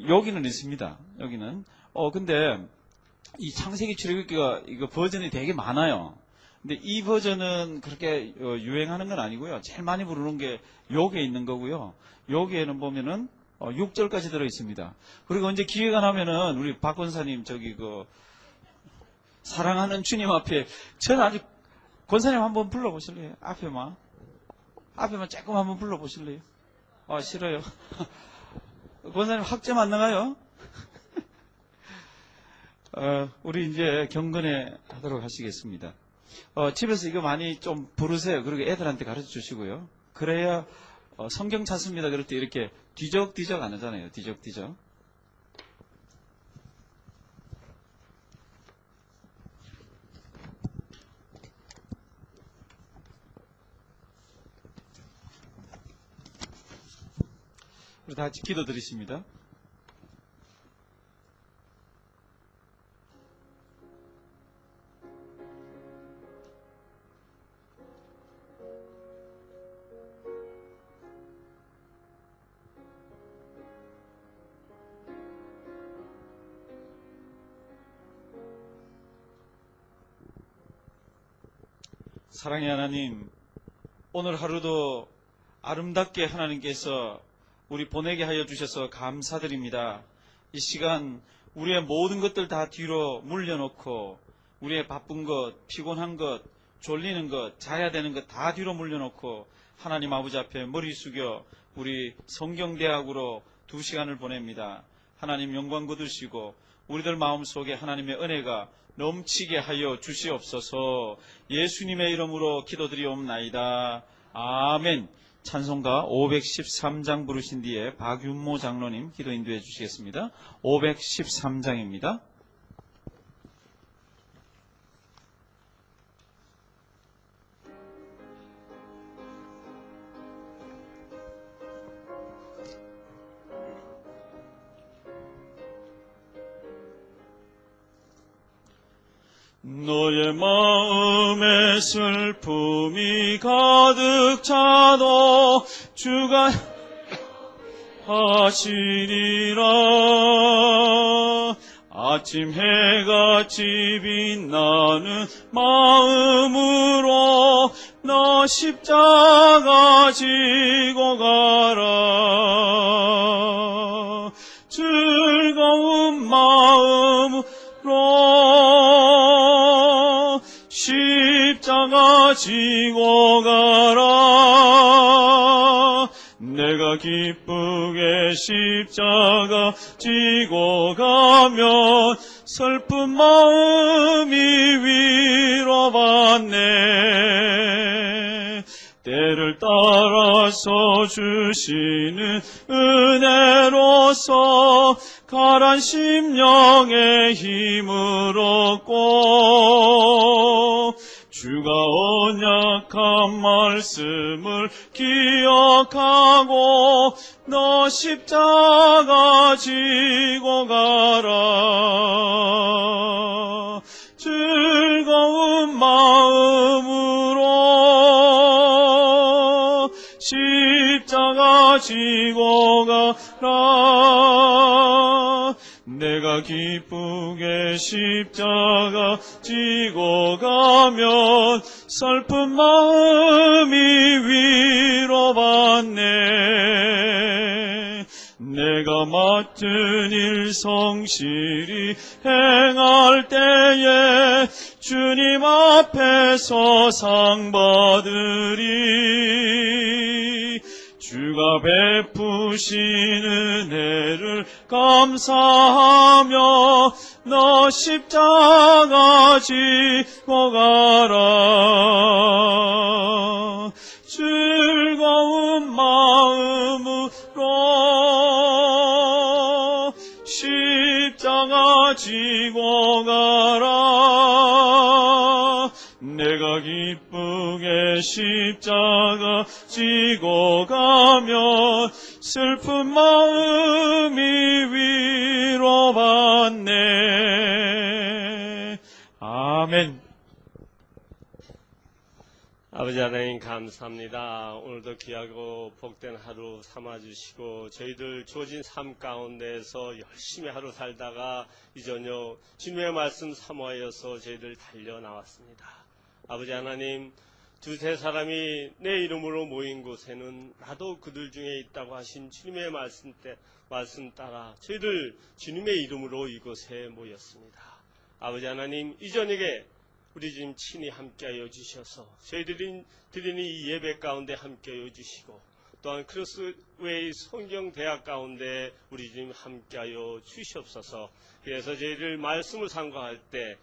여기는 있습니다. 여기는. 근데 이 창세기 출애굽기가 이거 버전이 되게 많아요. 근데 이 버전은 그렇게 유행하는 건 아니고요. 제일 많이 부르는 게 여기에 있는 거고요. 여기에는 보면은 6절까지 들어 있습니다. 그리고 언제 기회가 나면은 우리 박 권사님 저기 사랑하는 주님 앞에 저는 아직 권사님 한번 불러보실래요? 앞에만 조금 한번 불러보실래요? 싫어요. 권사님 학점 안 나가요? 우리 이제 경건회 하도록 하시겠습니다. 집에서 이거 많이 좀 부르세요. 그리고 애들한테 가르쳐 주시고요. 그래야 성경 찾습니다. 그럴 때 이렇게 뒤적뒤적 안 하잖아요. 뒤적뒤적. 우리 다 같이 기도 드리십니다. 사랑의 하나님, 오늘 하루도 아름답게 하나님께서 우리 보내게 하여 주셔서 감사드립니다. 이 시간 우리의 모든 것들 다 뒤로 물려놓고 우리의 바쁜 것, 피곤한 것, 졸리는 것, 자야 되는 것 다 뒤로 물려놓고 하나님 아버지 앞에 머리 숙여 우리 성경대학으로 2시간을 보냅니다. 하나님 영광 거두시고 우리들 마음속에 하나님의 은혜가 넘치게 하여 주시옵소서. 예수님의 이름으로 기도드리옵나이다. 아멘. 찬송가 513장 부르신 뒤에 박윤모 장로님 기도 인도해 주시겠습니다. 513장입니다. 너의 마음에 슬픔이 가득 차도 주가 하시리라. 아침 해같이 빛나는 마음으로 너 십자가 지고 가라. 즐거운 마음으로 십자가 지고 가라. 내가 기쁘게 십자가 지고 가면 슬픈 마음이 위로받네. 때를 따라서 주시는 은혜로서 가란 심령의 힘을 얻고 주가 언약한 말씀을 기억하고 너 십자가 지고 가라. 즐거운 마음으로 십자가 지고 가라. 내가 기쁘게 십자가 지고 가면 슬픈 마음이 위로받네. 내가 맡은 일 성실히 행할 때에 주님 앞에서 상 받으리. 주가 베푸신 은혜를 감사하며 너 십자가 지고 가라. 즐거운 마음으로 십자가 지고 가라. 내가 기쁘게 십자가 지고 가면 슬픈 마음이 위로받네. 아멘. 아버지 하나님 감사합니다. 오늘도 귀하고 복된 하루 삼아주시고 저희들 주어진 삶 가운데에서 열심히 하루 살다가 이 저녁 주님의 말씀 사모하여서 저희들 달려나왔습니다. 아버지 하나님, 두세 사람이 내 이름으로 모인 곳에는 나도 그들 중에 있다고 하신 주님의 말씀 따라 저희들 주님의 이름으로 이곳에 모였습니다. 아버지 하나님, 이 저녁에 우리 주님 친히 함께하여 주셔서 저희들이 드리는 이 예배 가운데 함께하여 주시고 또한 크로스웨이 성경대학 가운데 우리 주님 함께하여 주시옵소서. 그래서 저희들 말씀을 상고할 때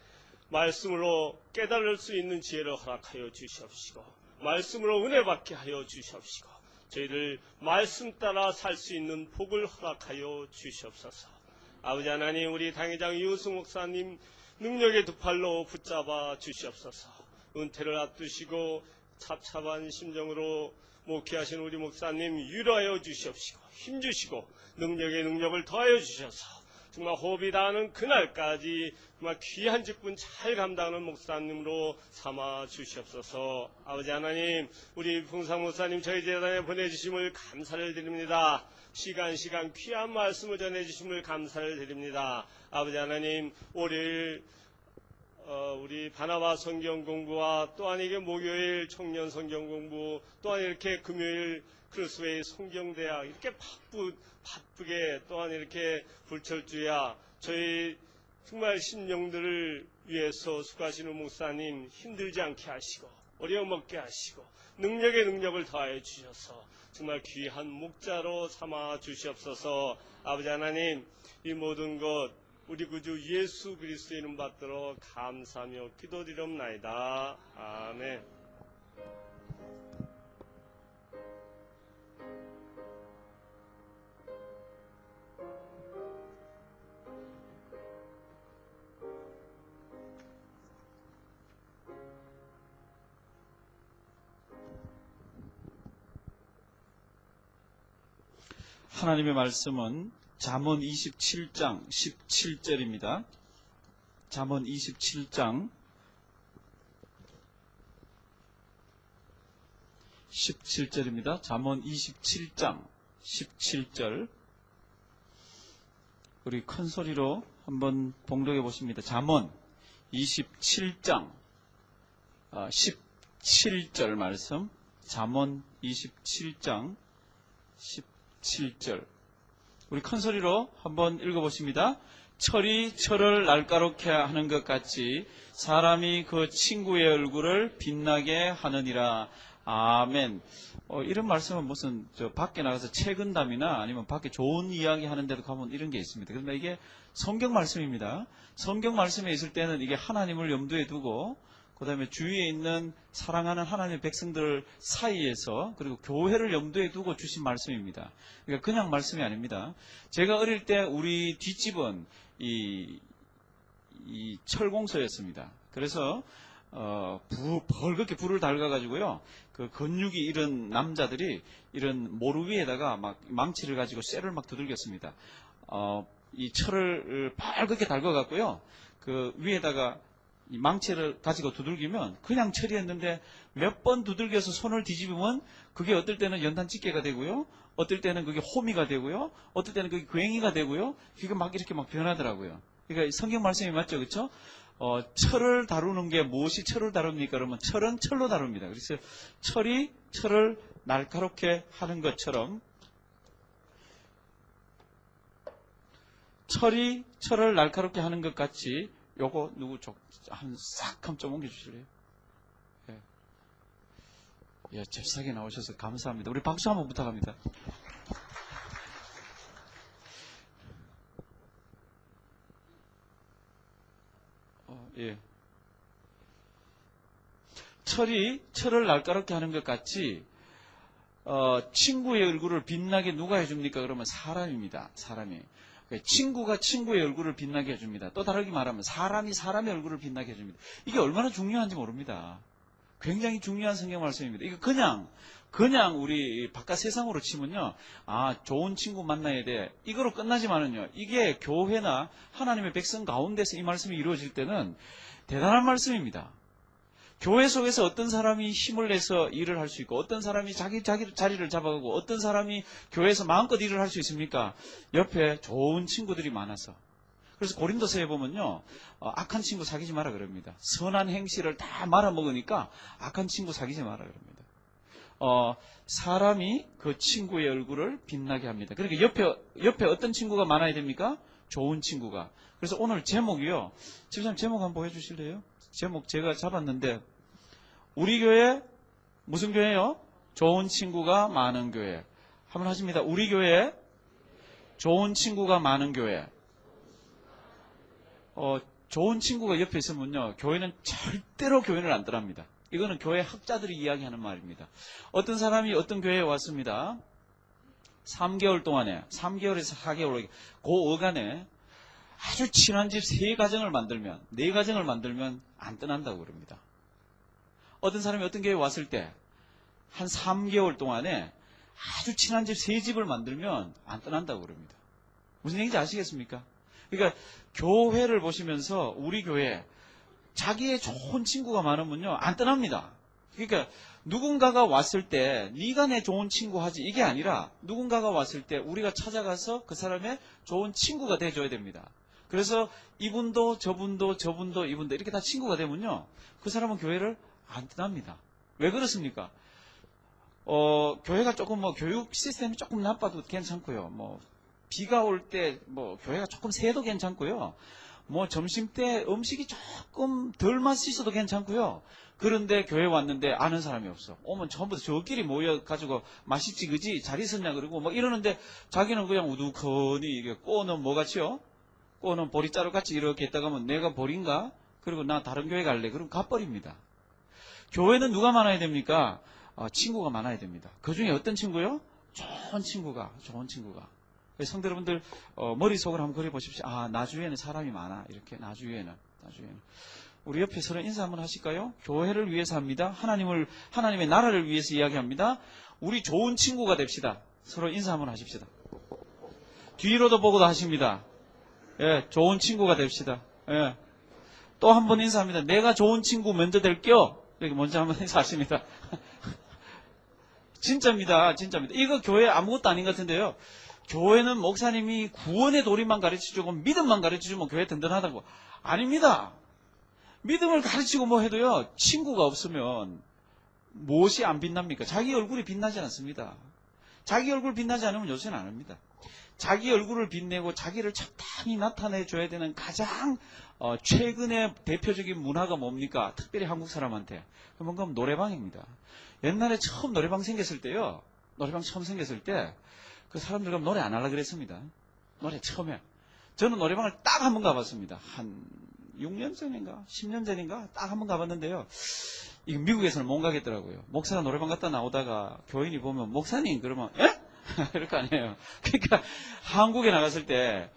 말씀으로 깨달을 수 있는 지혜를 허락하여 주시옵시고 말씀으로 은혜 받게 하여 주시옵시고 저희들 말씀 따라 살 수 있는 복을 허락하여 주시옵소서. 아버지 하나님, 우리 당회장 이우수 목사님 능력의 두 팔로 붙잡아 주시옵소서. 은퇴를 앞두시고 찹찹한 심정으로 목회하신 우리 목사님 위로하여 주시옵시고 힘주시고 능력을 더하여 주셔서 정말 호흡이 닿는 그날까지 정말 귀한 직분 잘 감당하는 목사님으로 삼아 주시옵소서. 아버지 하나님, 우리 풍상 목사님 저희 재단에 보내주심을 감사를 드립니다. 시간 귀한 말씀을 전해주심을 감사를 드립니다. 아버지 하나님, 월요일 우리 바나바 성경 공부와 또한 이게 목요일 청년 성경 공부 또한 이렇게 금요일 크로스웨이 성경대학 이렇게 바쁘게 또한 이렇게 불철주야 저희 정말 심령들을 위해서 수고하시는 목사님 힘들지 않게 하시고 어려움 없게 하시고 능력을 더하여 주셔서 정말 귀한 목자로 삼아 주시옵소서. 아버지 하나님, 이 모든 것 우리 구주 예수 그리스도의 이름 받들어 감사하며 기도드리옵나이다. 아멘. 하나님의 말씀은 잠언 27장 17절입니다. 잠언 27장 17절입니다. 잠언 27장 17절 우리 큰 소리로 한번 봉독해 보십니다. 잠언 27장 17절 말씀 잠언 27장 17절 우리 큰 소리로 한번 읽어보십니다. 철이 철을 날카롭게 하는 것 같이 사람이 그 친구의 얼굴을 빛나게 하느니라. 아멘. 이런 말씀은 무슨 밖에 나가서 책은담이나 아니면 밖에 좋은 이야기 하는 데도 가면 이런 게 있습니다. 그런데 이게 성경 말씀입니다. 성경 말씀에 있을 때는 이게 하나님을 염두에 두고 그 다음에 주위에 있는 사랑하는 하나님의 백성들 사이에서 그리고 교회를 염두에 두고 주신 말씀입니다. 그러니까 그냥 말씀이 아닙니다. 제가 어릴 때 우리 뒷집은 이 철공소였습니다. 그래서 벌겋게 불을 달가가지고요. 그 근육이 이런 남자들이 이런 모루 위에다가 막 망치를 가지고 쇠를 막 두들겼습니다. 이 철을 벌겋게 달궈갖고요. 그 위에다가 이 망치를 가지고 두들기면 그냥 철이었는데 몇 번 두들겨서 손을 뒤집으면 그게 어떨 때는 연탄집게가 되고요. 어떨 때는 그게 호미가 되고요. 어떨 때는 그게 괭이가 되고요. 그게 막 이렇게 막 변하더라고요. 그러니까 성경 말씀이 맞죠, 그렇죠? 철을 다루는 게 무엇이 철을 다룹니까? 그러면 철은 철로 다룹니다. 그래서 철이 철을 날카롭게 하는 것처럼 철이 철을 날카롭게 하는 것 같이 요거 누구 한 싹 한 좀 옮겨주실래요? 예. 예, 잽싸게 나오셔서 감사합니다. 우리 박수 한번 부탁합니다. 예. 철이 철을 날카롭게 하는 것 같이 친구의 얼굴을 빛나게 누가 해줍니까? 그러면 사람입니다. 사람이. 친구가 친구의 얼굴을 빛나게 해줍니다. 또 다르게 말하면 사람이 사람의 얼굴을 빛나게 해줍니다. 이게 얼마나 중요한지 모릅니다. 굉장히 중요한 성경 말씀입니다. 이거 그냥 우리 바깥 세상으로 치면요. 좋은 친구 만나야 돼. 이거로 끝나지만은요. 이게 교회나 하나님의 백성 가운데서 이 말씀이 이루어질 때는 대단한 말씀입니다. 교회 속에서 어떤 사람이 힘을 내서 일을 할 수 있고 어떤 사람이 자기 자리를 잡아가고 어떤 사람이 교회에서 마음껏 일을 할 수 있습니까? 옆에 좋은 친구들이 많아서. 그래서 고린도서에 보면요, 악한 친구 사귀지 마라 그럽니다. 선한 행실을 다 말아먹으니까 악한 친구 사귀지 마라 그럽니다. 사람이 그 친구의 얼굴을 빛나게 합니다. 그러니까 옆에 어떤 친구가 많아야 됩니까? 좋은 친구가. 그래서 오늘 제목이요. 집사님 제목 한번 보여주실래요? 제목 제가 잡았는데, 우리 교회, 무슨 교회요? 좋은 친구가 많은 교회. 한번 하십니다. 우리 교회, 좋은 친구가 많은 교회. 좋은 친구가 옆에 있으면요, 교회는 절대로 교회를 안 떠납니다. 이거는 교회 학자들이 이야기하는 말입니다. 어떤 사람이 어떤 교회에 왔습니다. 3개월 동안에, 3개월에서 4개월, 그 어간에 아주 친한 집 3가정을 만들면, 4가정을 만들면 안 떠난다고 그럽니다. 어떤 사람이 어떤 교회에 왔을 때, 한 3개월 동안에 아주 친한 집 3집을 만들면 안 떠난다고 그럽니다. 무슨 얘기인지 아시겠습니까? 그러니까 교회를 보시면서 우리 교회, 자기의 좋은 친구가 많으면요, 안 떠납니다. 그러니까 누군가가 왔을 때 네가 내 좋은 친구 하지, 이게 아니라 누군가가 왔을 때 우리가 찾아가서 그 사람의 좋은 친구가 돼줘야 됩니다. 그래서 이분도 저분도 이분도 이렇게 다 친구가 되면요, 그 사람은 교회를 안 떠납니다. 왜 그렇습니까? 교회가 조금 교육 시스템이 조금 나빠도 괜찮고요. 비가 올 때 교회가 조금 새도 괜찮고요. 점심 때 음식이 조금 덜 맛있어도 괜찮고요. 그런데 교회 왔는데 아는 사람이 없어. 오면 전부 다 저끼리 모여가지고 맛있지 그지? 잘 있었냐 그러고 이러는데 자기는 그냥 우두커니 이게 꼬는 뭐같이요? 꼬는 보리자루 같이 이렇게 있다가 하면 내가 보린가? 그리고 나 다른 교회 갈래. 그럼 가버립니다. 교회는 누가 많아야 됩니까? 친구가 많아야 됩니다. 그 중에 어떤 친구요? 좋은 친구가. 성도 여러분들, 머릿속으로 한번 그려보십시오. 나 주위에는 사람이 많아. 이렇게, 나 주위에는. 우리 옆에 서로 인사 한번 하실까요? 교회를 위해서 합니다. 하나님의 나라를 위해서 이야기합니다. 우리 좋은 친구가 됩시다. 서로 인사 한번 하십시다. 뒤로도 보고도 하십니다. 예, 좋은 친구가 됩시다. 예. 또 한 번 인사합니다. 내가 좋은 친구 먼저 될게요. 이렇게 먼저 한번 인사하십니다. 진짜입니다. 이거 교회 아무것도 아닌 것 같은데요. 교회는 목사님이 구원의 도리만 가르쳐주고 믿음만 가르쳐주면 교회 든든하다고. 아닙니다. 믿음을 가르치고 해도요, 친구가 없으면 무엇이 안 빛납니까? 자기 얼굴이 빛나지 않습니다. 자기 얼굴 빛나지 않으면 요새는 안 합니다. 자기 얼굴을 빛내고 자기를 적당히 나타내줘야 되는 가장 최근의 대표적인 문화가 뭡니까? 특별히 한국 사람한테. 뭔가 노래방입니다. 옛날에 처음 노래방 생겼을 때요. 그 사람들 가면 노래 안 하려고 그랬습니다. 노래 처음에. 저는 노래방을 딱 한 번 가봤습니다. 한 6년 전인가? 10년 전인가? 딱 한 번 가봤는데요. 이거 미국에서는 못 가겠더라고요. 목사가 노래방 갔다 나오다가 교인이 보면, 목사님, 그러면, 예? 이럴 거 아니에요. 그러니까 한국에 나갔을 때,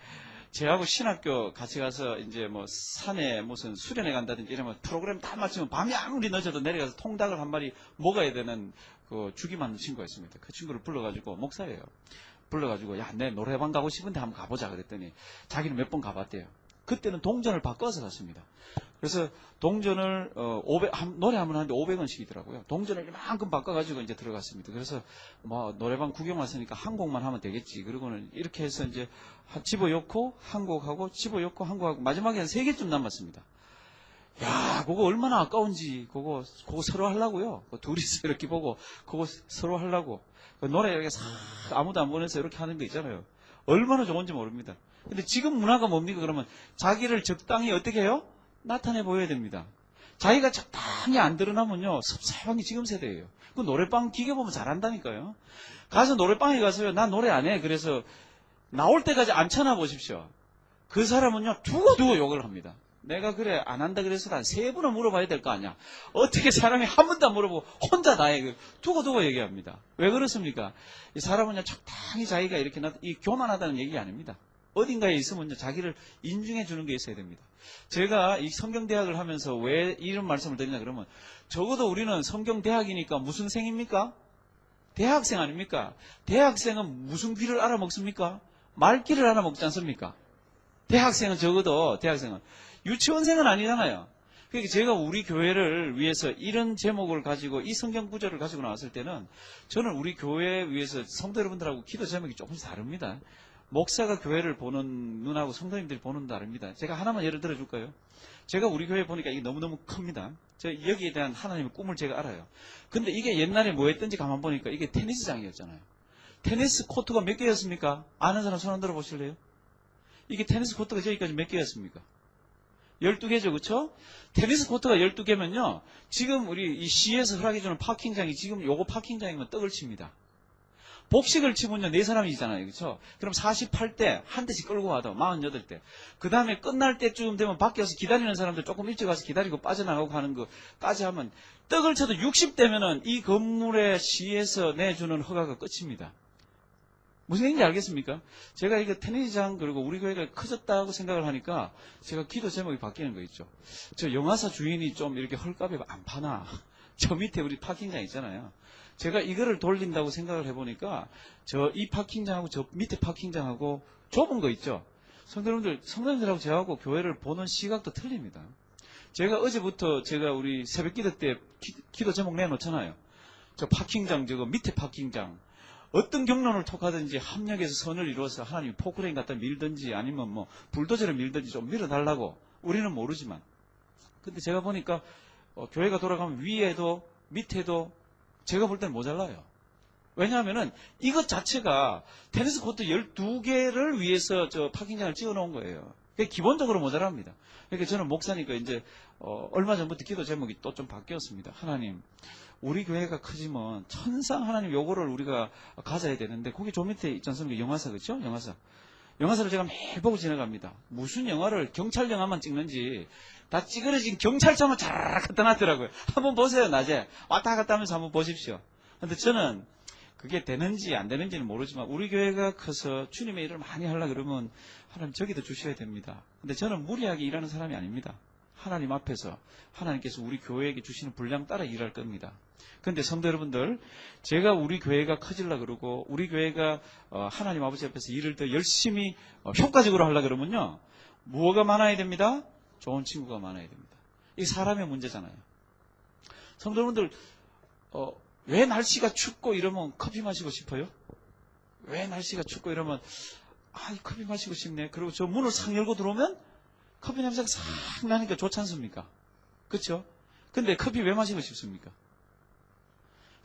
제하고 신학교 같이 가서 이제 산에 무슨 수련회 간다든지 이러면 프로그램 다 마치면 밤이 아무리 늦어도 내려가서 통닭을 한 마리 먹어야 되는 그 주기 많은 친구가 있습니다. 그 친구를 불러가지고, 목사예요. 불러가지고, 야, 내 노래방 가고 싶은데 한번 가보자 그랬더니 자기는 몇 번 가봤대요. 그때는 동전을 바꿔서 갔습니다. 그래서 동전을 노래 한번 하는데 500원씩이더라고요. 동전을 이만큼 바꿔가지고 이제 들어갔습니다. 그래서 노래방 구경 왔으니까 한 곡만 하면 되겠지. 그리고는 이렇게 해서 이제 집어넣고 한 곡하고 집어넣고 한 곡하고 마지막에 한 3개쯤 남았습니다. 야, 그거 얼마나 아까운지 그거 서로 하려고요. 둘이서 이렇게 보고 그거 서로 하려고. 노래 이렇게 싹 아무도 안 보내서 이렇게 하는 거 있잖아요. 얼마나 좋은지 모릅니다. 근데 지금 문화가 뭡니까? 그러면 자기를 적당히 어떻게 해요? 나타내 보여야 됩니다. 자기가 적당히 안 드러나면요, 섭섭한 게 지금 세대예요. 그 노래방 기계 보면 잘한다니까요. 가서 노래방에 가서요, 나 노래 안 해. 그래서 나올 때까지 안 쳐놔보십시오. 그 사람은요, 두고두고 욕을 합니다. 내가 그래 안 한다 그래서 한 3번은 물어봐야 될 거 아니야. 어떻게 사람이 한 번도 안 물어보고 혼자 다 해. 두고두고 얘기합니다. 왜 그렇습니까? 이 사람은요, 적당히 자기가 이렇게 교만하다는 얘기 아닙니다. 어딘가에 있으면 자기를 인중해 주는 게 있어야 됩니다. 제가 이 성경대학을 하면서 왜 이런 말씀을 드리냐 그러면, 적어도 우리는 성경대학이니까 무슨 생입니까? 대학생 아닙니까? 대학생은 무슨 귀를 알아먹습니까? 말귀를 알아먹지 않습니까? 대학생은 적어도, 유치원생은 아니잖아요. 그러니까 제가 우리 교회를 위해서 이런 제목을 가지고 이 성경 구절을 가지고 나왔을 때는 저는 우리 교회 위해서 성도 여러분들하고 기도 제목이 조금씩 다릅니다. 목사가 교회를 보는 눈하고 성도님들이 보는 눈 다릅니다. 제가 하나만 예를 들어줄까요? 제가 우리 교회 보니까 이게 너무너무 큽니다. 저 여기에 대한 하나님의 꿈을 제가 알아요. 근데 이게 옛날에 뭐 했던지 가만 보니까 이게 테니스장이었잖아요. 테니스 코트가 몇 개였습니까? 아는 사람 손 흔들어 보실래요? 이게 테니스 코트가 저기까지 몇 개였습니까? 12개죠, 그쵸? 테니스 코트가 12개면요, 지금 우리 이 시에서 허락해주는 파킹장이 지금 요거 파킹장이면 떡을 칩니다. 복식을 치면요, 4사람이잖아요, 그쵸? 그럼 48대, 한 대씩 끌고 와도 48대. 그 다음에 끝날 때쯤 되면 밖에 와서 기다리는 사람들 조금 일찍 와서 기다리고 빠져나가고 하는 거까지 하면, 떡을 쳐도 60대면은 이 건물의 시에서 내주는 허가가 끝입니다. 무슨 얘기인지 알겠습니까? 제가 이거 테니스장 그리고 우리 교회가 커졌다고 생각을 하니까 제가 기도 제목이 바뀌는 거 있죠. 저 영화사 주인이 좀 이렇게 헐값에 안 파나? 저 밑에 우리 파킹장 있잖아요. 제가 이거를 돌린다고 생각을 해보니까 저 이 파킹장하고 저 밑에 파킹장하고 좁은 거 있죠. 성도님들하고 저하고 교회를 보는 시각도 틀립니다. 제가 어제부터 제가 우리 새벽 기도 때 기도 제목 내놓잖아요. 저 파킹장 저거 밑에 파킹장 어떤 경로를 톡하든지 합력해서 선을 이루어서 하나님이 포크레인 갖다 밀든지 아니면 뭐 불도저를 밀든지 좀 밀어달라고 우리는 모르지만 근데 제가 보니까 교회가 돌아가면 위에도 밑에도 제가 볼 때는 모자라요. 왜냐하면은 이것 자체가 테니스 코트 12개를 위해서 저 파킹장을 지어 놓은 거예요. 그게 기본적으로 모자랍니다. 그러니까 저는 목사니까 이제 얼마 전부터 기도 제목이 또 좀 바뀌었습니다. 하나님, 우리 교회가 커지면 천상 하나님 요거를 우리가 가져야 되는데 거기 저 밑에 있지 않습니까? 영화사, 그렇죠? 영화사를 제가 매일 보고 지나갑니다. 무슨 영화를 경찰 영화만 찍는지 다 찌그러진 경찰차만 자라락 갖다 놨더라고요. 한번 보세요. 낮에 왔다 갔다 하면서 한번 보십시오. 근데 저는 그게 되는지 안 되는지는 모르지만 우리 교회가 커서 주님의 일을 많이 하려고 그러면 하나님 저기도 주셔야 됩니다. 근데 저는 무리하게 일하는 사람이 아닙니다. 하나님 앞에서 하나님께서 우리 교회에게 주시는 분량 따라 일할 겁니다. 그런데 성도 여러분들, 제가 우리 교회가 커지려고 그러고 우리 교회가 하나님 아버지 앞에서 일을 더 열심히 효과적으로 하려고 그러면요, 뭐가 많아야 됩니다? 좋은 친구가 많아야 됩니다. 이게 사람의 문제잖아요. 성도 여러분들, 왜 날씨가 춥고 이러면 커피 마시고 싶어요? 왜 날씨가 춥고 이러면 이 커피 마시고 싶네. 그리고 저 문을 싹 열고 들어오면 커피 냄새가 싹 나니까 좋지 않습니까? 그렇죠? 근데 커피 왜 마시고 싶습니까?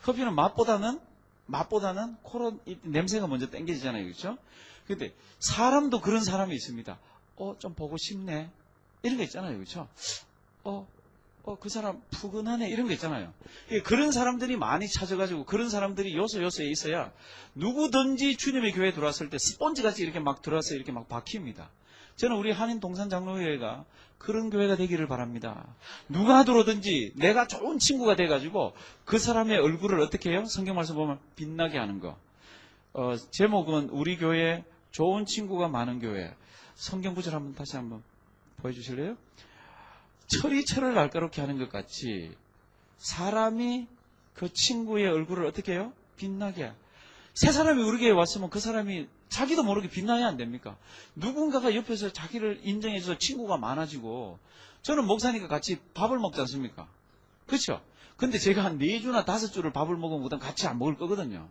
커피는 맛보다는 코로 냄새가 먼저 땡겨지잖아요. 그렇죠? 근데 사람도 그런 사람이 있습니다. 좀 보고 싶네. 이런 거 있잖아요. 그렇죠? 그 사람 푸근하네. 이런 거 있잖아요. 그런 사람들이 많이 찾아가지고 그런 사람들이 요소에 있어야 누구든지 주님의 교회에 들어왔을 때 스펀지같이 이렇게 막 들어와서 이렇게 막 박힙니다. 저는 우리 한인 동산 장로교회가 그런 교회가 되기를 바랍니다. 누가 들어오든지 내가 좋은 친구가 돼가지고 그 사람의 얼굴을 어떻게 해요? 성경 말씀 보면 빛나게 하는 거. 제목은 우리 교회 좋은 친구가 많은 교회. 성경 구절 다시 한번 보여주실래요? 철이 철을 날카롭게 하는 것 같이 사람이 그 친구의 얼굴을 어떻게 해요? 빛나게. 새 사람이 우리 교회에 왔으면 그 사람이 자기도 모르게 빛나야 안 됩니까? 누군가가 옆에서 자기를 인정해줘서 친구가 많아지고, 저는 목사니까 같이 밥을 먹지 않습니까? 그렇죠? 근데 제가 한 4주나 5주를 밥을 먹으면 그다음 같이 안 먹을 거거든요.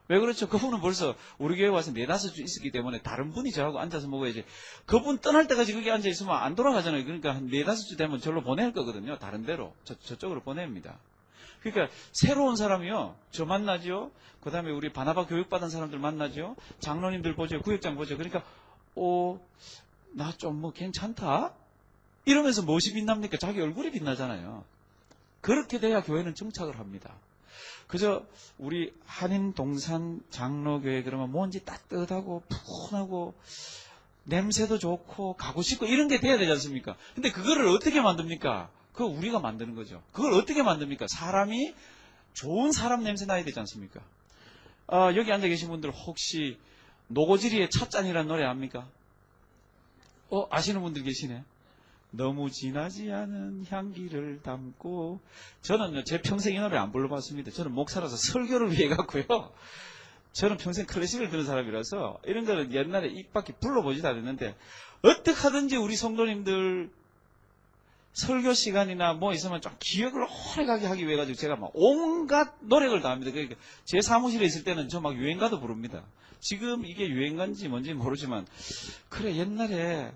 왜 그렇죠? 그분은 벌써 우리 교회 와서 4-5주 있었기 때문에 다른 분이 저하고 앉아서 먹어야지. 그분 떠날 때까지 거기 앉아있으면 안 돌아가잖아요. 그러니까 한 4-5주 되면 절로 보낼 거거든요. 다른 데로. 저쪽으로 보냅니다. 그러니까 새로운 사람이요, 저 만나죠. 그 다음에 우리 바나바 교육받은 사람들 만나죠. 장로님들 보죠. 구역장 보죠. 그러니까 나 좀 뭐 괜찮다? 이러면서 무엇이 빛납니까? 자기 얼굴이 빛나잖아요. 그렇게 돼야 교회는 정착을 합니다. 그저 우리 한인 동산 장로교회 그러면 뭔지 따뜻하고 푸근하고 냄새도 좋고 가고 싶고 이런 게 돼야 되지 않습니까? 근데 그거를 어떻게 만듭니까? 그거 우리가 만드는 거죠. 그걸 어떻게 만듭니까? 사람이 좋은 사람 냄새 나야 되지 않습니까? 여기 앉아 계신 분들 혹시 노고지리의 찻잔이라는 노래 압니까? 아시는 분들 계시네. 너무 진하지 않은 향기를 담고. 저는 제 평생 이 노래 안 불러봤습니다. 저는 목사라서 설교를 위해 갔고요. 저는 평생 클래식을 듣는 사람이라서 이런 거는 옛날에 입 밖에 불러보지도 않았는데 어떻게 하든지 우리 성도님들 설교 시간이나 뭐 있으면 좀 기억을 오래가게 하기 위해 가지고 제가 막 온갖 노력을 다합니다. 그러니까 제 사무실에 있을 때는 저 막 유행가도 부릅니다. 지금 이게 유행가인지 뭔지 모르지만 그래 옛날에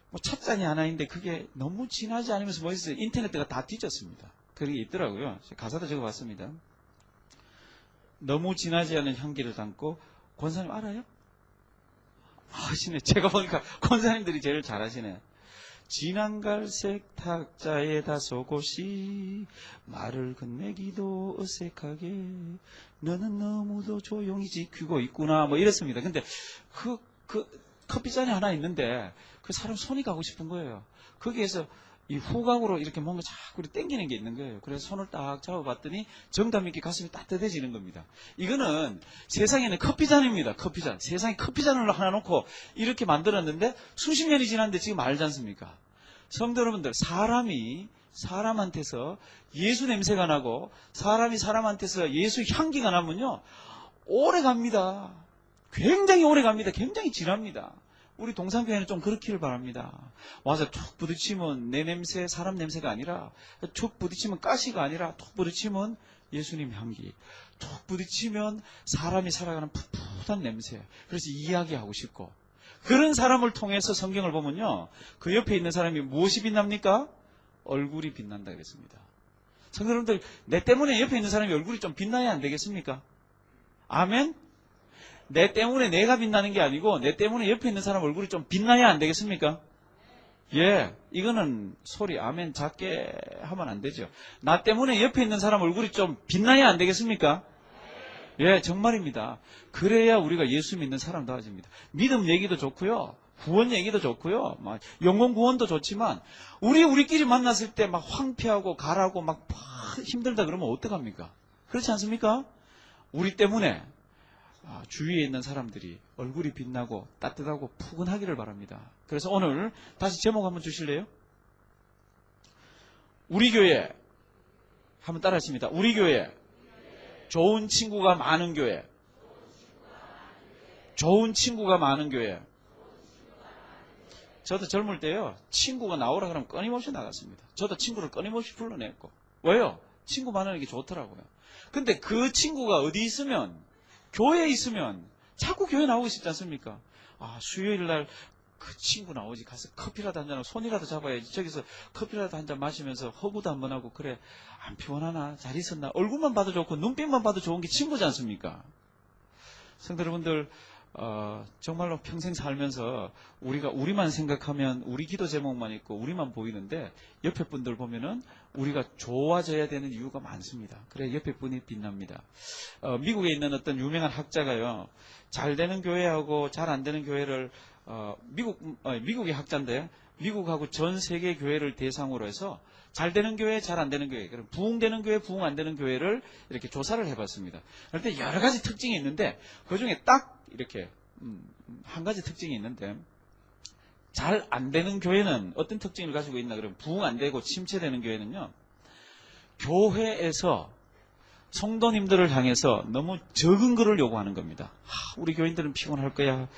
뭐 찻잔이 하나 있는데 그게 너무 진하지 않으면서 뭐 있어요. 인터넷가 다 뒤졌습니다. 그게 있더라고요. 가사도 적어봤습니다. 너무 진하지 않은 향기를 담고 권사님 알아요? 아시네. 제가 보니까 권사님들이 제일 잘하시네. 진한 갈색 탁자에 다소곳이 말을 건네기도 어색하게 너는 너무도 조용히 지키고 있구나 뭐 이랬습니다. 근데 그 커피잔이 하나 있는데 그 사람 손이 가고 싶은 거예요. 거기에서 이 후각으로 이렇게 뭔가 자꾸 땡기는 게 있는 거예요. 그래서 손을 딱 잡아봤더니 정답 있게 가슴이 따뜻해지는 겁니다. 이거는 세상에는 커피잔입니다. 커피잔. 세상에 커피잔을 하나 놓고 이렇게 만들었는데 수십 년이 지났는데 지금 알지 않습니까? 성도 여러분들, 사람한테서 예수 냄새가 나고 사람이 사람한테서 예수 향기가 나면요 오래 갑니다. 굉장히 오래 갑니다. 굉장히 진합니다. 우리 동산교회는 좀 그렇기를 바랍니다. 와서 툭 부딪히면 내 냄새, 사람 냄새가 아니라 툭 부딪히면 가시가 아니라 툭 부딪히면 예수님 향기, 툭 부딪히면 사람이 살아가는 풋풋한 냄새. 그래서 이야기하고 싶고 그런 사람을 통해서 성경을 보면요 그 옆에 있는 사람이 무엇이 빛납니까? 얼굴이 빛난다 그랬습니다. 성도 여러분들, 내 때문에 옆에 있는 사람이 얼굴이 좀 빛나야 안 되겠습니까? 아멘? 내 때문에 내가 빛나는 게 아니고 내 때문에 옆에 있는 사람 얼굴이 좀 빛나야 안 되겠습니까? 예, 이거는 소리 아멘 작게 하면 안 되죠. 나 때문에 옆에 있는 사람 얼굴이 좀 빛나야 안 되겠습니까? 예, 정말입니다. 그래야 우리가 예수 믿는 사람다워집니다. 믿음 얘기도 좋고요. 구원 얘기도 좋고요. 막 영혼 구원도 좋지만 우리끼리 만났을 때 막 황폐하고 가라고 막 힘들다 그러면 어떡합니까? 그렇지 않습니까? 우리 때문에 주위에 있는 사람들이 얼굴이 빛나고 따뜻하고 푸근하기를 바랍니다. 그래서 오늘 다시 제목 한번 주실래요? 우리 교회 한번 따라하십니다. 우리 교회 좋은 친구가 많은 교회. 좋은 친구가 많은 교회. 저도 젊을 때요 친구가 나오라 그러면 끊임없이 나갔습니다. 저도 친구를 끊임없이 불러냈고. 왜요? 친구 많은 게 좋더라고요. 근데 그 친구가 어디 있으면 교회에 있으면 자꾸 교회 나오고 싶지 않습니까? 수요일 날 그 친구 나오지 가서 커피라도 한잔하고 손이라도 잡아야지. 저기서 커피라도 한잔 마시면서 허구도 한번 하고 그래 안 피곤하나? 잘 있었나? 얼굴만 봐도 좋고 눈빛만 봐도 좋은 게 친구지 않습니까? 성도 여러분들 정말로 평생 살면서 우리가 우리만 생각하면 우리 기도 제목만 있고 우리만 보이는데 옆에 분들 보면은 우리가 좋아져야 되는 이유가 많습니다. 그래 옆에 분이 빛납니다. 미국에 있는 어떤 유명한 학자가요 잘 되는 교회하고 잘 안 되는 교회를 미국의 학자인데 미국하고 전 세계 교회를 대상으로 해서 잘 되는 교회, 잘 안 되는 교회, 그럼 부흥되는 교회, 부흥 안 되는 교회를 이렇게 조사를 해봤습니다. 그런데 여러 가지 특징이 있는데 그 중에 딱 이렇게 한 가지 특징이 있는데 잘 안 되는 교회는 어떤 특징을 가지고 있나 그러면 부흥 안 되고 침체되는 교회는요 교회에서 성도님들을 향해서 너무 적은 것을 요구하는 겁니다. 우리 교인들은 피곤할 거야.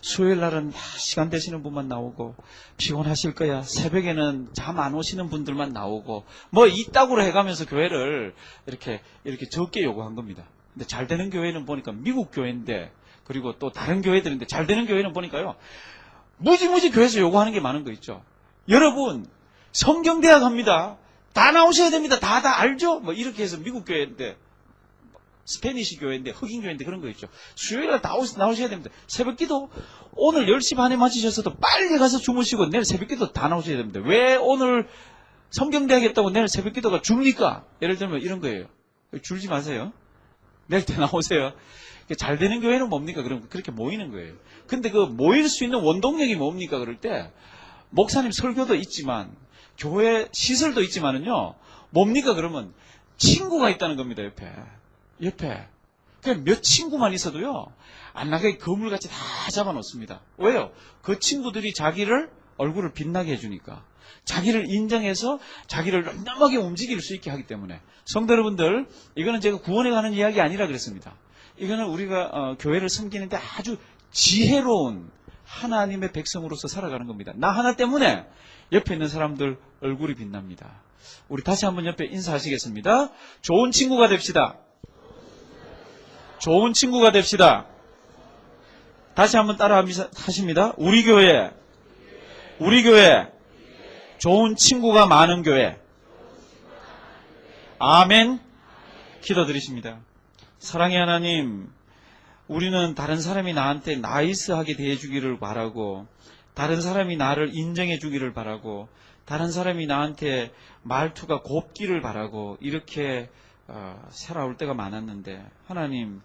수요일 날은 시간 되시는 분만 나오고 피곤하실 거야. 새벽에는 잠 안 오시는 분들만 나오고 뭐 이따구로 해가면서 교회를 이렇게 적게 요구한 겁니다. 근데 잘 되는 교회는 보니까 미국 교회인데 그리고 또 다른 교회들인데 잘 되는 교회는 보니까요 무지무지 교회에서 요구하는 게 많은 거 있죠. 여러분 성경대학 합니다. 다 나오셔야 됩니다. 다 알죠? 뭐 이렇게 해서 미국 교회인데 스페니시 교회인데 흑인 교회인데 그런 거 있죠. 수요일날 다 나오셔야 됩니다. 새벽기도 오늘 10시 반에 마치셨어도 빨리 가서 주무시고 내일 새벽기도 다 나오셔야 됩니다. 왜 오늘 성경대학 했다고 내일 새벽기도가 줍니까? 예를 들면 이런 거예요. 줄지 마세요. 내일 때 나오세요. 잘 되는 교회는 뭡니까? 그럼 그렇게 모이는 거예요. 근데 그 모일 수 있는 원동력이 뭡니까? 그럴 때 목사님 설교도 있지만 교회 시설도 있지만은요 뭡니까? 그러면 친구가 있다는 겁니다. 옆에 그냥 몇 친구만 있어도요 안 나가게 거물같이 다 잡아놓습니다. 왜요? 그 친구들이 자기를 얼굴을 빛나게 해주니까 자기를 인정해서 자기를 넉넉하게 움직일 수 있게 하기 때문에 성도 여러분들 이거는 제가 구원에 관한 이야기 아니라 그랬습니다. 이거는 우리가 교회를 섬기는데 아주 지혜로운 하나님의 백성으로서 살아가는 겁니다. 나 하나 때문에 옆에 있는 사람들 얼굴이 빛납니다. 우리 다시 한번 옆에 인사하시겠습니다. 좋은 친구가 됩시다. 좋은 친구가 됩시다. 다시 한번 따라 하십니다. 우리 교회 좋은 친구가 많은 교회. 아멘. 기도드리십니다. 사랑의 하나님, 우리는 다른 사람이 나한테 나이스하게 대해주기를 바라고, 다른 사람이 나를 인정해 주기를 바라고, 다른 사람이 나한테 말투가 곱기를 바라고, 이렇게 살아올 때가 많았는데, 하나님,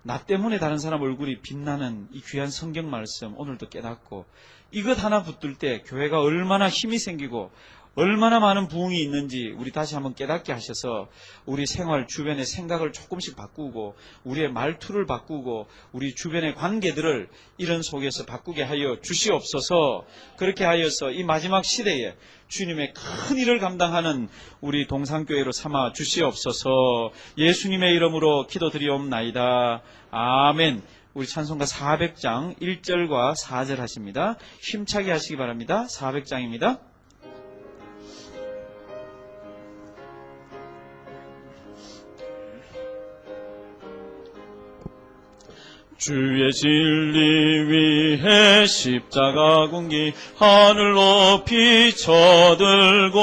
나 때문에 다른 사람 얼굴이 빛나는 이 귀한 성경 말씀 오늘도 깨닫고, 이것 하나 붙들 때 교회가 얼마나 힘이 생기고 얼마나 많은 부흥이 있는지 우리 다시 한번 깨닫게 하셔서 우리 생활 주변의 생각을 조금씩 바꾸고 우리의 말투를 바꾸고 우리 주변의 관계들을 이런 속에서 바꾸게 하여 주시옵소서. 그렇게 하여서 이 마지막 시대에 주님의 큰 일을 감당하는 우리 동산교회로 삼아 주시옵소서. 예수님의 이름으로 기도드리옵나이다. 아멘. 우리 찬송가 400장 1절과 4절 하십니다. 힘차게 하시기 바랍니다. 400장입니다. 주의 진리 위해 십자가 군기 하늘 높이 쳐들고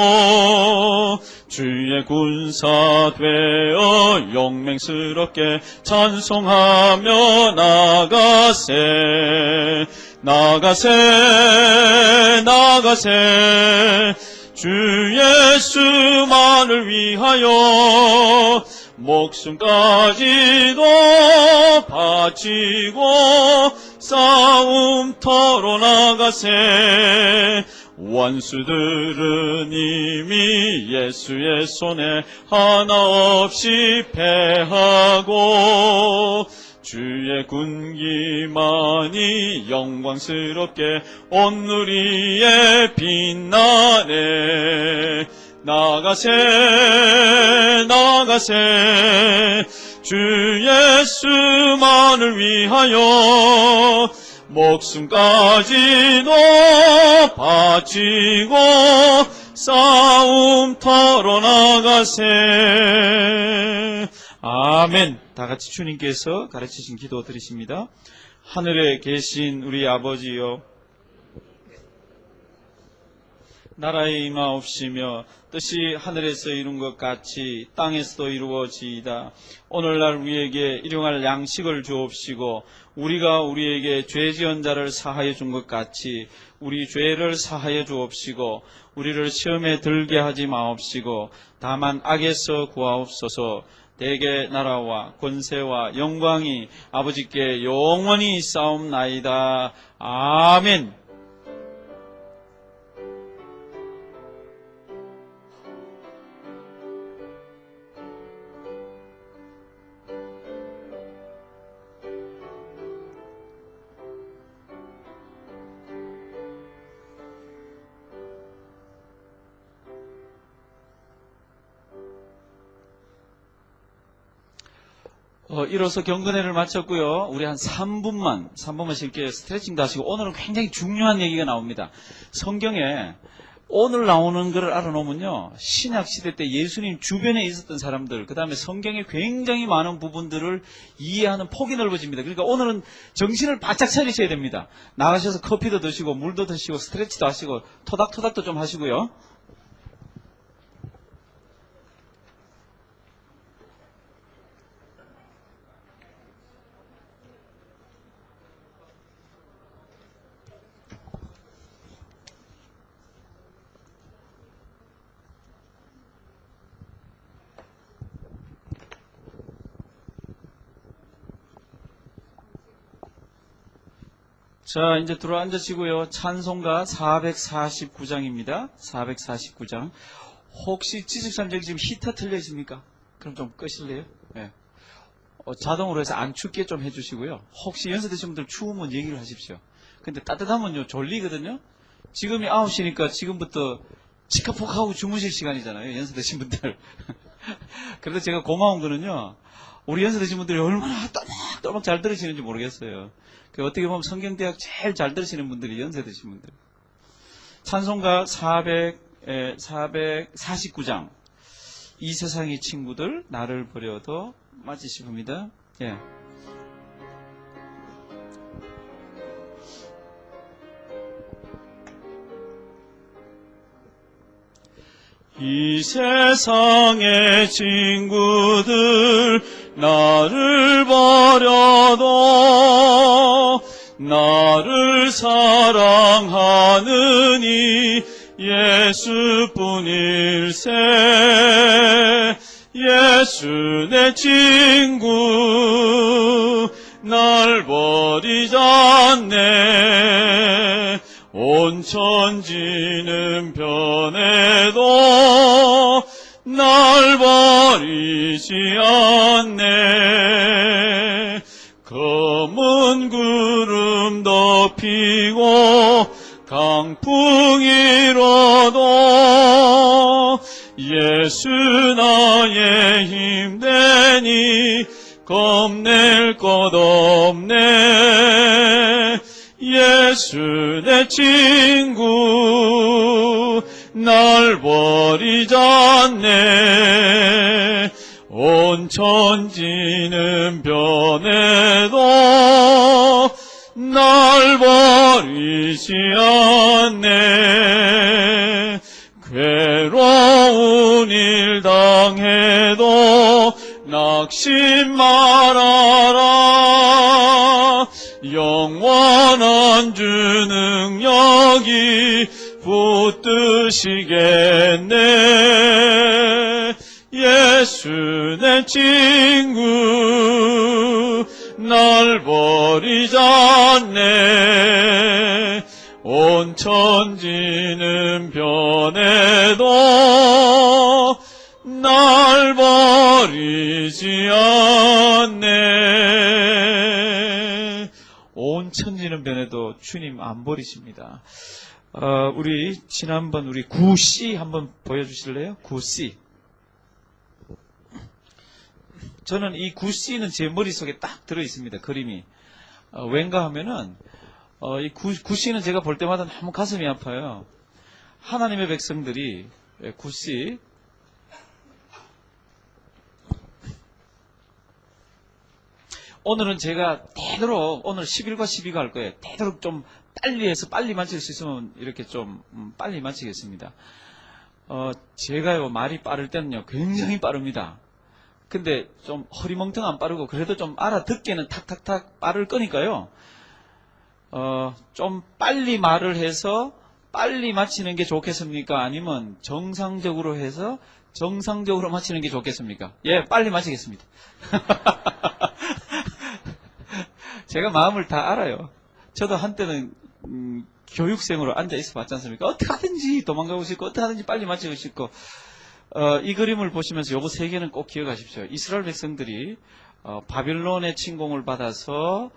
주의 군사 되어 영맹스럽게 찬송하며 나가세 주 예수만을 위하여 목숨까지도 바치고 싸움터로 나가세. 원수들은 이미 예수의 손에 하나 없이 패하고 주의 군기만이 영광스럽게 온 누리에 빛나네. 나가세 주 예수만을 위하여 목숨까지도 바치고 싸움터로 나가세. 아멘. 다같이 주님께서 가르치신 기도 드리십니다. 하늘에 계신 우리 아버지여, 나라의 임하옵시며 뜻이 하늘에서 이룬 것 같이 땅에서도 이루어지이다. 오늘날 우리에게 일용할 양식을 주옵시고 우리가 우리에게 죄 지은 자를 사하여 준 것 같이 우리 죄를 사하여 주옵시고 우리를 시험에 들게 하지 마옵시고 다만 악에서 구하옵소서. 대개 나라와 권세와 영광이 아버지께 영원히 있사옵나이다. 아멘. 이로써 경건회를 마쳤고요. 우리 한 3분만 쉽게 스트레칭도 하시고 오늘은 굉장히 중요한 얘기가 나옵니다. 성경에 오늘 나오는 것을 알아놓으면요. 신약시대 때 예수님 주변에 있었던 사람들, 그 다음에 성경의 굉장히 많은 부분들을 이해하는 폭이 넓어집니다. 그러니까 오늘은 정신을 바짝 차리셔야 됩니다. 나가셔서 커피도 드시고 물도 드시고 스트레치도 하시고 토닥토닥도 좀 하시고요. 자, 이제 들어 앉으시고요. 찬송가 449장입니다. 449장. 혹시 지식산적 지금 히터 틀려 있습니까? 그럼 좀 끄실래요? 네. 자동으로 해서 안 춥게 좀 해주시고요. 혹시 연세되신 분들 추우면 얘기를 하십시오. 근데 따뜻하면요, 졸리거든요? 지금이 9시니까 지금부터 치카폭하고 주무실 시간이잖아요. 연세되신 분들. 그래도 제가 고마운 거는요, 우리 연세되신 분들이 얼마나 그토록 잘 들으시는지 모르겠어요. 어떻게 보면 성경대학 제일 잘 들으시는 분들이 연세 드신 분들. 찬송가 449장. 이 세상의 친구들 나를 버려도 맞지 싶습니다. 예. 이 세상의 친구들 나를 버려도 나를 사랑하느니 예수뿐일세. 예수 내 친구 날 버리지 않네. 온 천지는 변해도 날 버리지 않네. 검은 구름 덮이고 강풍이 일어도 예수 나의 힘되니 겁낼 것 없네. 예수 내 친구 날 버리지 않네. 온 천지는 변해도 날 버리지 않네. 괴로운 일 당해도 낙심 말아라. 영원한 주 능력이 붙드시겠네. 예수 내 친구 날 버리지 않네. 온 천지는 변해도 날 버리지 않네. 온 천지는 변해도 주님 안 버리십니다. 우리 지난번 우리 9C 한번 보여주실래요? 9C. 저는 이 9C는 제 머릿속에 딱 들어있습니다. 그림이. 왠가 하면은 이 9C는 제가 볼 때마다 너무 가슴이 아파요. 하나님의 백성들이 9C 오늘은 제가 되도록 오늘 11과 12가 할 거예요. 되도록 좀 빨리 해서 빨리 마칠 수 있으면 이렇게 좀 빨리 마치겠습니다. 제가요 말이 빠를 때는요 굉장히 빠릅니다. 근데 좀 허리멍텅 안 빠르고 그래도 좀 알아듣기에는 탁탁탁 빠를 거니까요. 좀 빨리 말을 해서 빨리 마치는 게 좋겠습니까? 아니면 정상적으로 해서 정상적으로 마치는 게 좋겠습니까? 예, 빨리 마치겠습니다. 제가 마음을 다 알아요. 저도 한때는 교육생으로 앉아 있어 봤지 않습니까? 어떻게 하든지 도망가고 싶고 어떻게 하든지 빨리 마치고 싶고 이 그림을 보시면서 요거 세 개는 꼭 기억하십시오. 이스라엘 백성들이 바빌론의 침공을 받아서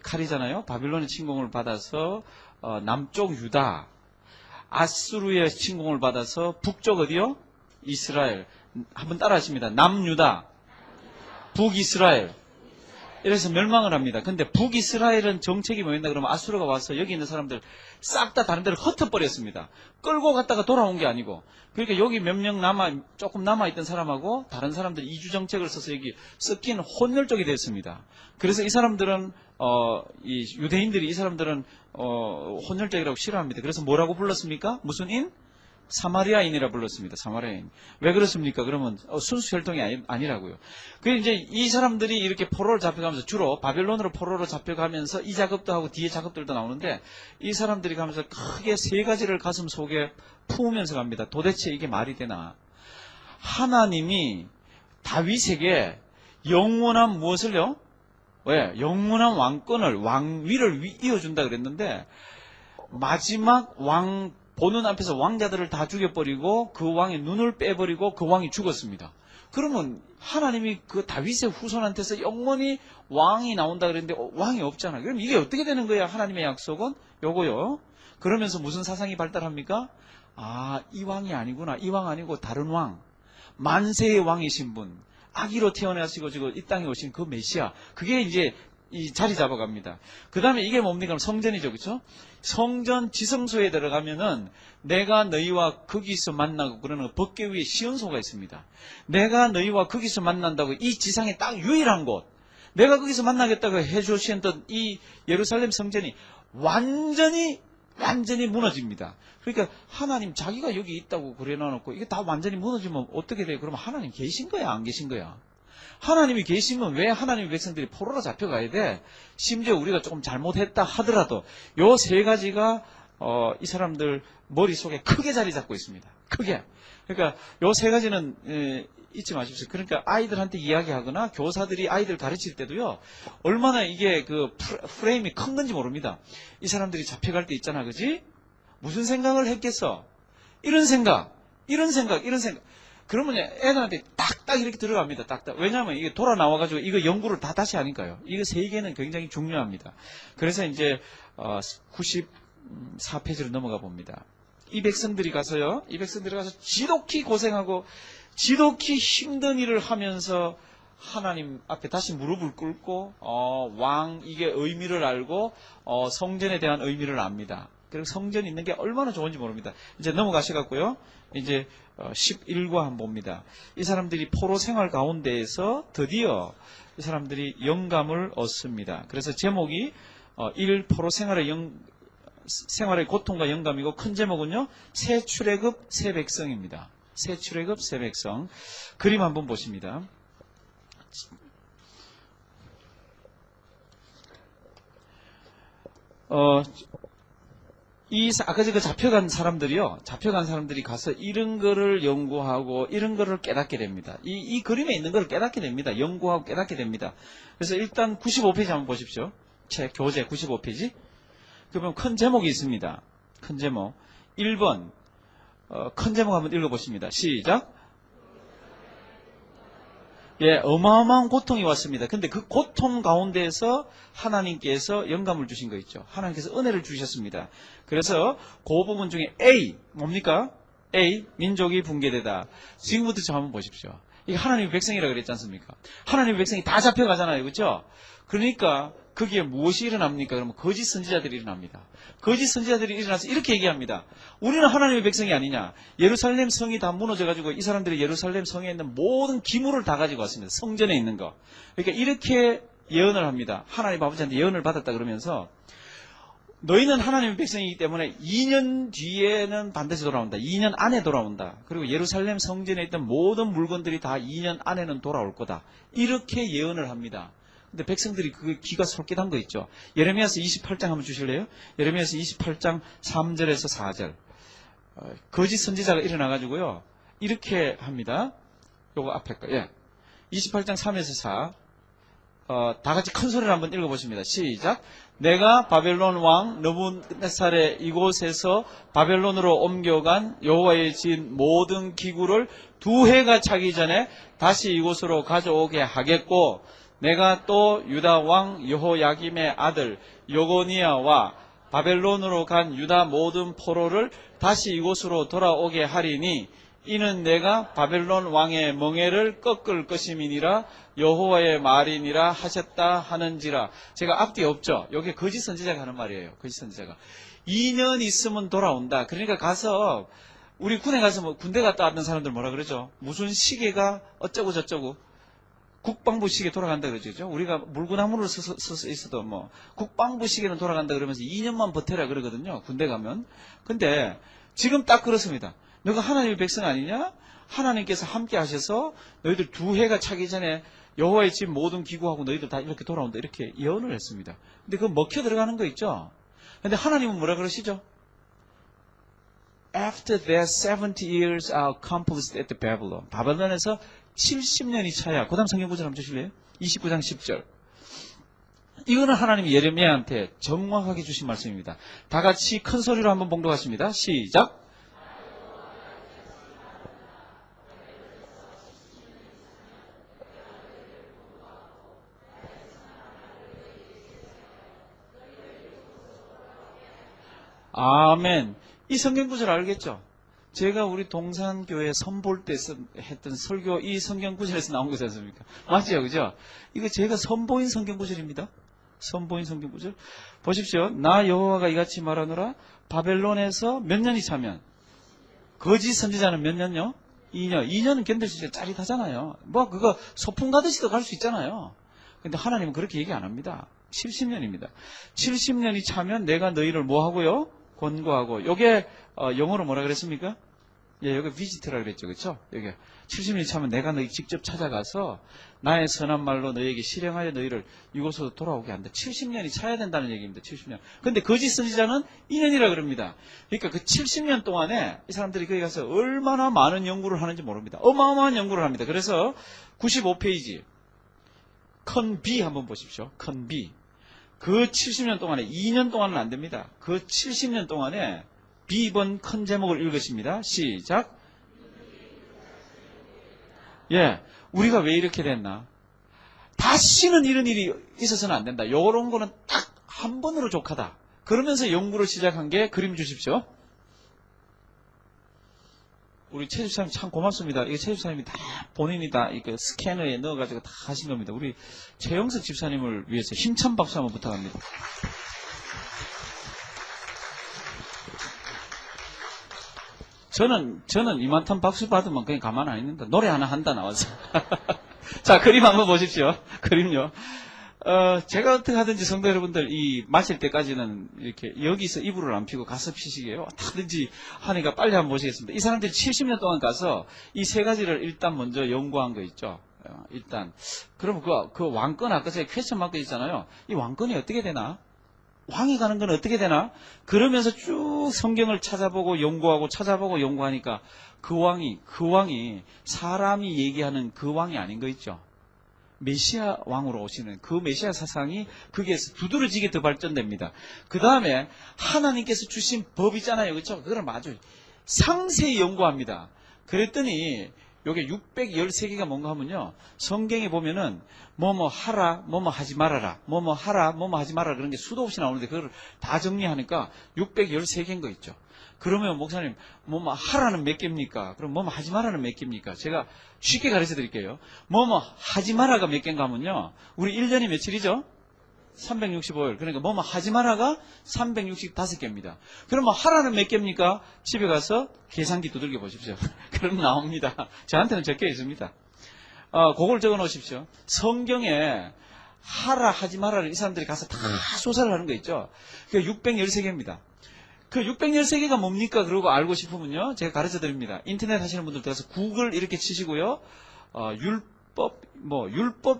칼이잖아요. 바빌론의 침공을 받아서 남쪽 유다, 아수르의 침공을 받아서 북쪽 어디요? 이스라엘. 한번 따라하십니다. 남유다, 북이스라엘. 이래서 멸망을 합니다. 근데 북이스라엘은 정책이 뭐였나 그러면 아수르가 와서 여기 있는 사람들 싹 다 다른 데로 흩어버렸습니다. 끌고 갔다가 돌아온 게 아니고. 그러니까 여기 몇 명 조금 남아있던 사람하고 다른 사람들 이주 정책을 써서 여기 섞인 혼혈족이 됐습니다. 그래서 이 사람들은, 이 유대인들이 이 사람들은, 혼혈족이라고 싫어합니다. 그래서 뭐라고 불렀습니까? 무슨 인? 사마리아인이라 불렀습니다. 사마리아인. 왜 그렇습니까? 그러면 순수 혈통이 아니라고요. 그 이제 이 사람들이 이렇게 포로를 잡혀가면서 주로 바벨론으로 포로로 잡혀가면서 이 작업도 하고 뒤에 작업들도 나오는데 이 사람들이 가면서 크게 세 가지를 가슴 속에 품으면서 갑니다. 도대체 이게 말이 되나? 하나님이 다윗에게 영원한 무엇을요? 왜? 영원한 왕권을 왕위를 이어준다 그랬는데 마지막 왕 보는 앞에서 왕자들을 다 죽여버리고 그 왕의 눈을 빼버리고 그 왕이 죽었습니다. 그러면 하나님이 그 다윗의 후손한테서 영원히 왕이 나온다 그랬는데 왕이 없잖아요. 그럼 이게 어떻게 되는 거야? 하나님의 약속은 요거요. 그러면서 무슨 사상이 발달합니까? 아, 이 왕이 아니구나. 이 왕 아니고 다른 왕. 만세의 왕이신 분. 아기로 태어나시고 지금 이 땅에 오신 그 메시아, 그게 이제 이 자리 잡아갑니다. 그 다음에 이게 뭡니까? 성전이죠, 그렇죠? 성전 지성소에 들어가면은 내가 너희와 거기서 만나고 그러는 법궤 위에 시온소가 있습니다. 내가 너희와 거기서 만난다고 이 지상에 딱 유일한 곳, 내가 거기서 만나겠다고 해주셨던 이 예루살렘 성전이 완전히 무너집니다. 그러니까 하나님 자기가 여기 있다고 그래 놔놓고 이게 다 완전히 무너지면 어떻게 돼요? 그러면 하나님 계신 거야, 안 계신 거야? 하나님이 계시면 왜 하나님의 백성들이 포로로 잡혀가야 돼? 심지어 우리가 조금 잘못했다 하더라도 요 세 가지가 이 사람들 머릿속에 크게 자리 잡고 있습니다. 크게. 그러니까 요 세 가지는 잊지 마십시오. 그러니까 아이들한테 이야기하거나 교사들이 아이들 가르칠 때도요, 얼마나 이게 그 프레임이 큰 건지 모릅니다. 이 사람들이 잡혀갈 때 있잖아, 그지? 무슨 생각을 했겠어? 이런 생각. 그러면 애들한테 딱딱 이렇게 들어갑니다. 딱딱. 왜냐하면 이게 돌아 나와가지고 이거 연구를 다 다시 하니까요. 이거 세 개는 굉장히 중요합니다. 그래서 이제 94페이지로 넘어가 봅니다. 이 백성들이 가서 지독히 고생하고 지독히 힘든 일을 하면서 하나님 앞에 다시 무릎을 꿇고 왕 이게 의미를 알고 성전에 대한 의미를 압니다. 그리고 성전이 있는 게 얼마나 좋은지 모릅니다. 이제 넘어가셔갖고요. 이제 11과 한번 봅니다. 이 사람들이 포로 생활 가운데에서 드디어 이 사람들이 영감을 얻습니다. 그래서 제목이 1. 포로 생활의 고통과 영감이고, 큰 제목은요, 새 출애굽 새 백성입니다. 새 출애굽 새 백성. 그림 한번 보십니다. 아까 그 잡혀간 사람들이 가서 이런 거를 연구하고 이런 거를 깨닫게 됩니다. 이 그림에 있는 거를 깨닫게 됩니다. 연구하고 깨닫게 됩니다. 그래서 일단 95페이지 한번 보십시오. 책 교재 95페이지. 그러면 큰 제목이 있습니다. 큰 제목. 1번. 큰 제목 한번 읽어보십니다. 시작. 예, 어마어마한 고통이 왔습니다. 근데 그 고통 가운데에서 하나님께서 영감을 주신 거 있죠. 하나님께서 은혜를 주셨습니다. 그래서 그 부분 중에 A, 뭡니까? A, 민족이 붕괴되다. 지금부터 저 한번 보십시오. 이게 하나님의 백성이라고 그랬지 않습니까? 하나님의 백성이 다 잡혀가잖아요. 그렇죠? 그러니까 거기에 무엇이 일어납니까? 그러면 거짓 선지자들이 일어납니다. 거짓 선지자들이 일어나서 이렇게 얘기합니다. 우리는 하나님의 백성이 아니냐. 예루살렘 성이 다 무너져가지고 이 사람들이 예루살렘 성에 있는 모든 기물을 다 가지고 왔습니다. 성전에 있는 거. 그러니까 이렇게 예언을 합니다. 하나님 아버지한테 예언을 받았다 그러면서 너희는 하나님의 백성이기 때문에 2년 뒤에는 반드시 돌아온다. 2년 안에 돌아온다. 그리고 예루살렘 성전에 있던 모든 물건들이 다 2년 안에는 돌아올 거다. 이렇게 예언을 합니다. 근데 백성들이 그 귀가 솔깃한 거 있죠. 예레미야서 28장 한번 주실래요? 예레미야서 28장 3절에서 4절. 거짓 선지자가 일어나가지고요. 이렇게 합니다. 요거 앞에 거. 예. 28장 3에서 4. 다 같이 큰 소리를 한번 읽어보십니다. 시작. 내가 바벨론 왕 느부갓네살의 이곳에서 바벨론으로 옮겨간 여호와의 지은 모든 기구를 2해가 차기 전에 다시 이곳으로 가져오게 하겠고, 내가 또 유다 왕 여호야김의 아들 여고니아와 바벨론으로 간 유다 모든 포로를 다시 이곳으로 돌아오게 하리니, 이는 내가 바벨론 왕의 멍에를 꺾을 것임이니라 여호와의 말이니라 하셨다 하는지라. 제가 앞뒤 없죠. 여기 거짓 선지자가 하는 말이에요. 거짓 선지자가 2년 있으면 돌아온다. 그러니까 가서 우리 군에 가서 군대 갔다 왔던 사람들 뭐라 그러죠? 무슨 시계가 어쩌고 저쩌고 국방부 시계 돌아간다 그러죠. 우리가 물구나무를 서서 있어도 국방부 시계는 돌아간다 그러면서 2년만 버텨라 그러거든요. 군대 가면. 근데 지금 딱 그렇습니다. 너가 하나님의 백성 아니냐? 하나님께서 함께 하셔서 너희들 2해가 차기 전에 여호와의 집 모든 기구하고 너희들 다 이렇게 돌아온다. 이렇게 예언을 했습니다. 근데 그거 먹혀 들어가는 거 있죠? 근데 하나님은 뭐라 그러시죠? After that 70 years are accomplished at the Babylon. 바벨론에서 70년이 차야. 그 다음 성경 구절 한번 주실래요? 29장 10절. 이거는 하나님이 예레미야한테 정확하게 주신 말씀입니다. 다 같이 큰 소리로 한번 봉독하십니다. 시작. 아멘. 이 성경 구절 알겠죠? 제가 우리 동산교회 선볼 때 했던 설교 이 성경 구절에서 나온 거지 않습니까? 맞죠? 그죠? 이거 제가 선보인 성경 구절입니다. 선보인 성경 구절. 보십시오. 나 여호와가 이같이 말하노라. 바벨론에서 몇 년이 차면 거짓 선지자는 몇 년요? 2년. 2년은 견딜 수 있어요. 짜릿하잖아요. 뭐 그거 소풍 가듯이도 갈 수 있잖아요. 근데 하나님은 그렇게 얘기 안 합니다. 70년입니다. 70년이 차면 내가 너희를 뭐 하고요? 권고하고. 요게 영어로 뭐라 그랬습니까? 예, 여기 비지트라 그랬죠. 그렇죠? 여기 70년이 차면 내가 너희 직접 찾아가서 나의 선한 말로 너희에게 실행하여 너희를 이곳으로 돌아오게 한다. 70년이 차야 된다는 얘기입니다. 70년. 근데 거짓 선지자는 2년이라 그럽니다. 그러니까 그 70년 동안에 이 사람들이 거기 가서 얼마나 많은 연구를 하는지 모릅니다. 어마어마한 연구를 합니다. 그래서 95페이지 큰 B 한번 보십시오. 큰 B. 그 70년 동안에 2년 동안은 안 됩니다. 그 70년 동안에 B번 큰 제목을 읽으십니다. 시작. 예, 우리가 왜 이렇게 됐나? 다시는 이런 일이 있어서는 안 된다. 요런 거는 딱 한 번으로 족하다. 그러면서 연구를 시작한 게 그림 주십시오. 우리 최 집사님 참 고맙습니다. 이게 최 집사님이 다 본인이 다 이렇게 스캐너에 넣어가지고 다 하신 겁니다. 우리 최영석 집사님을 위해서 힘찬 박수 한번 부탁합니다. 저는 이만한 박수 받으면 그냥 가만 안 있는다. 노래 하나 한다 나와서. 자, 그림 한번 보십시오. 그림요. 제가 어떻게 하든지 성도 여러분들 이 마실 때까지는 이렇게 여기서 이불을 안 피고 가서 피시게요. 어떻게든지 하니까 빨리 한번 보시겠습니다. 이 사람들이 70년 동안 가서 이 세 가지를 일단 먼저 연구한 거 있죠. 일단. 그러면 그 왕권 아까 제가 퀘스천 마크 있잖아요. 이 왕권이 어떻게 되나? 왕이 가는 건 어떻게 되나? 그러면서 쭉 성경을 찾아보고 연구하고 찾아보고 연구하니까 그 왕이 사람이 얘기하는 그 왕이 아닌 거 있죠. 메시아 왕으로 오시는 그 메시아 사상이 거기에서 두드러지게 더 발전됩니다. 그 다음에 하나님께서 주신 법 있잖아요. 그렇죠? 그걸 아주 상세히 연구합니다. 그랬더니 요게 613개가 뭔가 하면요. 성경에 보면은 뭐뭐 하라, 뭐뭐 하지 말아라, 뭐뭐 하라, 뭐뭐 하지 말아라 그런 게 수도 없이 나오는데 그걸 다 정리하니까 613개인 거 있죠. 그러면 목사님 뭐뭐 하라는 몇 개입니까? 그럼 뭐뭐 하지 말아는 몇 개입니까? 제가 쉽게 가르쳐 드릴게요. 뭐뭐 하지 마라가 몇 개인가 하면요. 우리 1년이 며칠이죠? 365일. 그러니까 뭐뭐 하지 마라가 365개입니다. 그럼 뭐 하라는 몇 개입니까? 집에 가서 계산기 두들겨 보십시오. 그럼 나옵니다. 저한테는 적혀 있습니다. 그걸 적어 놓으십시오. 성경에 하라 하지 마라를 이 사람들이 가서 다 조사를 하는 거 있죠. 그게 613개입니다. 그 613개가 뭡니까? 그러고 알고 싶으면요. 제가 가르쳐 드립니다. 인터넷 하시는 분들 들어가서 구글 이렇게 치시고요. 율법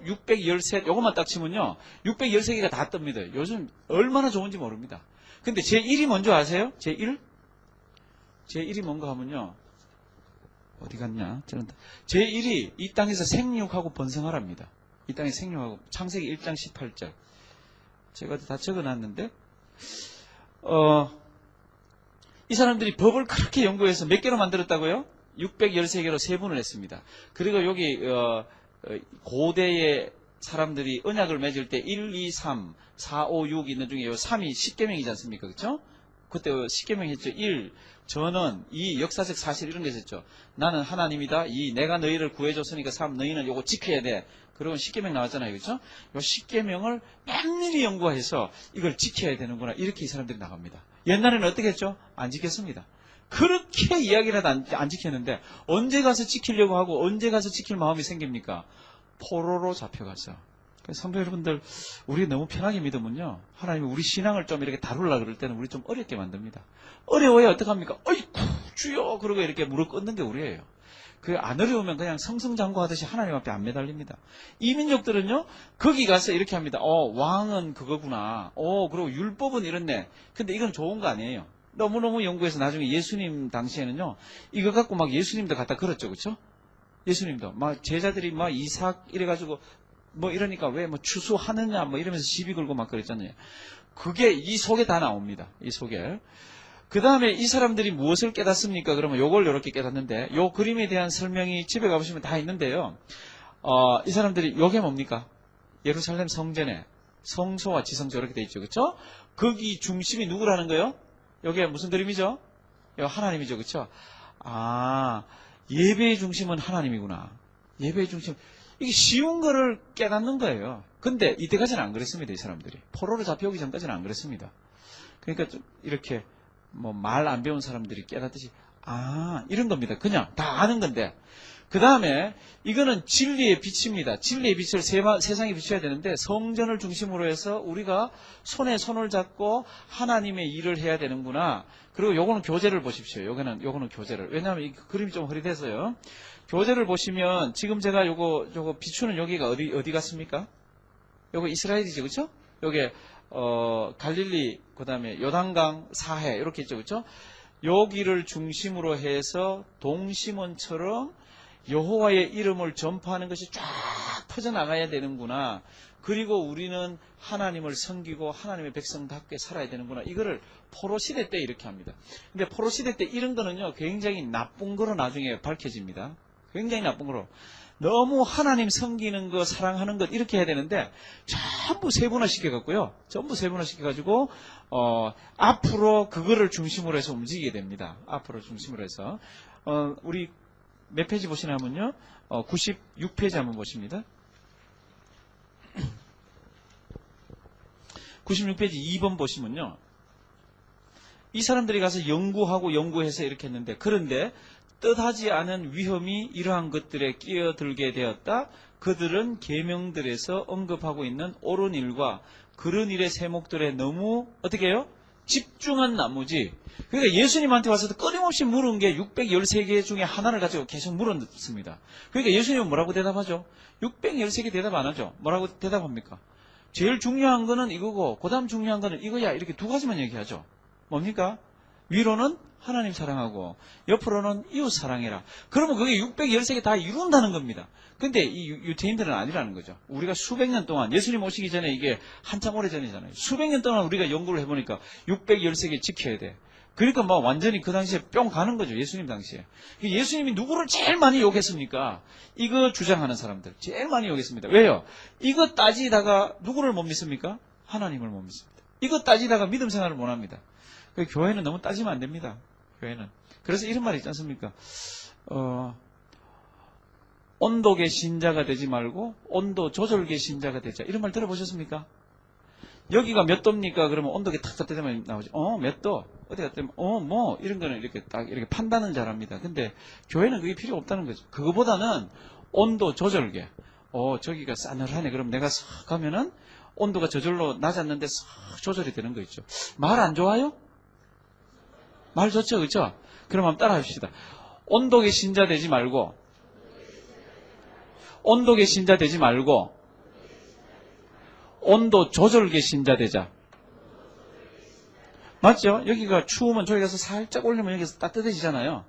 613, 요것만 딱 치면요. 613개가 다 뜹니다. 요즘 얼마나 좋은지 모릅니다. 근데 제1이 뭔지 아세요? 제1? 제1이 뭔가 하면요. 어디 갔냐? 제1이 이 땅에서 생육하고 번성하랍니다. 이 땅에 생육하고, 창세기 1장 18절. 제가 다 적어 놨는데, 이 사람들이 법을 그렇게 연구해서 몇 개로 만들었다고요? 613개로 세분을 했습니다. 그리고 여기 고대의 사람들이 언약을 맺을 때 1, 2, 3, 4, 5, 6 있는 중에 요 3이 10계명이지 않습니까? 그렇죠? 그때 10계명 했죠. 1, 저는 2, 역사적 사실 이런 게 있었죠. 나는 하나님이다. 2, 내가 너희를 구해줬으니까 3, 너희는 요거 지켜야 돼. 그러면 10계명 나왔잖아요. 그렇죠? 요 10계명을 면밀히 연구해서 이걸 지켜야 되는구나. 이렇게 이 사람들이 나갑니다. 옛날에는 어떻게 했죠? 안 지켰습니다. 그렇게 이야기라도 안 지켰는데 언제 가서 지키려고 하고 언제 가서 지킬 마음이 생깁니까? 포로로 잡혀가서. 성도 여러분들, 우리 너무 편하게 믿으면요. 하나님이 우리 신앙을 좀 이렇게 다루려고 그럴 때는 우리 좀 어렵게 만듭니다. 어려워야 어떡합니까? 어이쿠, 주여! 그러고 이렇게 무릎 꿇는 게 우리예요. 그 안 어려우면 그냥 성승장구하듯이 하나님 앞에 안 매달립니다. 이 민족들은요, 거기 가서 이렇게 합니다. 왕은 그거구나. 그리고 율법은 이렇네. 근데 이건 좋은 거 아니에요. 너무너무 연구해서 나중에 예수님 당시에는요, 이거 갖고 막 예수님도 갖다 걸었죠. 그쵸? 예수님도. 막 제자들이 막 이삭 이래가지고 뭐 이러니까 왜 뭐 추수하느냐 뭐 이러면서 시비 걸고 막 그랬잖아요. 그게 이 속에 다 나옵니다. 이 속에. 그 다음에 이 사람들이 무엇을 깨닫습니까? 그러면 요걸 이렇게 깨닫는데, 요 그림에 대한 설명이 집에 가보시면 다 있는데요. 이 사람들이 요게 뭡니까? 예루살렘 성전에 성소와 지성소 이렇게 돼 있죠. 그쵸? 거기 중심이 누구라는 거예요? 요게 무슨 그림이죠? 요 하나님이죠. 그쵸? 아, 예배의 중심은 하나님이구나. 예배의 중심. 이게 쉬운 거를 깨닫는 거예요. 근데 이때까지는 안 그랬습니다, 이 사람들이. 포로로 잡혀오기 전까지는 안 그랬습니다. 그러니까 좀 이렇게 뭐 말 안 배운 사람들이 깨닫듯이, 아, 이런 겁니다. 그냥 다 아는 건데. 그 다음에 이거는 진리의 빛입니다. 진리의 빛을 세상에 비춰야 되는데 성전을 중심으로 해서 우리가 손에 손을 잡고 하나님의 일을 해야 되는구나. 그리고 요거는 교재를 보십시오. 요거는 교재를. 왜냐하면 이 그림이 좀 흐릿해서요. 교재를 보시면 지금 제가 요거 비추는 여기가 어디 같습니까? 요거 이스라엘이죠, 그렇죠? 요게 갈릴리, 그다음에 요단강, 사해 이렇게 있죠, 그렇죠? 여기를 중심으로 해서 동심원처럼 여호와의 이름을 전파하는 것이 쫙 퍼져나가야 되는구나. 그리고 우리는 하나님을 섬기고 하나님의 백성답게 살아야 되는구나. 이거를 포로시대 때 이렇게 합니다. 근데 포로시대 때 이런 거는요, 굉장히 나쁜 거로 나중에 밝혀집니다. 굉장히 나쁜 거로. 너무 하나님 섬기는 것, 사랑하는 것 이렇게 해야 되는데 전부 세분화시켜갖고요. 전부 세분화시켜가지고 앞으로 그거를 중심으로 해서 움직이게 됩니다. 앞으로 중심으로 해서 우리 몇 페이지 보시냐면요. 96페이지 한번 보십니다. 96페이지 2번 보시면요. 이 사람들이 가서 연구해서 이렇게 했는데, 그런데 뜻하지 않은 위험이 이러한 것들에 끼어들게 되었다. 그들은 계명들에서 언급하고 있는 옳은 일과 그런 일의 세목들에 너무 어떻게 해요? 집중한 나머지. 그러니까 예수님한테 와서도 끊임없이 물은 게 613개 중에 하나를 가지고 계속 물었습니다. 그러니까 예수님은 뭐라고 대답하죠? 613개 대답 안 하죠. 뭐라고 대답합니까? 제일 중요한 거는 이거고 그 다음 중요한 거는 이거야. 이렇게 두 가지만 얘기하죠. 뭡니까? 위로는 하나님 사랑하고 옆으로는 이웃 사랑해라. 그러면 그게 613개 다 이룬다는 겁니다. 근데 이 유태인들은 아니라는 거죠. 우리가 수백 년 동안, 예수님 오시기 전에 이게 한참 오래전이잖아요. 수백 년 동안 우리가 연구를 해보니까 613개 지켜야 돼. 그러니까 막 완전히 그 당시에 뿅 가는 거죠. 예수님 당시에. 예수님이 누구를 제일 많이 욕했습니까? 이거 주장하는 사람들. 제일 많이 욕했습니다. 왜요? 이거 따지다가 누구를 못 믿습니까? 하나님을 못 믿습니다. 이거 따지다가 믿음 생활을 못 합니다. 교회는 너무 따지면 안 됩니다. 교회는. 그래서 이런 말이 있지 않습니까? 온도계 신자가 되지 말고 온도 조절계 신자가 되자. 이런 말 들어보셨습니까? 여기가 몇 도입니까? 그러면 온도계 탁 잡다 되면 나오죠. 몇 도? 어디 갔다 되면 뭐 이런 거는 이렇게 딱 이렇게 판단은 잘합니다. 근데 교회는 그게 필요 없다는 거죠. 그거보다는 온도 조절계. 저기가 싸늘하네. 그럼 내가 싹 가면은 온도가 저절로 낮았는데 싹 조절이 되는 거 있죠. 말 안 좋아요? 말 좋죠, 그렇죠? 그럼 한번 따라 합시다. 온도계 신자 되지 말고, 온도계 신자 되지 말고, 온도 조절계 신자 되자. 맞죠? 여기가 추우면 저기 가서 살짝 올리면 여기서 따뜻해지잖아요.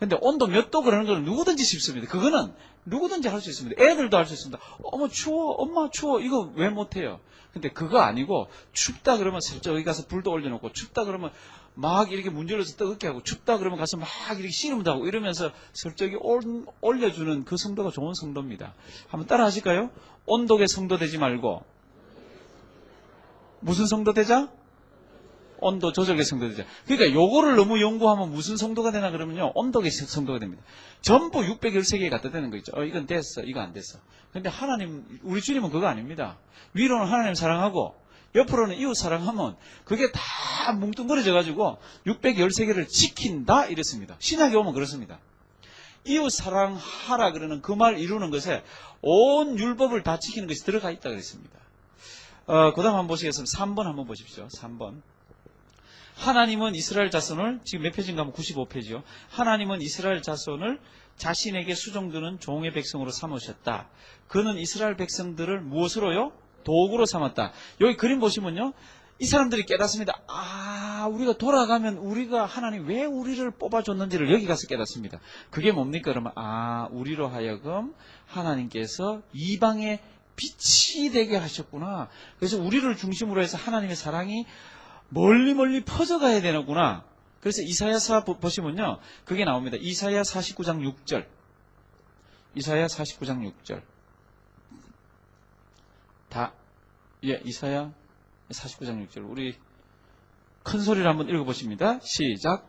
근데 온도 몇 도 그러는 건 누구든지 쉽습니다. 그거는 누구든지 할 수 있습니다. 애들도 할 수 있습니다. 어머 추워, 엄마 추워, 이거 왜 못해요? 근데 그거 아니고 춥다 그러면 살짝 여기 가서 불도 올려놓고, 춥다 그러면 막 이렇게 문질러서 뜨겁게 하고, 춥다 그러면 가서 막 이렇게 씨름도 하고 이러면서 설적이 올려주는 그 성도가 좋은 성도입니다. 한번 따라 하실까요? 온도계 성도 되지 말고 무슨 성도 되자? 온도 조절계 성도 되자. 그러니까 요거를 너무 연구하면 무슨 성도가 되나 그러면요, 온도계 성도가 됩니다. 전부 613개 갖다 대는 거 있죠. 이건 됐어, 이거 안 됐어. 근데 하나님, 우리 주님은 그거 아닙니다. 위로는 하나님 사랑하고 옆으로는 이웃 사랑하면 그게 다 뭉뚱그려져 가지고 613개를 지킨다 이랬습니다. 신약에 오면 그렇습니다. 이웃 사랑하라 그러는 그 말 이루는 것에 온 율법을 다 지키는 것이 들어가 있다 그랬습니다. 그 다음 한번 보시겠습니다. 3번 한번 보십시오. 3번. 하나님은 이스라엘 자손을, 지금 몇 페이지인가 하면 95페이지요. 하나님은 이스라엘 자손을 자신에게 수종드는 종의 백성으로 삼으셨다. 그는 이스라엘 백성들을 무엇으로요? 도구로 삼았다. 여기 그림 보시면요, 이 사람들이 깨닫습니다. 우리가 돌아가면 우리가 하나님 왜 우리를 뽑아줬는지를 여기 가서 깨닫습니다. 그게 뭡니까? 그러면 우리로 하여금 하나님께서 이방의 빛이 되게 하셨구나. 그래서 우리를 중심으로 해서 하나님의 사랑이 멀리 퍼져가야 되는구나. 그래서 이사야서 보시면요, 그게 나옵니다. 이사야 49장 6절. 이사야 49장 6절. 이사야 49장 6절. 우리 큰 소리로 한번 읽어보십니다. 시작.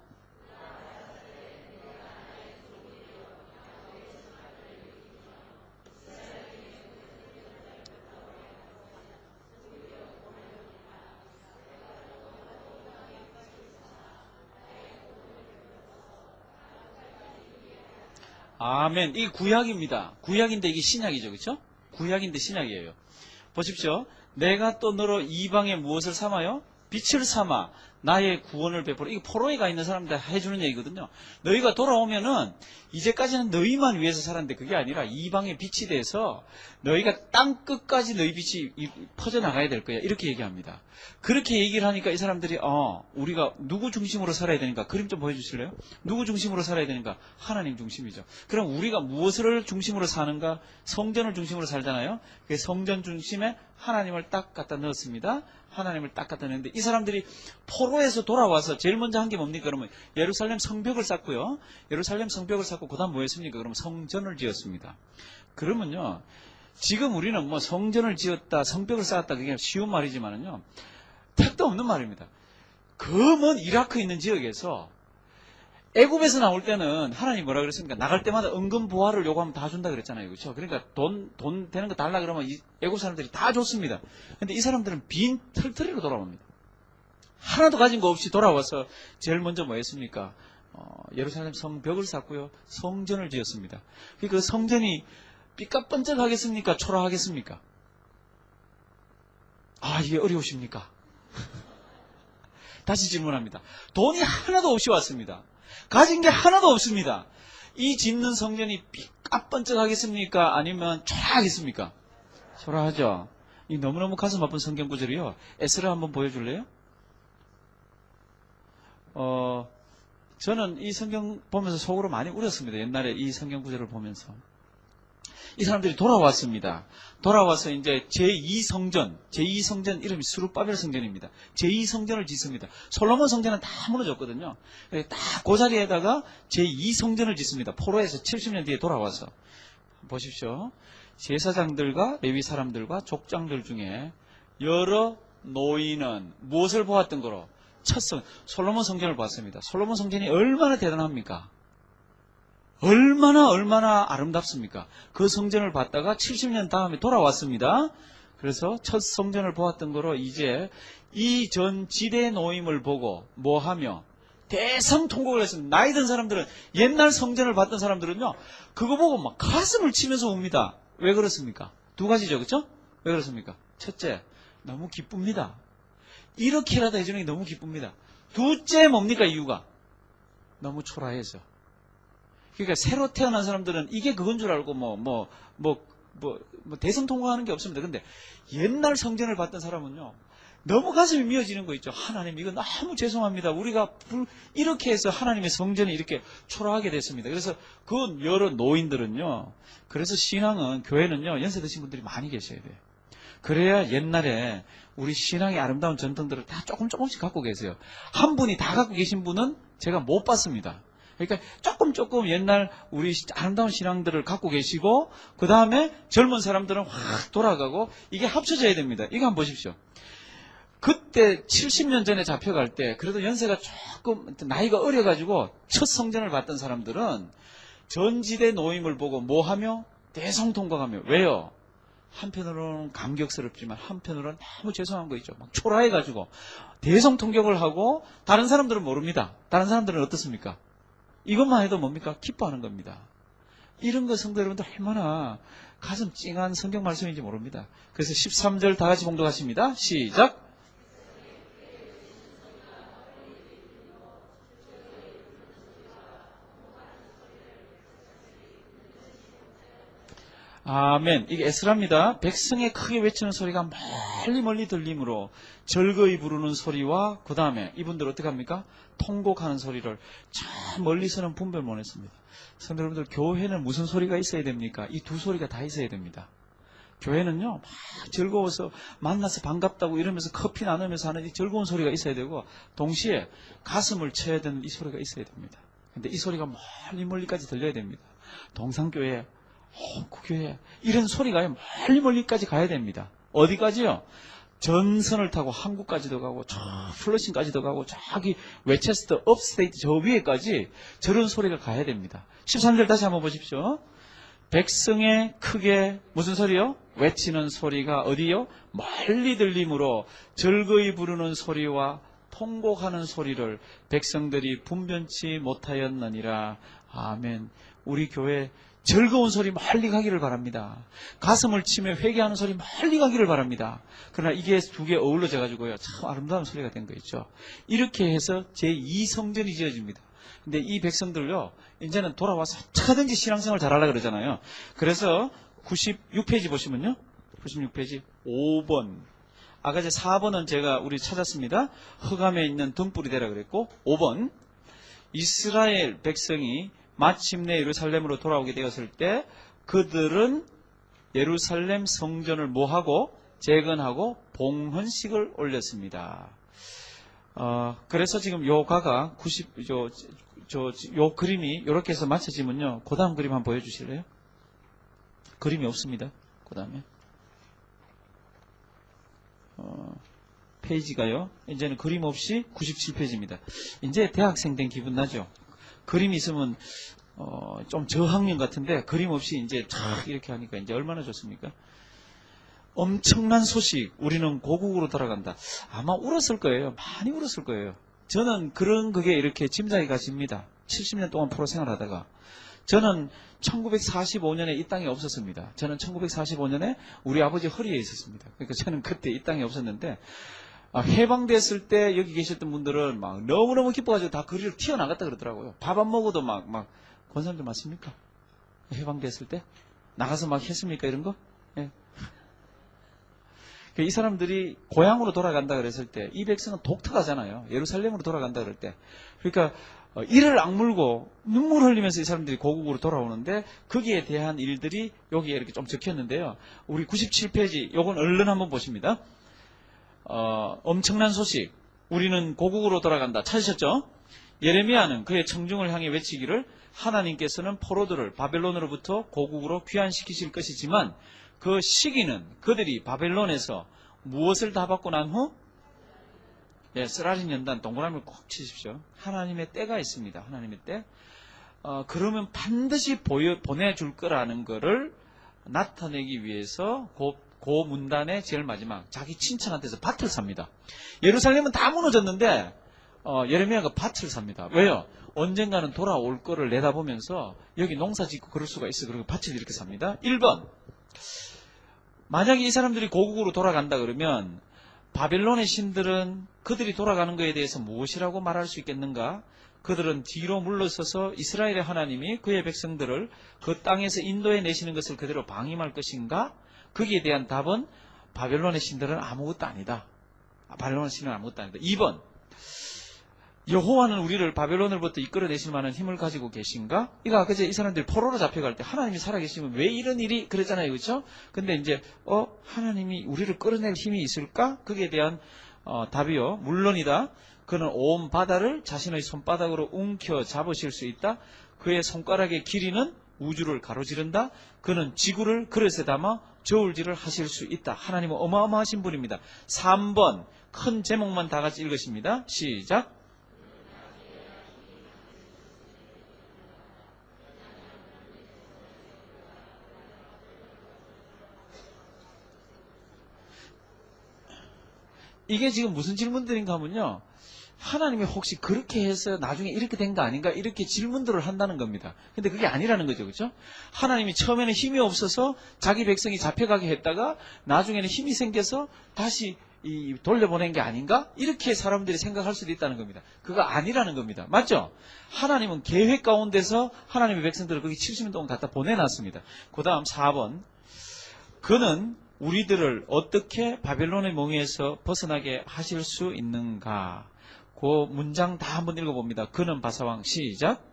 아멘. 이게 구약입니다. 구약인데 이게 신약이죠. 그렇죠? 구약인데 신약이에요. 보십시오. 내가 또 너로 이방에 무엇을 삼아요? 빛을 삼아 나의 구원을 베풀어. 이게 포로에 가 있는 사람들 해주는 얘기거든요. 너희가 돌아오면은 이제까지는 너희만 위해서 살았는데 그게 아니라 이방의 빛이 돼서 너희가 땅 끝까지 너희 빛이 퍼져나가야 될 거야. 이렇게 얘기합니다. 그렇게 얘기를 하니까 이 사람들이 우리가 누구 중심으로 살아야 되는가? 그림 좀 보여주실래요? 누구 중심으로 살아야 되는가? 하나님 중심이죠. 그럼 우리가 무엇을 중심으로 사는가? 성전을 중심으로 살잖아요. 그 성전 중심에 하나님을 딱 갖다 넣었습니다. 하나님을 딱 갖다 냈는데 이 사람들이 포로에서 돌아와서 제일 먼저 한 게 뭡니까? 그러면 예루살렘 성벽을 쌓고요. 예루살렘 성벽을 쌓고 그 다음 뭐 했습니까? 그러면 성전을 지었습니다. 그러면요. 지금 우리는 뭐 성전을 지었다, 성벽을 쌓았다 그게 쉬운 말이지만은요. 택도 없는 말입니다. 그 먼 이라크에 있는 지역에서 애굽에서 나올 때는 하나님 뭐라 그랬습니까? 나갈 때마다 은근 보화를 요구하면 다 준다 그랬잖아요. 그렇죠? 그러니까 돈 되는 거 달라 그러면 애굽 사람들이 다 줬습니다. 근데 이 사람들은 빈 털터리로 돌아옵니다. 하나도 가진 거 없이 돌아와서 제일 먼저 뭐 했습니까? 예루살렘 성벽을 쌓고요. 성전을 지었습니다. 그 성전이 삐까뻔쩍하겠습니까? 초라하겠습니까? 이게 어려우십니까? 다시 질문합니다. 돈이 하나도 없이 왔습니다. 가진 게 하나도 없습니다. 이 짓는 성전이 삐까뻔쩍하겠습니까? 아니면 초라하겠습니까? 초라하죠. 이 너무너무 가슴 아픈 성경 구절이요. 에스라 한번 보여줄래요? 저는 이 성경 보면서 속으로 많이 울었습니다. 옛날에 이 성경 구절을 보면서. 이 사람들이 돌아왔습니다. 돌아와서 이제 제2성전 이름이 스룹바벨 성전입니다. 제2성전을 짓습니다. 솔로몬 성전은 다 무너졌거든요. 딱 그 자리에다가 제2성전을 짓습니다. 포로에서 70년 뒤에 돌아와서. 보십시오. 제사장들과 레위 사람들과 족장들 중에 여러 노인은 무엇을 보았던 거로? 솔로몬 성전을 봤습니다. 솔로몬 성전이 얼마나 대단합니까? 얼마나 아름답습니까? 그 성전을 봤다가 70년 다음에 돌아왔습니다. 그래서 첫 성전을 보았던 거로 이제 이 전 지대 노임을 보고 뭐하며 대성통곡을 했습니다. 나이 든 사람들은 옛날 성전을 봤던 사람들은요. 그거 보고 막 가슴을 치면서 웁니다. 왜 그렇습니까? 두 가지죠. 그렇죠? 왜 그렇습니까? 첫째, 너무 기쁩니다. 이렇게라도 해주는 게 너무 기쁩니다. 둘째 뭡니까 이유가? 너무 초라해서. 그러니까 새로 태어난 사람들은 이게 그건 줄 알고 대성통곡하는 게 없습니다. 근데 옛날 성전을 봤던 사람은요. 너무 가슴이 미어지는 거 있죠. 하나님 이거 너무 죄송합니다. 우리가 이렇게 해서 하나님의 성전이 이렇게 초라하게 됐습니다. 그래서 그 여러 노인들은요. 그래서 신앙은 교회는요. 연세 드신 분들이 많이 계셔야 돼요. 그래야 옛날에 우리 신앙의 아름다운 전통들을 다 조금씩 갖고 계세요. 한 분이 다 갖고 계신 분은 제가 못 봤습니다. 그러니까 조금 옛날 우리 아름다운 신앙들을 갖고 계시고 그 다음에 젊은 사람들은 확 돌아가고 이게 합쳐져야 됩니다. 이거 한번 보십시오. 그때 70년 전에 잡혀갈 때 그래도 연세가 조금 나이가 어려가지고 첫 성전을 봤던 사람들은 전지대 노임을 보고 뭐하며? 대성통곡하며. 왜요? 한편으로는 감격스럽지만 한편으로는 너무 죄송한 거 있죠. 막 초라해가지고 대성통곡을 하고 다른 사람들은 모릅니다. 다른 사람들은 어떻습니까? 이것만 해도 뭡니까? 기뻐하는 겁니다. 이런 거 성도 여러분들 얼마나 가슴 찡한 성경 말씀인지 모릅니다. 그래서 13절 다 같이 봉독하십니다. 시작! 아멘. 이게 에스라입니다. 백성의 크게 외치는 소리가 멀리 들림으로 절거이 부르는 소리와 그 다음에 이분들 어떻게 합니까? 통곡하는 소리를 참 멀리서는 분별 못했습니다. 성도 여러분들 교회는 무슨 소리가 있어야 됩니까? 이 두 소리가 다 있어야 됩니다. 교회는요 막 즐거워서 만나서 반갑다고 이러면서 커피 나누면서 하는 이 즐거운 소리가 있어야 되고 동시에 가슴을 쳐야 되는 이 소리가 있어야 됩니다. 근데 이 소리가 멀리까지 들려야 됩니다. 동산교회 그 교회 이런 소리가 멀리까지 가야 됩니다. 어디까지요? 전선을 타고 한국까지도 가고 저 플러싱까지도 가고 저기 웨체스터 업스테이트 저 위에까지 저런 소리가 가야 됩니다. 13절 다시 한번 보십시오. 백성의 크게 무슨 소리요? 외치는 소리가 어디요? 멀리 들림으로 절거이 부르는 소리와 통곡하는 소리를 백성들이 분변치 못하였느니라. 아멘. 우리 교회 즐거운 소리 멀리 가기를 바랍니다. 가슴을 치며 회개하는 소리 멀리 가기를 바랍니다. 그러나 이게 두 개 어우러져 가지고요, 참 아름다운 소리가 된 거 있죠. 이렇게 해서 제2성전이 지어집니다. 근데 이 백성들요, 이제는 돌아와서 어떻게든지 신앙생활 잘하려고 그러잖아요. 그래서 96페이지 보시면요, 96페이지 5번. 아까 제 4번은 제가 우리 찾았습니다. 흑암에 있는 등불이 되라 그랬고, 5번. 이스라엘 백성이 마침내 예루살렘으로 돌아오게 되었을 때 그들은 예루살렘 성전을 뭐하고 재건하고 봉헌식을 올렸습니다. 그래서 지금 요 가가 요 그림이 이렇게 해서 맞춰지면요, 그 다음 그림 한번 보여주실래요? 그림이 없습니다. 그 다음에 페이지가요, 이제는 그림 없이 97페이지입니다. 이제 대학생 된 기분 나죠? 그림이 있으면 좀 저학년 같은데 그림 없이 이제 탁 이렇게 하니까 이제 얼마나 좋습니까? 엄청난 소식, 우리는 고국으로 돌아간다. 아마 울었을 거예요. 많이 울었을 거예요. 저는 그게 이렇게 짐작이 가집니다. 70년 동안 프로 생활하다가 저는 1945년에 이 땅에 없었습니다. 저는 1945년에 우리 아버지 허리에 있었습니다. 그러니까 저는 그때 이 땅에 없었는데, 해방됐을 때 여기 계셨던 분들은 막 너무너무 기뻐가지고 다 거리를 튀어나갔다 그러더라고요. 밥 안 먹어도 권사님들 맞습니까? 해방됐을 때? 나가서 막 했습니까? 이런 거? 예. 이 사람들이 고향으로 돌아간다 그랬을 때, 이 백성은 독특하잖아요. 예루살렘으로 돌아간다 그럴 때. 그러니까 이를 악물고 눈물 흘리면서 이 사람들이 고국으로 돌아오는데, 거기에 대한 일들이 여기에 이렇게 좀 적혔는데요. 우리 97페이지, 요건 얼른 한번 보십니다. 엄청난 소식, 우리는 고국으로 돌아간다. 찾으셨죠? 예레미야는 그의 청중을 향해 외치기를, 하나님께서는 포로들을 바벨론으로부터 고국으로 귀환시키실 것이지만 그 시기는 그들이 바벨론에서 무엇을 다 받고 난 후? 쓰라린 연단, 동그라미를 꼭 치십시오. 하나님의 때가 있습니다. 하나님의 때. 그러면 반드시 보내줄 거라는 거를 나타내기 위해서 그 문단의 제일 마지막, 자기 친척한테서 밭을 삽니다. 예루살렘은 다 무너졌는데 예레미야가 밭을 삽니다. 왜요? 언젠가는 돌아올 거를 내다보면서 여기 농사 짓고 그럴 수가 있어. 그리고 밭을 이렇게 삽니다. 1번. 만약에 이 사람들이 고국으로 돌아간다 그러면 바벨론의 신들은 그들이 돌아가는 것에 대해서 무엇이라고 말할 수 있겠는가? 그들은 뒤로 물러서서 이스라엘의 하나님이 그의 백성들을 그 땅에서 인도해 내시는 것을 그대로 방임할 것인가? 거기에 대한 답은 바벨론의 신들은 아무것도 아니다. 바벨론의 신은 아무것도 아니다. 2번. 여호와는 우리를 바벨론으로부터 이끌어내실 만한 힘을 가지고 계신가? 이거 아까 이 사람들이 포로로 잡혀갈 때 하나님이 살아계시면 왜 이런 일이 그랬잖아요. 그렇죠? 근데 이제 하나님이 우리를 끌어낼 힘이 있을까? 거기에 대한 답이요, 물론이다. 그는 온 바다를 자신의 손바닥으로 움켜 잡으실 수 있다. 그의 손가락의 길이는 우주를 가로지른다. 그는 지구를 그릇에 담아 저울질을 하실 수 있다. 하나님은 어마어마하신 분입니다. 3번 큰 제목만 다 같이 읽으십니다. 시작. 이게 지금 무슨 질문들인가 하면요, 하나님이 혹시 그렇게 해서 나중에 이렇게 된 거 아닌가, 이렇게 질문들을 한다는 겁니다. 근데 그게 아니라는 거죠. 그렇죠? 하나님이 처음에는 힘이 없어서 자기 백성이 잡혀가게 했다가 나중에는 힘이 생겨서 다시 돌려보낸 게 아닌가, 이렇게 사람들이 생각할 수도 있다는 겁니다. 그거 아니라는 겁니다. 맞죠? 하나님은 계획 가운데서 하나님의 백성들을 거기 70년 동안 갖다 보내놨습니다. 그 다음 4번. 그는 우리들을 어떻게 바벨론의 몽에서 벗어나게 하실 수 있는가? 그 문장 다 한번 읽어봅니다. 그는 바사왕. 시작.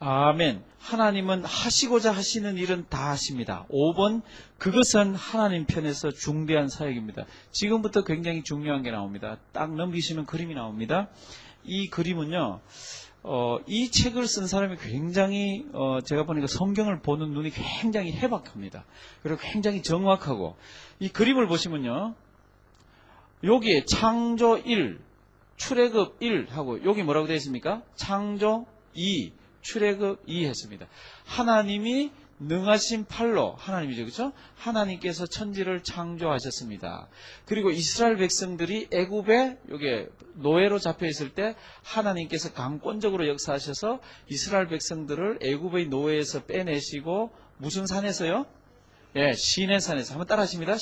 아멘. 하나님은 하시고자 하시는 일은 다 하십니다. 5번, 그것은 하나님 편에서 중대한 사역입니다. 지금부터 굉장히 중요한 게 나옵니다. 딱 넘기시면 그림이 나옵니다. 이 그림은요, 이 책을 쓴 사람이 굉장히 제가 보니까 성경을 보는 눈이 굉장히 해박합니다. 그리고 굉장히 정확하고 이 그림을 보시면요. 여기에 창조 1, 출애굽 1 하고 여기 뭐라고 되어 있습니까? 창조 2, 출애굽 2 했습니다. 하나님이 능하신 팔로 하나님이죠. 그렇죠? 하나님께서 천지를 창조하셨습니다. 그리고 이스라엘 백성들이 애굽에 여기 노예로 잡혀 있을 때 하나님께서 강권적으로 역사하셔서 이스라엘 백성들을 애굽의 노예에서 빼내시고 무슨 산에서요? 예, 시내산에서 한번 따라하십니다.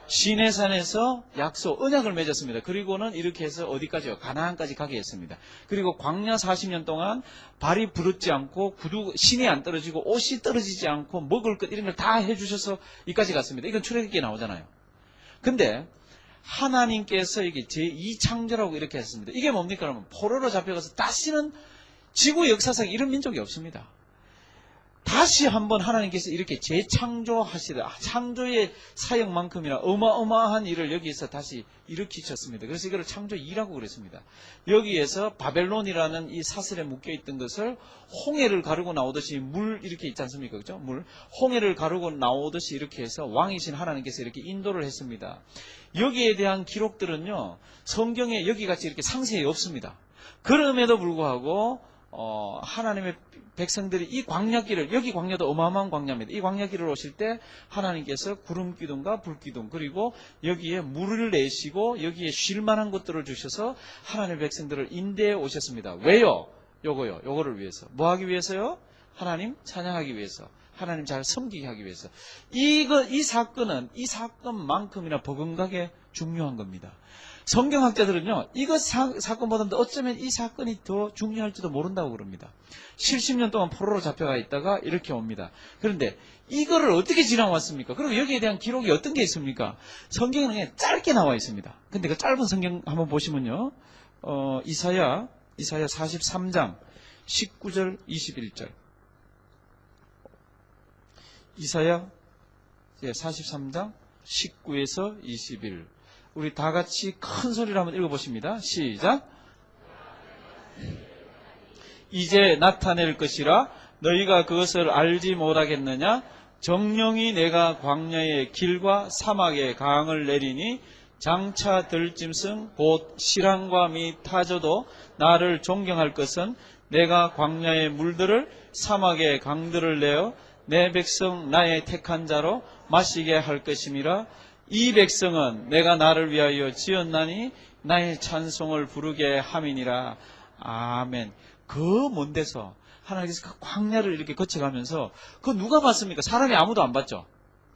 시내산에서 약속, 언약을 맺었습니다. 그리고는 이렇게 해서 어디까지요? 가나안까지 가게 했습니다. 그리고 광야 40년 동안 발이 부르지 않고 신이 안 떨어지고 옷이 떨어지지 않고 먹을 것 이런 걸 다 해주셔서 이까지 갔습니다. 이건 출애굽기에 나오잖아요. 근데 하나님께서 이게 제2창조라고 이렇게 했습니다. 이게 뭡니까? 그러면 포로로 잡혀가서 다시는 지구 역사상 이런 민족이 없습니다. 다시 한번 하나님께서 이렇게 재창조하시다. 창조의 사역만큼이나 어마어마한 일을 여기에서 다시 일으키셨습니다. 그래서 이걸 창조 2라고 그랬습니다. 여기에서 바벨론이라는 이 사슬에 묶여있던 것을 홍해를 가르고 나오듯이 물 이렇게 있지 않습니까? 그죠? 홍해를 가르고 나오듯이 이렇게 해서 왕이신 하나님께서 이렇게 인도를 했습니다. 여기에 대한 기록들은요, 성경에 여기같이 이렇게 상세히 없습니다. 그럼에도 불구하고 하나님의 백성들이 이 광야길을, 여기 광야도 어마어마한 광야입니다. 이 광야길을 오실 때 하나님께서 구름기둥과 불기둥, 그리고 여기에 물을 내시고 여기에 쉴 만한 것들을 주셔서 하나님의 백성들을 인도해 오셨습니다. 왜요? 요거를 위해서. 뭐 하기 위해서요? 하나님 찬양하기 위해서. 하나님 잘 섬기게 하기 위해서. 이 사건만큼이나 버금가게 중요한 겁니다. 성경학자들은요, 이것 사건보다도 어쩌면 이 사건이 더 중요할지도 모른다고 그럽니다. 70년 동안 포로로 잡혀가 있다가 이렇게 옵니다. 그런데 이거를 어떻게 지나왔습니까? 그리고 여기에 대한 기록이 어떤 게 있습니까? 성경에는 그냥 짧게 나와 있습니다. 근데 그 짧은 성경 한번 보시면요, 이사야 43장 19절 21절. 이사야 43장 19에서 21. 우리 다 같이 큰 소리로 한번 읽어보십니다. 시작. 이제 나타낼 것이라 너희가 그것을 알지 못하겠느냐? 정령이 내가 광야의 길과 사막의 강을 내리니 장차 들짐승 곧 시랑과 및 타조도 나를 존경할 것은 내가 광야의 물들을 사막의 강들을 내어 내 백성 나의 택한 자로 마시게 할 것임이라. 이 백성은 내가 나를 위하여 지었나니 나의 찬송을 부르게 함이니라. 아멘. 그 먼 데서 하나님께서 그 광야를 이렇게 거쳐가면서 그 누가 봤습니까? 사람이 아무도 안 봤죠.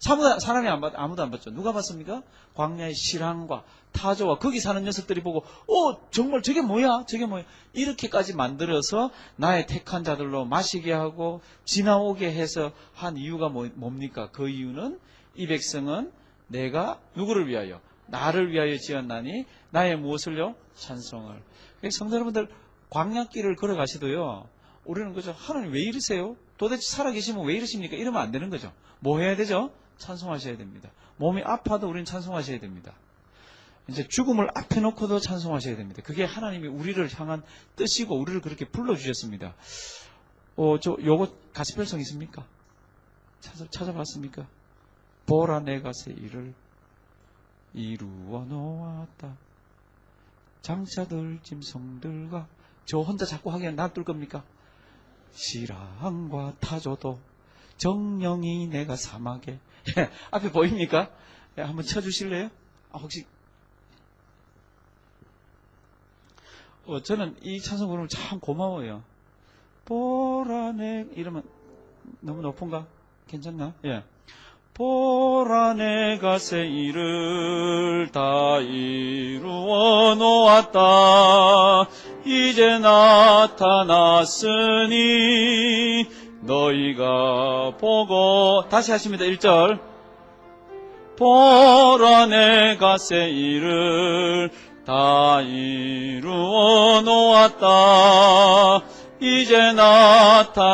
사람이 아무도 안 봤죠. 누가 봤습니까? 광야의 시랑과 타조와 거기 사는 녀석들이 보고 정말 저게 뭐야? 이렇게까지 만들어서 나의 택한 자들로 마시게 하고 지나오게 해서 한 이유가 뭡니까? 그 이유는 이 백성은 내가 누구를 위하여? 나를 위하여 지었나니 나의 무엇을요? 찬송을. 성도 여러분들, 광야길을 걸어가시도요, 우리는 그죠? 하나님 왜 이러세요? 도대체 살아계시면 왜 이러십니까? 이러면 안 되는 거죠. 뭐 해야 되죠? 찬송하셔야 됩니다. 몸이 아파도 우리는 찬송하셔야 됩니다. 이제 죽음을 앞에 놓고도 찬송하셔야 됩니다. 그게 하나님이 우리를 향한 뜻이고 우리를 그렇게 불러주셨습니다. 요거 가스펠성 있습니까? 찾아봤습니까? 보라 내가 새 일을 이루어 놓았다. 장차들 짐승들과 저 혼자 자꾸 하기엔 놔둘 겁니까? 시랑과 타조도 정령이 내가 사막에 앞에 보입니까? 한번 쳐주실래요? 혹시 저는 이 찬송 부르면 참 고마워요. 보라 내 이러면 너무 높은가? 괜찮나? 예. 보라 내가 새 일을 다 이루어 놓았다. 이제 나타났으니 너희가 보고. 다시 하십니다. 1절. 보라 내가 새 일을 다 이루어 놓았다. 이제 나타났으니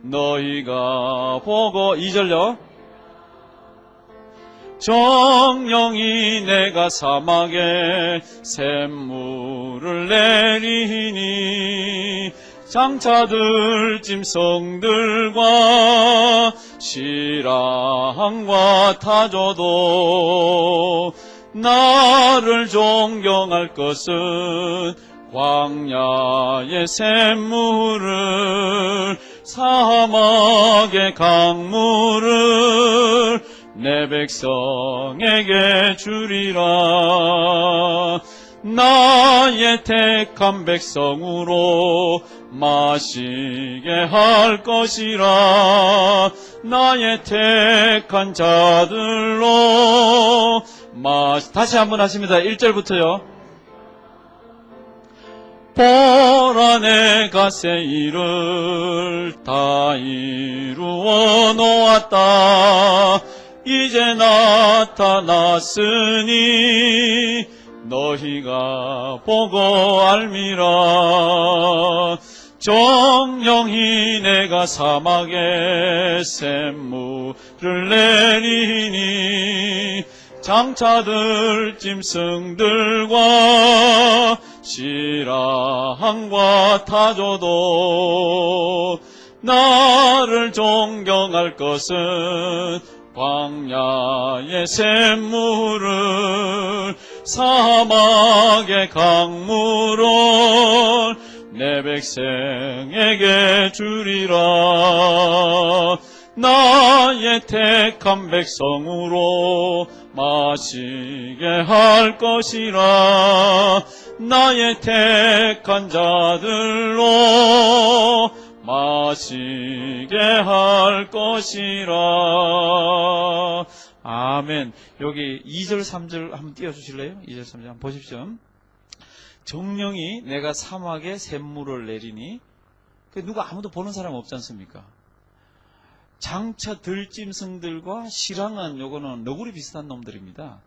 너희가 보고. 2절요. 정령이 내가 사막에 샘물을 내리니 장차들 짐승들과 시랑과 타조도 나를 존경할 것은 광야의 샘물을 사막의 강물을 내 백성에게 주리라. 나의 택한 백성으로 마시게 할 것이라. 나의 택한 자들로 다시 한번 하십니다. 1절부터요. 보라 내가 새 일을 다 이루어 놓았다. 이제 나타났으니 너희가 보고 알미라. 정령이 내가 사막에 샘물을 내리니 장차들 짐승들과 시랑과 타조도 나를 존경할 것은 광야의 샘물을 사막의 강물을 내 백성에게 주리라. 나의 택한 백성으로 마시게 할 것이라. 나의 택한 자들로 마시게 할 것이라. 아멘. 여기 2절 3절 한번 띄워주실래요? 2절 3절 한번 보십시오. 정령이 내가 사막에 샘물을 내리니, 누가 아무도 보는 사람 없지 않습니까? 장차 들짐승들과 시랑은 요거는 너구리 비슷한 놈들입니다.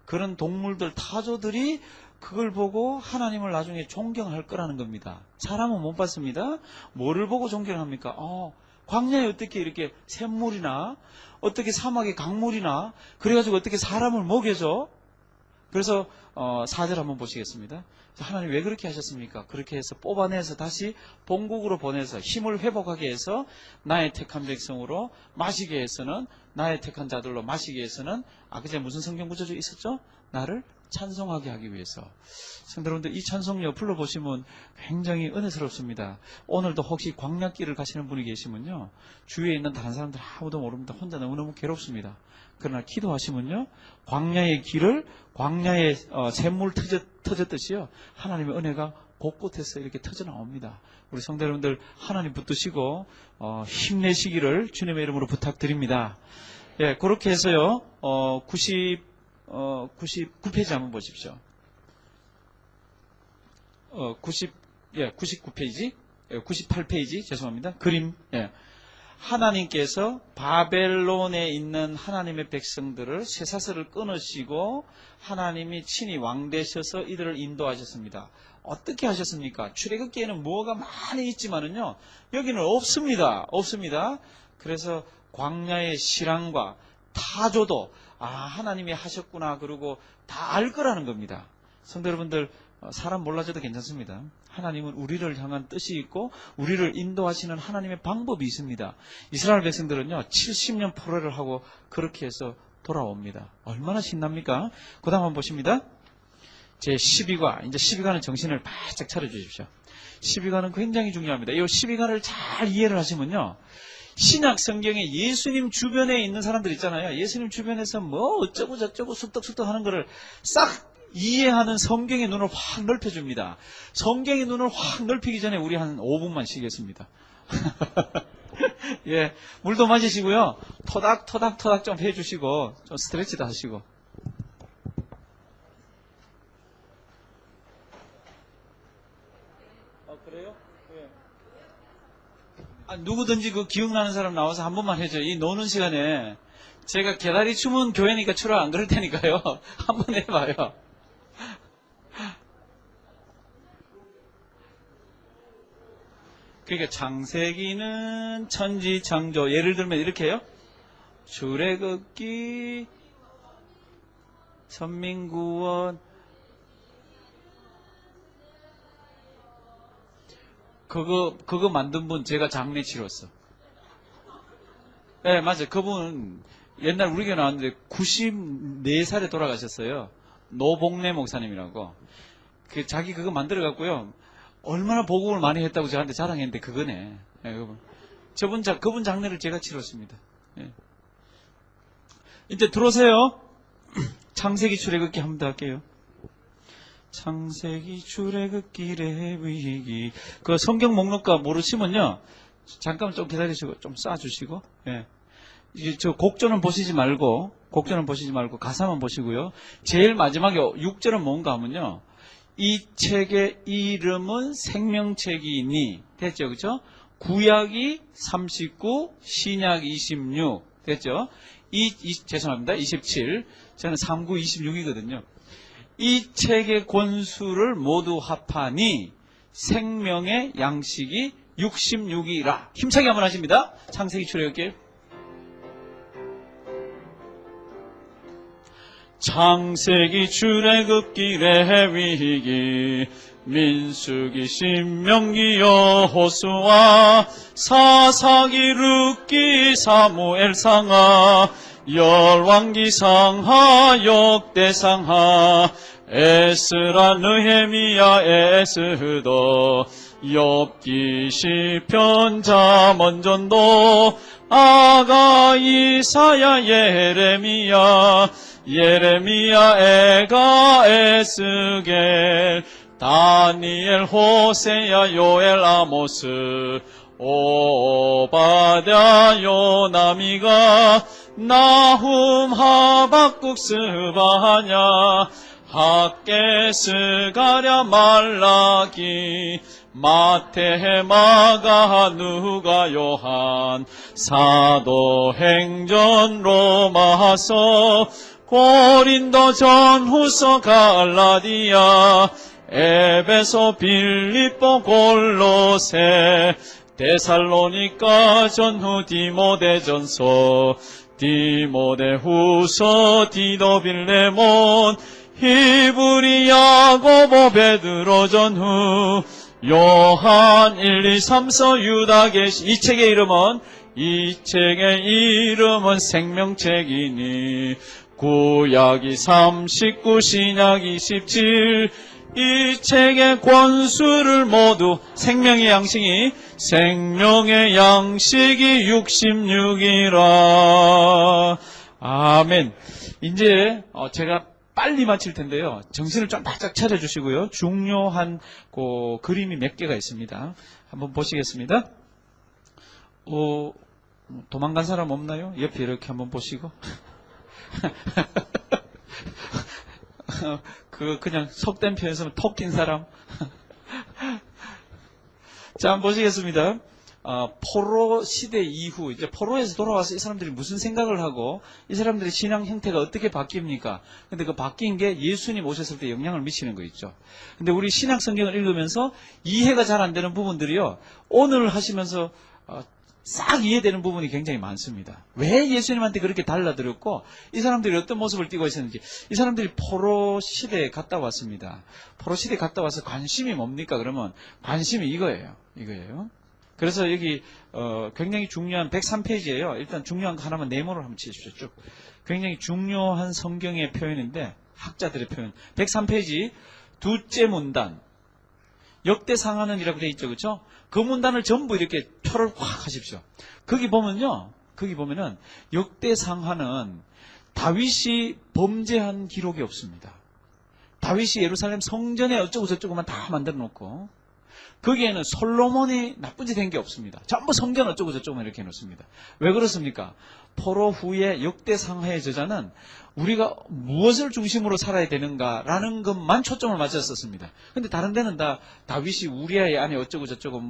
그런 동물들, 타조들이 그걸 보고 하나님을 나중에 존경할 거라는 겁니다. 사람은 못 봤습니다. 뭐를 보고 존경합니까? 광야에 어떻게 이렇게 샘물이나 어떻게 사막에 강물이나 그래가지고 어떻게 사람을 먹여줘? 그래서 4절 한번 보시겠습니다. 하나님 왜 그렇게 하셨습니까? 그렇게 해서 뽑아내서 다시 본국으로 보내서 힘을 회복하게 해서 나의 택한 백성으로 마시게 해서는, 나의 택한 자들로 마시게 해서는, 그제 무슨 성경 구절이 있었죠? 나를 찬송하게 하기 위해서. 성도님들, 이 찬송요 불러보시면 굉장히 은혜스럽습니다. 오늘도 혹시 광야길을 가시는 분이 계시면요, 주위에 있는 다른 사람들 아무도 모릅니다. 혼자 너무너무 괴롭습니다. 그러나 기도하시면요, 광야의 길을, 광야의 샘물 터졌듯이요, 하나님의 은혜가 곳곳에서 이렇게 터져 나옵니다. 우리 성도 여러분들, 하나님 붙드시고 힘내시기를 주님의 이름으로 부탁드립니다. 예, 그렇게 해서요, 99페이지 한번 보십시오. 99페이지, 98페이지, 죄송합니다. 그림, 예. 하나님께서 바벨론에 있는 하나님의 백성들을 쇠사슬을 끊으시고 하나님이 친히 왕 되셔서 이들을 인도하셨습니다. 어떻게 하셨습니까? 출애굽기에는 뭐가 많이 있지만은요, 여기는 없습니다. 없습니다. 그래서 광야의 시랑과 타조도 하나님이 하셨구나, 그러고 다 알 거라는 겁니다. 성도 여러분들, 사람 몰라줘도 괜찮습니다. 하나님은 우리를 향한 뜻이 있고 우리를 인도하시는 하나님의 방법이 있습니다. 이스라엘 백성들은요, 70년 포로를 하고 그렇게 해서 돌아옵니다. 얼마나 신납니까? 그 다음 한번 보십니다. 제 12과, 이제 12가는 정신을 바짝 차려주십시오. 12가는 굉장히 중요합니다. 이 12가를 잘 이해를 하시면요, 신약 성경에 예수님 주변에 있는 사람들 있잖아요. 예수님 주변에서 뭐 어쩌고 저쩌고 쑥덕쑥덕 하는 거를 싹 이해하는 성경의 눈을 확 넓혀줍니다. 성경의 눈을 확 넓히기 전에 우리 한 5분만 쉬겠습니다. 예, 물도 마시시고요, 토닥토닥 좀 해주시고, 좀 스트레치도 하시고. 그래요? 예. 누구든지 그 기억나는 사람 나와서 한 번만 해줘요. 이 노는 시간에. 제가 개다리 춤은 교회니까 추라 안 그럴 테니까요. 한번 해봐요. 그러니까 창세기는 천지창조, 예를 들면 이렇게 해요. 출애굽기 선민구원. 그거 만든 분 제가 장례 치렀어. 네, 맞아요. 그분 옛날 우리 교회 나왔는데 94살에 돌아가셨어요. 노복래 목사님이라고. 자기 그거 만들어 갖고요. 얼마나 복음을 많이 했다고 저한테 자랑했는데 그거네. 네, 그분 장례를 제가 치렀습니다. 네. 이제 들어오세요. 창세기 출애굽기 한 번 더 할게요. 창세기 출애굽기 레위기. 그 성경 목록가 모르시면요. 잠깐 좀 기다리시고 좀 쌓아주시고. 예. 이제 저 곡조는 보시지 말고 가사만 보시고요. 제일 마지막에 6절은 뭔가 하면요. 이 책의 이름은 생명책이니 됐죠, 그렇죠? 구약이 39, 신약 26 됐죠? 죄송합니다. 27. 저는 39, 26이거든요. 이 책의 권수를 모두 합하니 생명의 양식이 66이라. 힘차게 한번 하십니다. 창세기 출애굽기. 창세기 출애굽기 레위기 민수기 신명기 여호수아 사사기 룻기 사무엘 상하 열왕기 상하 역대 상하 에스라 느헤미야 에스더 욥기 시편 잠언전도 아가 이사야 예레미야 에가 에스겔 다니엘 호세야 요엘 아모스 오바댜 요나미가 나훔 하박국 스바냐 학개 스가랴 말라기 마태 마가 누가 요한 사도행전 로마서 고린도 전후서 갈라디아 에베소 빌립보 골로새 데살로니가 전후 디모데전서 디모데후서 디도 빌레몬 히브리 야고보 베드로 전후 요한 1, 2, 3서 유다 계시. 이 책의 이름은 생명책이니 구약이 39 신약 27 이 책의 권수를 모두 생명의 양식이 66이라. 아멘. 이제 제가 빨리 마칠 텐데요. 정신을 좀 바짝 차려주시고요. 중요한 그림이 몇 개가 있습니다. 한번 보시겠습니다. 도망간 사람 없나요? 옆에 이렇게 한번 보시고. 그냥 속된 표현에서 톡 낀 사람. 자, 한번 보시겠습니다. 포로 시대 이후, 이제 포로에서 돌아와서 이 사람들이 무슨 생각을 하고, 이 사람들의 신앙 형태가 어떻게 바뀝니까? 근데 그 바뀐 게 예수님 오셨을 때 영향을 미치는 거 있죠. 근데 우리 신약 성경을 읽으면서 이해가 잘 안 되는 부분들이요, 오늘 하시면서, 싹 이해되는 부분이 굉장히 많습니다. 왜 예수님한테 그렇게 달라들었고, 이 사람들이 어떤 모습을 띠고 있었는지. 이 사람들이 포로 시대에 갔다 왔습니다. 포로 시대에 갔다 와서 관심이 뭡니까? 그러면 관심이 이거예요. 그래서 여기 굉장히 중요한 103페이지예요. 일단 중요한 거 하나만 네모를 한번 치십시오. 쭉. 굉장히 중요한 성경의 표현인데 학자들의 표현. 103페이지 두째 문단. 역대상하는이라고 되어 있죠. 그렇죠? 그 문단을 전부 이렇게 표를 확 하십시오. 거기 보면은 역대상하는 다윗이 범죄한 기록이 없습니다. 다윗이 예루살렘 성전에 어쩌고 저쩌고만 다 만들어 놓고 거기에는 솔로몬이 나쁜 짓 한 게 없습니다. 전부 성전 어쩌고 저쩌고만 이렇게 해놓습니다. 왜 그렇습니까? 포로 후에 역대상하의 저자는 우리가 무엇을 중심으로 살아야 되는가라는 것만 초점을 맞췄었습니다. 근데 다른 데는 다 다윗이 우리아의 안에 어쩌고 저쩌고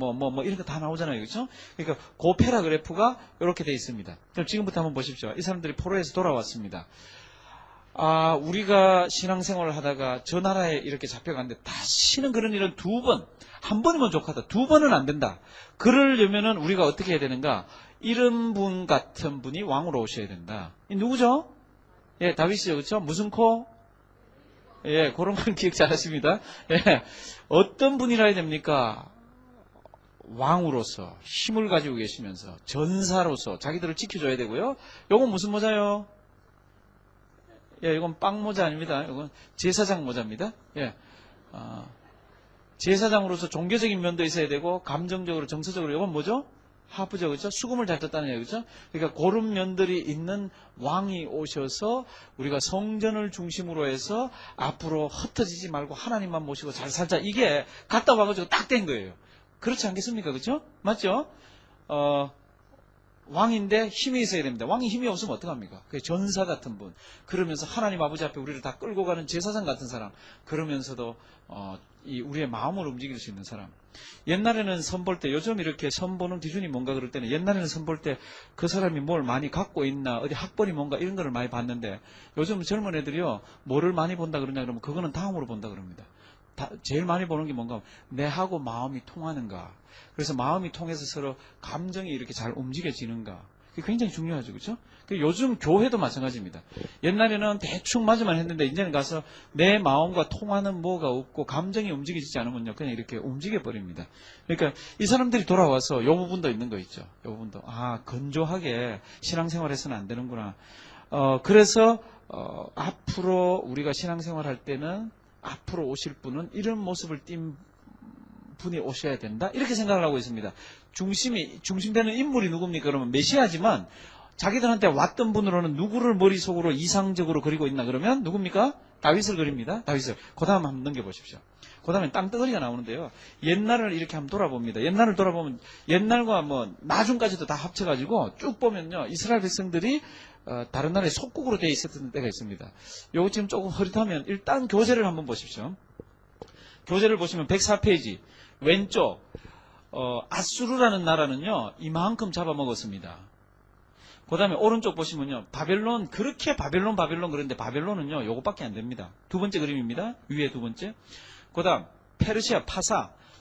이런 거 다 나오잖아요. 그렇죠? 그러니까 그 패러그래프가 이렇게 되어 있습니다. 그럼 지금부터 한번 보십시오. 이 사람들이 포로에서 돌아왔습니다. 우리가 신앙생활을 하다가 저 나라에 이렇게 잡혀갔는데 다시는 그런 일은 한 번이면 족하다. 두 번은 안 된다. 그러려면은 우리가 어떻게 해야 되는가? 이런 분 같은 분이 왕으로 오셔야 된다. 이 누구죠? 예, 다윗이죠. 그렇죠? 무슨 코? 예, 그런 건 기억 잘 하십니다. 예, 어떤 분이라 해야 됩니까? 왕으로서 힘을 가지고 계시면서 전사로서 자기들을 지켜줘야 되고요. 요건 무슨 모자요? 예, 이건 빵 모자 아닙니다. 이건 제사장 모자입니다. 예, 제사장으로서 종교적인 면도 있어야 되고 감정적으로 정서적으로 이건 뭐죠? 하프죠, 그렇죠? 수금을 잘 떴다는 얘기죠. 그러니까 그런 면들이 있는 왕이 오셔서 우리가 성전을 중심으로 해서 앞으로 흩어지지 말고 하나님만 모시고 잘 살자. 이게 갔다 와가지고 딱 된 거예요. 그렇지 않겠습니까, 그렇죠? 맞죠? 왕인데 힘이 있어야 됩니다. 왕이 힘이 없으면 어떡합니까? 그 전사 같은 분. 그러면서 하나님 아버지 앞에 우리를 다 끌고 가는 제사장 같은 사람. 그러면서도 이 우리의 마음을 움직일 수 있는 사람. 옛날에는 선볼 때, 요즘 이렇게 선보는 기준이 뭔가 그럴 때는 옛날에는 선볼 때 그 사람이 뭘 많이 갖고 있나, 어디 학벌이 뭔가 이런 거를 많이 봤는데 요즘 젊은 애들이요, 뭐를 많이 본다 그러냐 그러면 그거는 다음으로 본다 그럽니다. 제일 많이 보는 게 뭔가 내하고 마음이 통하는가. 그래서 마음이 통해서 서로 감정이 이렇게 잘 움직여지는가. 그게 굉장히 중요하죠. 그렇죠? 요즘 교회도 마찬가지입니다. 옛날에는 대충 맞으만 했는데 이제는 가서 내 마음과 통하는 뭐가 없고 감정이 움직이지 않으면요, 그냥 이렇게 움직여 버립니다. 그러니까 이 사람들이 돌아와서 이 부분도 있는 거 있죠. 이 부분도 건조하게 신앙생활해서는 안 되는구나. 그래서 앞으로 우리가 신앙생활할 때는 앞으로 오실 분은 이런 모습을 띈 분이 오셔야 된다. 이렇게 생각을 하고 있습니다. 중심되는 인물이 누굽니까? 그러면 메시아지만 자기들한테 왔던 분으로는 누구를 머릿속으로 이상적으로 그리고 있나 그러면 누굽니까? 다윗을 그립니다. 다윗을. 그 다음 한번 넘겨보십시오. 그 다음에 땅덩어리가 나오는데요. 옛날을 이렇게 한번 돌아봅니다. 옛날을 돌아보면 옛날과 뭐 나중까지도 다 합쳐가지고 쭉 보면요. 이스라엘 백성들이 다른 나라의 속국으로 되어 있었던 때가 있습니다. 요거 지금 조금 흐릿하면 일단 교재를 한번 보십시오. 교재를 보시면 104페이지 왼쪽 아수르라는 나라는요 이만큼 잡아먹었습니다. 그 다음에 오른쪽 보시면요 바벨론, 그렇게 바벨론 그런데 바벨론은요 요것밖에 안 됩니다. 두 번째 그림입니다. 위에 두 번째. 그 다음 페르시아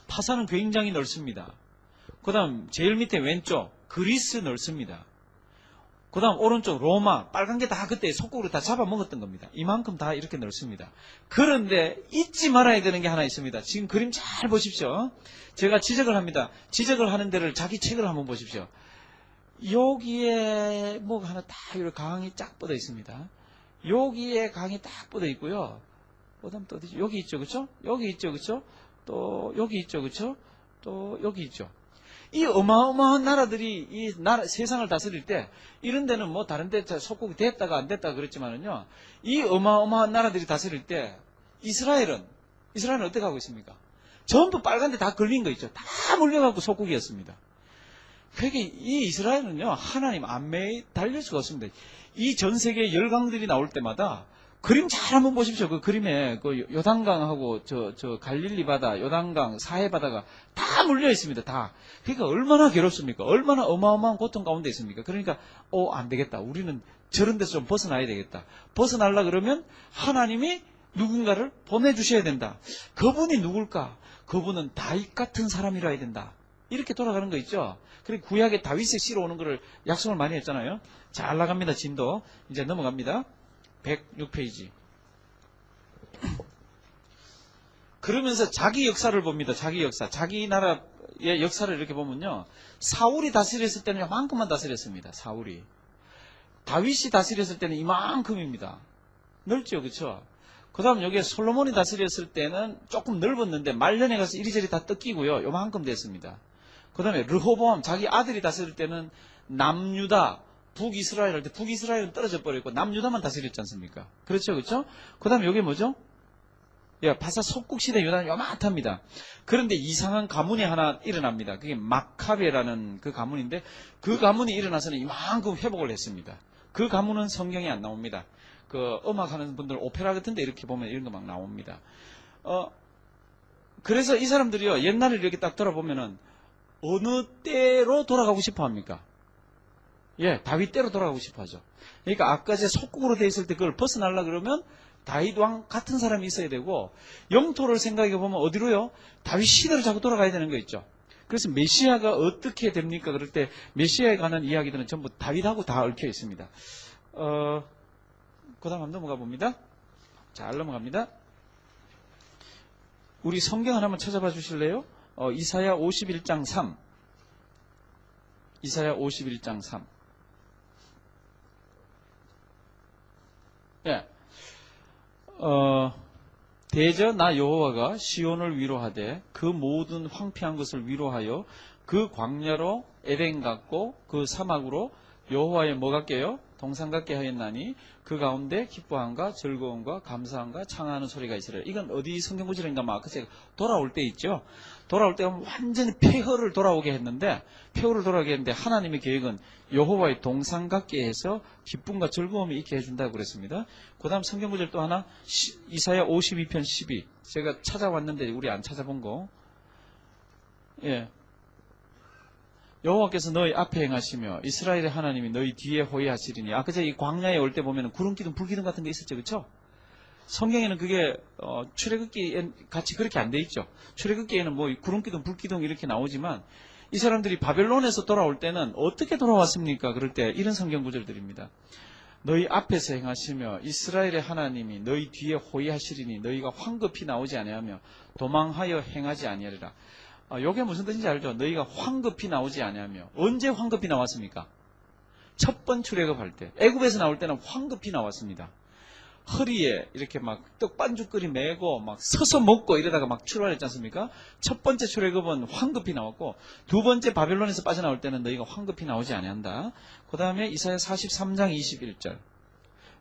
파사는 굉장히 넓습니다. 그 다음 제일 밑에 왼쪽 그리스 넓습니다. 그 다음 오른쪽 로마, 빨간 게 다 그때 속국으로 다 잡아먹었던 겁니다. 이만큼 다 이렇게 넓습니다. 그런데 잊지 말아야 되는 게 하나 있습니다. 지금 그림 잘 보십시오. 제가 지적을 합니다. 지적을 하는 데를 자기 책을 한번 보십시오. 여기에 뭐가 하나 딱 이렇게 강이 쫙 뻗어 있습니다. 여기에 강이 딱 뻗어 있고요. 그 다음 또 어디지? 여기 있죠, 그쵸? 여기 있죠, 그쵸? 또 여기 있죠, 그쵸? 또 여기 있죠. 이 어마어마한 나라들이 이 세상을 다스릴 때 이런 데는 뭐 다른 데 속국이 됐다가 안 됐다가 그랬지만은요. 이 어마어마한 나라들이 다스릴 때 이스라엘은 어떻게 하고 있습니까? 전부 빨간 데 다 걸린 거 있죠. 다 몰려갖고 속국이었습니다. 그러니까 이 이스라엘은요. 하나님 안매에 달릴 수가 없습니다. 이 전 세계 열강들이 나올 때마다 그림 잘 한번 보십시오. 그 그림에 그 요단강하고 저 갈릴리 바다, 요단강, 사해 바다가 다 물려 있습니다. 다. 그러니까 얼마나 괴롭습니까? 얼마나 어마어마한 고통 가운데 있습니까? 그러니까 안 되겠다. 우리는 저런 데서 좀 벗어나야 되겠다. 벗어나려 그러면 하나님이 누군가를 보내주셔야 된다. 그분이 누굴까? 그분은 다윗 같은 사람이라 해야 된다. 이렇게 돌아가는 거 있죠. 그리고 구약에 다윗의 씨로 오는 거를 약속을 많이 했잖아요. 잘 나갑니다. 진도. 이제 넘어갑니다. 106페이지. 그러면서 자기 역사를 봅니다. 자기 역사. 자기 나라의 역사를 이렇게 보면요. 사울이 다스렸을 때는 이만큼만 다스렸습니다. 사울이. 다윗이 다스렸을 때는 이만큼입니다. 넓죠, 그렇죠? 그 다음 여기에 솔로몬이 다스렸을 때는 조금 넓었는데 말년에 가서 이리저리 다 뜯기고요. 요만큼 됐습니다. 그 다음에 르호보암, 자기 아들이 다스릴 때는 남유다, 북이스라엘 할 때 북이스라엘은 떨어져 버렸고 남유다만 다스렸지 않습니까? 그렇죠, 그렇죠? 그 다음에 이게 뭐죠? 바사 속국시대 유다는 요만합니다. 그런데 이상한 가문이 하나 일어납니다. 그게 마카베라는 그 가문인데 그 가문이 일어나서는 이만큼 회복을 했습니다. 그 가문은 성경에 안 나옵니다. 그 음악하는 분들 오페라 같은데 이렇게 보면 이런 거 막 나옵니다. 그래서 이 사람들이요 옛날을 이렇게 딱 돌아보면은 어느 때로 돌아가고 싶어 합니까? 다윗 때로 돌아가고 싶어 하죠. 그러니까 아까 제 속국으로 돼 있을 때 그걸 벗어나려고 그러면 다윗 왕 같은 사람이 있어야 되고 영토를 생각해 보면 어디로요? 다윗 시대로 자꾸 돌아가야 되는 거 있죠. 그래서 메시아가 어떻게 됩니까? 그럴 때 메시아에 관한 이야기들은 전부 다윗하고 다 얽혀 있습니다. 그 다음 한번 넘어가 봅니다. 잘 넘어갑니다. 우리 성경 하나만 찾아봐 주실래요? 이사야 51장 3. 이사야 51장 3. 예. 대저 나 여호와가 시온을 위로하되 그 모든 황폐한 것을 위로하여 그 광야로 에덴 같고 그 사막으로 여호와의 뭐 같게요? 동산 같게 하였나니 그 가운데 기뻐함과 즐거움과 감사함과 창하는 소리가 있으리라. 이건 어디 성경 구절인가 막 그제 돌아올 때 있죠. 돌아올 때 완전히 폐허를 돌아오게 했는데 하나님의 계획은 여호와의 동산 같게 해서 기쁨과 즐거움이 있게 해준다고 그랬습니다. 그 다음 성경 구절 또 하나 이사야 52편 12 제가 찾아왔는데 우리 안 찾아본 거 예. 여호와께서 너희 앞에 행하시며 이스라엘의 하나님이 너희 뒤에 호위하시리니 그제 이 광야에 올 때 보면 구름기둥 불기둥 같은 게 있었죠. 그렇죠? 성경에는 그게 출애굽기에 같이 그렇게 안 돼 있죠. 출애굽기에는 뭐 구름기둥 불기둥 이렇게 나오지만 이 사람들이 바벨론에서 돌아올 때는 어떻게 돌아왔습니까? 그럴 때 이런 성경 구절들입니다. 너희 앞에서 행하시며 이스라엘의 하나님이 너희 뒤에 호위하시리니 너희가 황급히 나오지 아니하며 도망하여 행하지 아니하리라. 이게 무슨 뜻인지 알죠? 너희가 황급히 나오지 아니하며. 언제 황급히 나왔습니까? 첫 번 출애굽할 때. 애굽에서 나올 때는 황급히 나왔습니다. 허리에 이렇게 막 떡반죽거리 메고 막 서서 먹고 이러다가 막 출발했지 않습니까? 첫 번째 출애굽은 황급히 나왔고 두 번째 바벨론에서 빠져나올 때는 너희가 황급히 나오지 아니한다. 그 다음에 이사야 43장 21절.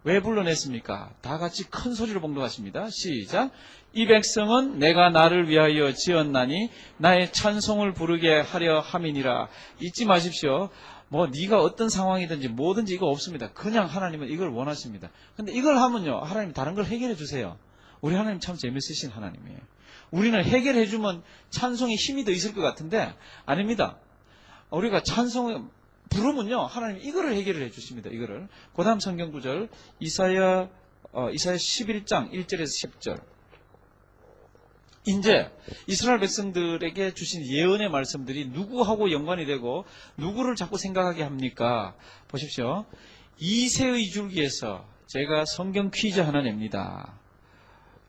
왜 불러냈습니까? 다 같이 큰 소리로 봉독하십니다. 시작. 이 백성은 내가 나를 위하여 지었나니 나의 찬송을 부르게 하려 함이니라. 잊지 마십시오. 뭐 네가 어떤 상황이든지 뭐든지 이거 없습니다. 그냥 하나님은 이걸 원하십니다. 근데 이걸 하면요. 하나님 다른 걸 해결해 주세요. 우리 하나님 참 재밌으신 하나님이에요. 우리는 해결해 주면 찬송에 힘이 더 있을 것 같은데 아닙니다. 우리가 찬송을 부르면요. 하나님 이거를 해결을 해 주십니다. 이거를. 그 다음 성경 구절 이사야 11장 1절에서 10절. 이제 이스라엘 백성들에게 주신 예언의 말씀들이 누구하고 연관이 되고 누구를 자꾸 생각하게 합니까? 보십시오. 이새의 줄기에서 제가 성경 퀴즈 하나 냅니다.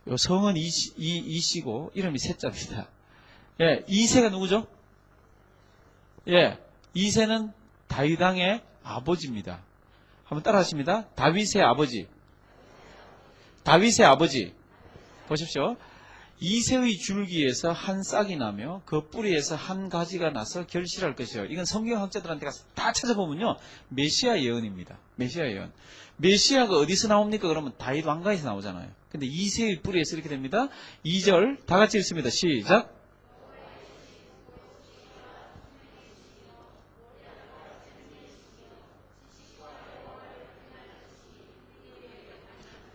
요 성은 이시고 이름이 세자입니다. 예, 이새가 누구죠? 예, 이새는 다윗 왕의 아버지입니다. 한번 따라하십니다. 다윗의 아버지. 다윗의 아버지. 보십시오. 이새의 줄기에서 한 싹이 나며 그 뿌리에서 한 가지가 나서 결실할 것이요. 이건 성경학자들한테 가서 다 찾아보면요. 메시아 예언입니다. 메시아 예언. 메시아가 어디서 나옵니까? 그러면 다윗 왕가에서 나오잖아요. 근데 이새의 뿌리에서 이렇게 됩니다. 2절 다 같이 읽습니다. 시작.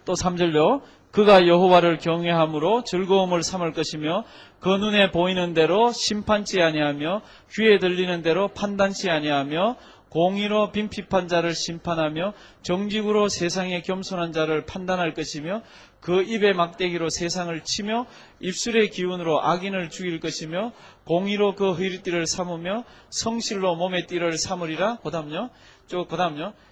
또 3절요. 그가 여호와를 경외함으로 즐거움을 삼을 것이며 그 눈에 보이는 대로 심판치 아니하며 귀에 들리는 대로 판단치 아니하며 공의로 빈핍한 자를 심판하며 정직으로 세상에 겸손한 자를 판단할 것이며 그 입의 막대기로 세상을 치며 입술의 기운으로 악인을 죽일 것이며 공의로 그 허리띠를 삼으며 성실로 몸의 띠를 삼으리라. 그 다음요.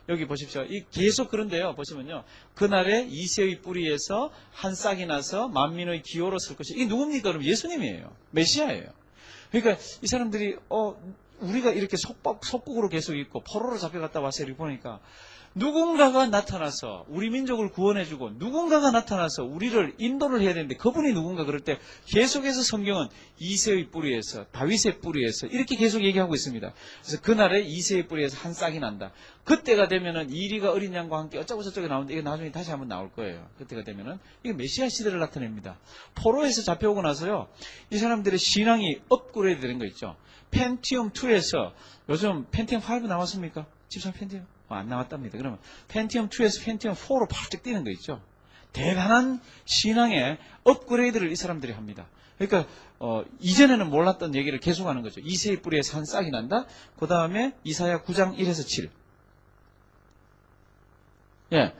여기 보십시오. 이 계속 그런데요. 보시면요. 그날에 이새의 뿌리에서 한 싹이 나서 만민의 기호로 설 것이. 이게 누굽니까? 그럼 예수님이에요. 메시아예요. 그러니까 이 사람들이 우리가 이렇게 속국으로 계속 있고 포로로 잡혀갔다 와서 이렇게 보니까 누군가가 나타나서 우리 민족을 구원해주고 누군가가 나타나서 우리를 인도를 해야 되는데 그분이 누군가 그럴 때 계속해서 성경은 이새의 뿌리에서 다윗의 뿌리에서 이렇게 계속 얘기하고 있습니다. 그래서 그날에 이새의 뿌리에서 한 싹이 난다. 그때가 되면은 이리가 어린 양과 함께 어쩌고 저쩌고 나오는데 이게 나중에 다시 한번 나올 거예요. 그때가 되면은 이게 메시아 시대를 나타냅니다. 포로에서 잡혀오고 나서요. 이 사람들의 신앙이 업그레이드 되는 거 있죠. 펜티움 2에서 요즘 펜티움 5 나왔습니까? 집사 펜티움? 안 나왔답니다. 그러면 펜티움 2에서 펜티움 4로 팔짝 뛰는 거 있죠. 대단한 신앙의 업그레이드를 이 사람들이 합니다. 그러니까 이전에는 몰랐던 얘기를 계속하는 거죠. 이새의 뿌리에서 한 싹이 난다. 그 다음에 이사야 9장 1에서 7. 예,